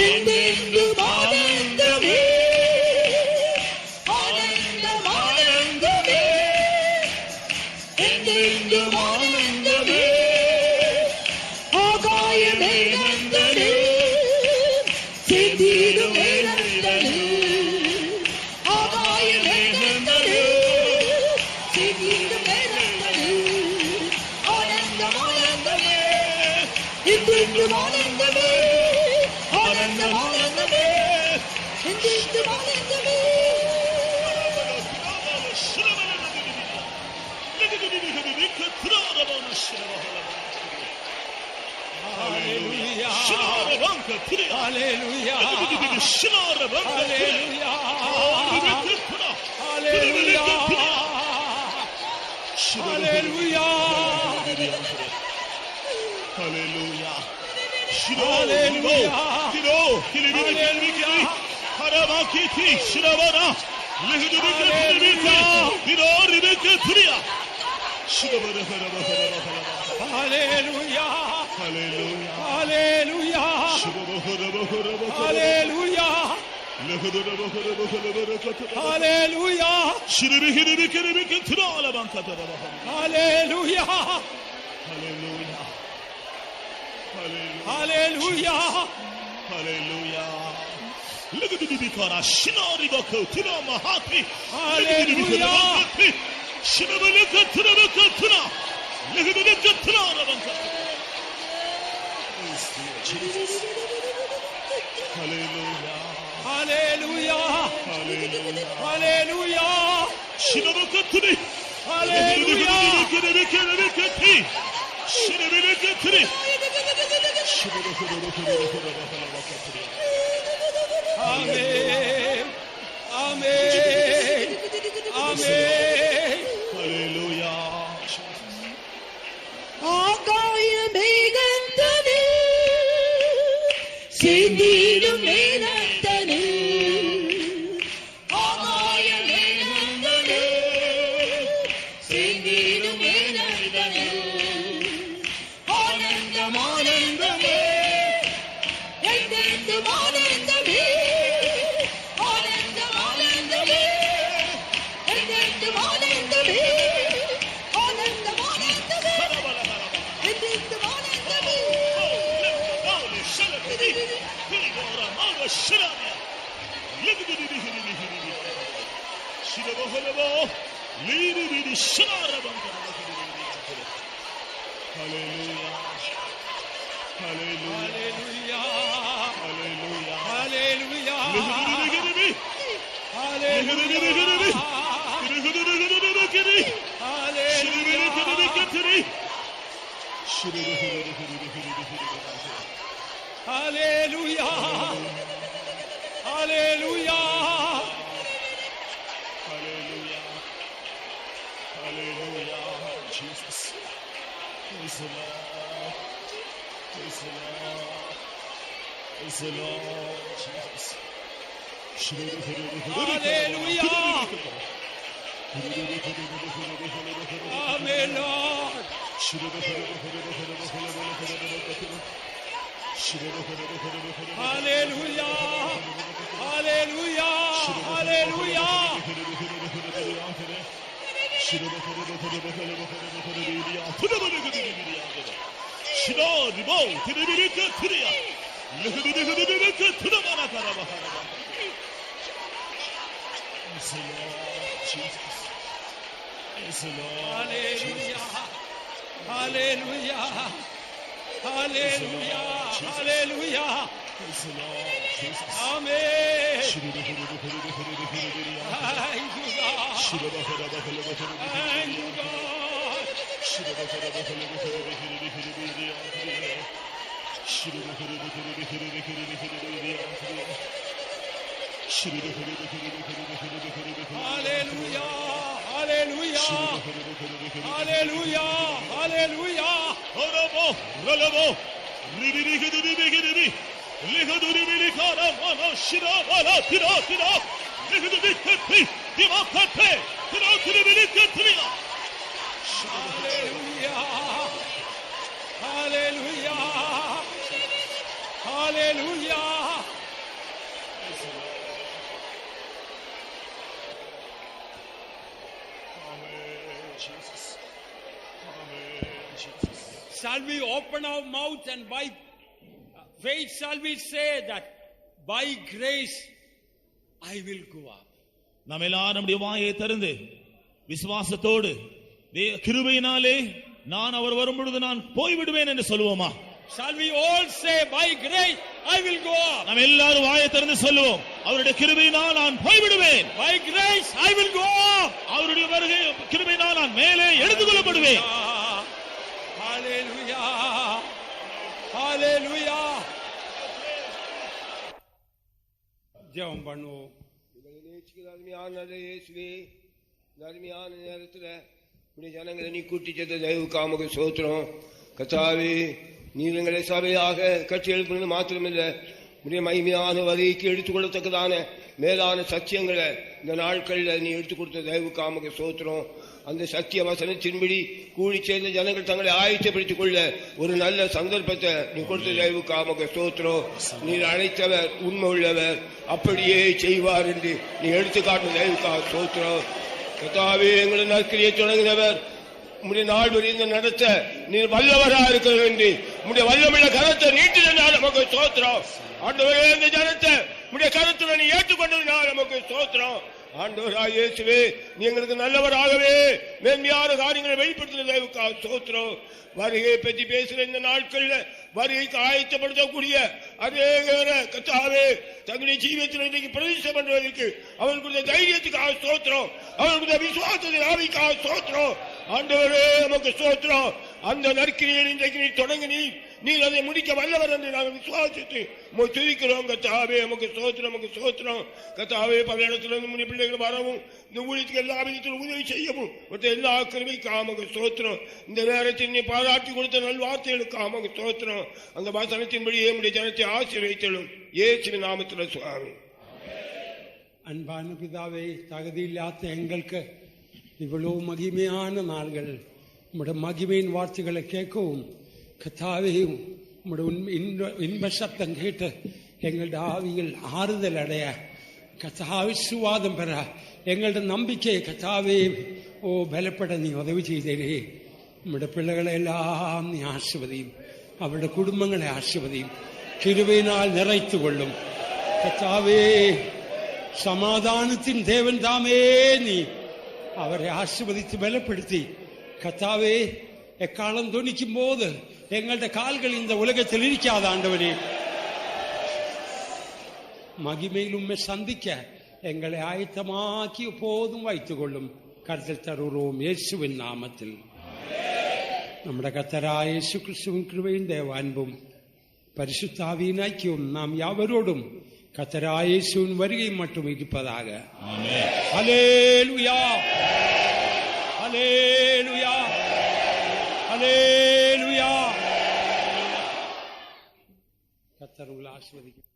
என்றென்றும் ஆனந்தமே ஆனந்தம் ஆனந்தமே என்றென்றும் ஆனந்தமே ஆகாய மேகந்தனில் சேர்ந்திடுமேதனில் ஆகாய ஆனந்தம் ஆனந்தமே என்றென்றும் ஆனந்தமே ஆனந்தம் ஆனந்தமே என்றென்றும் ஆனந்தமே Hallelujah. Hallelujah. Hallelujah. Hallelujah. Hallelujah. Hallelujah. Hallelujah. Hallelujah. Hallelujah. Hallelujah. Hallelujah. Hallelujah. Hallelujah. Look at the Bikara, Shinari Boko, Tuna Mahati, Hallelujah. Shinabalaka, Tuna, look at the Tuna. Jesus. Hallelujah. Hallelujah. Hallelujah. Hallelujah. Shinabaka Tuni. Hallelujah. Amen. Amen. Amen. Hallelujah. ஆகாய மேகந்தனில் சேர்ந்திடும் மேகந்தனில் ஆகாய மேகந்தனில் சேர்ந்திடும் மேகந்தனில் ஆனந்தம் ஆனந்தமே என்றென்றும் ஆனந்தமே ஆனந்தம் ஆனந்தமே என்றென்றும் ஆனந்தமே ஆனந்தம் ஆனந்தமே என்றென்றும் ஆனந்தமே Hallelujah. Hallelujah. Hallelujah. Hallelujah. Hallelujah. Hallelujah. Jesus. Praise the Lord. Praise the Lord. Praise the Lord. Jesus. Hallelujah. Amen, Lord. Hallelujah. Hallelujah. Hallelujah. Hallelujah. Hallelujah. Hallelujah. Hallelujah. Amen. Thank you, God. Thank you, God. Hallelujah. Hallelujah. Hallelujah. Hallelujah. Horabo, rolabo, ribirigidibigidibigidi, ligaduribirikara, mano, shira, wala, tira, ligadubikati, dimakate, tira, tiribirikatria. Hallelujah. Hallelujah. Hallelujah. Amen, Jesus. Amen, Jesus. Shall we open our mouth and by faith shall we say that by grace I will go up? நாம் எல்லாரும் நம்முடைய வாயை திறந்து விசுவாசத்தோடு கிருபையினாலே நான் அவர் வரும் பொழுது நான் போய்விடுவேன் என்று சொல்லுவோமா? Shall we all say, by grace I will go up? நாம் எல்லாரும் வாயை திறந்து சொல்லுவோம், அவருடைய கிருபையினால் நான் போய்விடுவேன். By grace I will go up. அவருடைய வருகை கிருபையினால் நான் மேலே எடுத்துக் கொள்ளப்படுவேன். Hallelujah. Hallelujah. ஜெபம் பண்ணுவோம். அருமையான இயேசுவே, அருமையான நேரத்துல உடைய ஜனங்களை நீ கூட்டி சேர்த்த தயவுக்காக ஸ்தோத்திரம். கர்த்தாவே, நீர் எங்களை சபையாக கட்சி எழுப்புறது மாத்திரமில்லை, உடைய மகிமையான வரிக்கு எடுத்துக் கொள்ளத்தக்கதான மேலான சத்தியங்களை இந்த நாட்களில் நீ எடுத்துக் கொடுத்த தயவுக்காக ஸ்தோத்திரம். அந்த சத்திய வசனத்தின்படி கூடி சேர்ந்த ஜனங்கள் தங்களை ஆயத்தப்படுத்திக் கொள்ள ஒரு நல்ல சந்தர்ப்பத்தை நீ கொடுத்த தயவுக்காக ஸ்தோத்திரம். நீர் அழைத்தவர், உண்மை உள்ளவர், அப்படியே செய்வார் என்று நீ எடுத்துக்காட்டு தயவுக்காக ஸ்தோத்திரம். கர்த்தாவே, எங்களை நற்கிரியை தொடங்கினவர் உம்முடைய நாள் வரைந்த நடத்த நீர் வல்லவராக இருக்கிறது என்று உம்முடைய வல்லமுள்ள கரத்தை நீட்டினால் நமக்கு ஸ்தோத்திரம். ஆண்டவரே, இந்த ஜனத்தை உம்முடைய கரத்துடன் நீ ஏற்றுக்கொண்டதினால் நமக்கு ஸ்தோத்திரம். ஆண்டவராக இயேசுவே, நீ எங்களுக்கு நல்லவராகவே மேன்மையான காரியங்களை வெளிப்படுத்தின தயவுக்காக ஸ்தோத்திரம். வருகையை பற்றி பேசுகிற இந்த நாட்கள்ல வருகைக்கு ஆயத்தப்படுத்தக்கூடிய அநேக கர்த்தாவே தங்களுடைய ஜீவியத்தில் இன்றைக்கு பிரதிஷ்டை பண்ணுவதற்கு அவர்களுடைய தைரியத்துக்காக ஸ்தோத்திரம், அவர்களுடைய விசுவாசத்தின் ஆவிக்காக ஸ்தோத்திரம். ஆண்டவரே, நமக்கு ஸ்தோத்திரம். அந்த நற்கிரியை இன்றைக்கு நீ தொடங்கி நீர் அதை முடிக்க வல்லவர் என்று நாங்கள் விசுவாசித்து துதிக்கிறோம். கர்த்தாவே, நமக்கு ஸ்தோத்திரம், நமக்கு ஸ்தோத்திரம். கர்த்தாவே, பல இடத்திலிருந்து முன்னே பிள்ளைகள் வரவும் இந்த ஊழியத்துக்கு எல்லா விதத்திலும் உதவி செய்யவும் மற்ற எல்லா கிருபைக்காக நமக்கு ஸ்தோத்திரம். இந்த நேரத்தில் நீ பாராட்டி கொடுத்த நல்வார்த்தைகளுக்காக நமக்கு ஸ்தோத்திரம். அந்த வசனத்தின்படியே நம்முடைய ஜனத்தை ஆசீர்வதித்தலும் இயேசுவின் நாமத்தில் சுவாமி. அன்பான பிதாவே, தகுதியில்லாத எங்களுக்கு இவ்வளவு மகிமையான நாள்கள் உம்முடைய மகிமையின் வார்த்தைகளை கேட்கவும் கர்த்தாவே உம்முடைய இன்ப சத்தம் கேட்டு எங்களுடைய ஆவியில் ஆறுதல் அடைய கர்த்தாவே சுவாதம் பெற எங்களுடைய நம்பிக்கையை கர்த்தாவே பலப்பட நீ உதவி செய்தே. உம்முடைய பிள்ளைகளை எல்லாம் நீ ஆசீர்வதியும், அவருடைய குடும்பங்களை ஆசீர்வதியும், கிருபையினால் நிறைத்து கொள்ளும். கர்த்தாவே, சமாதானத்தின் தேவன் தாமே நீ அவரை ஆசீர்வதித்து பலப்படுத்தி கர்த்தாவே எக்காலம் துணிக்கும் போது எங்களுடைய கால்கள் இந்த உலகத்தில் இருக்காத ஆண்டவரே, மகிமையில் உம்மை சந்திக்க எங்களை ஆயத்தமாக்கி போதும் வைத்துக் கொள்ளும். கருத்தில் தருகிறோம் இயேசுவின் நாமத்தில். നമ്മുടെ കർത്താവായ യേശു ക്രിസ്തുവിൻ കൃപയും ദൈവ അൻപും പരിശുദ്ധ ആവിயின் ஐக்கியம் நாம் யாவரோடும் கர்த்தராய இயேசுவின் வருகை மட்டும் இருப்பதாக. ஆமென். ஹல்லேலூயா, ஹல்லேலூயா, ஹல்லேலூயா. கர்த்தர் உங்களை ஆசீர்வதிக்கும்.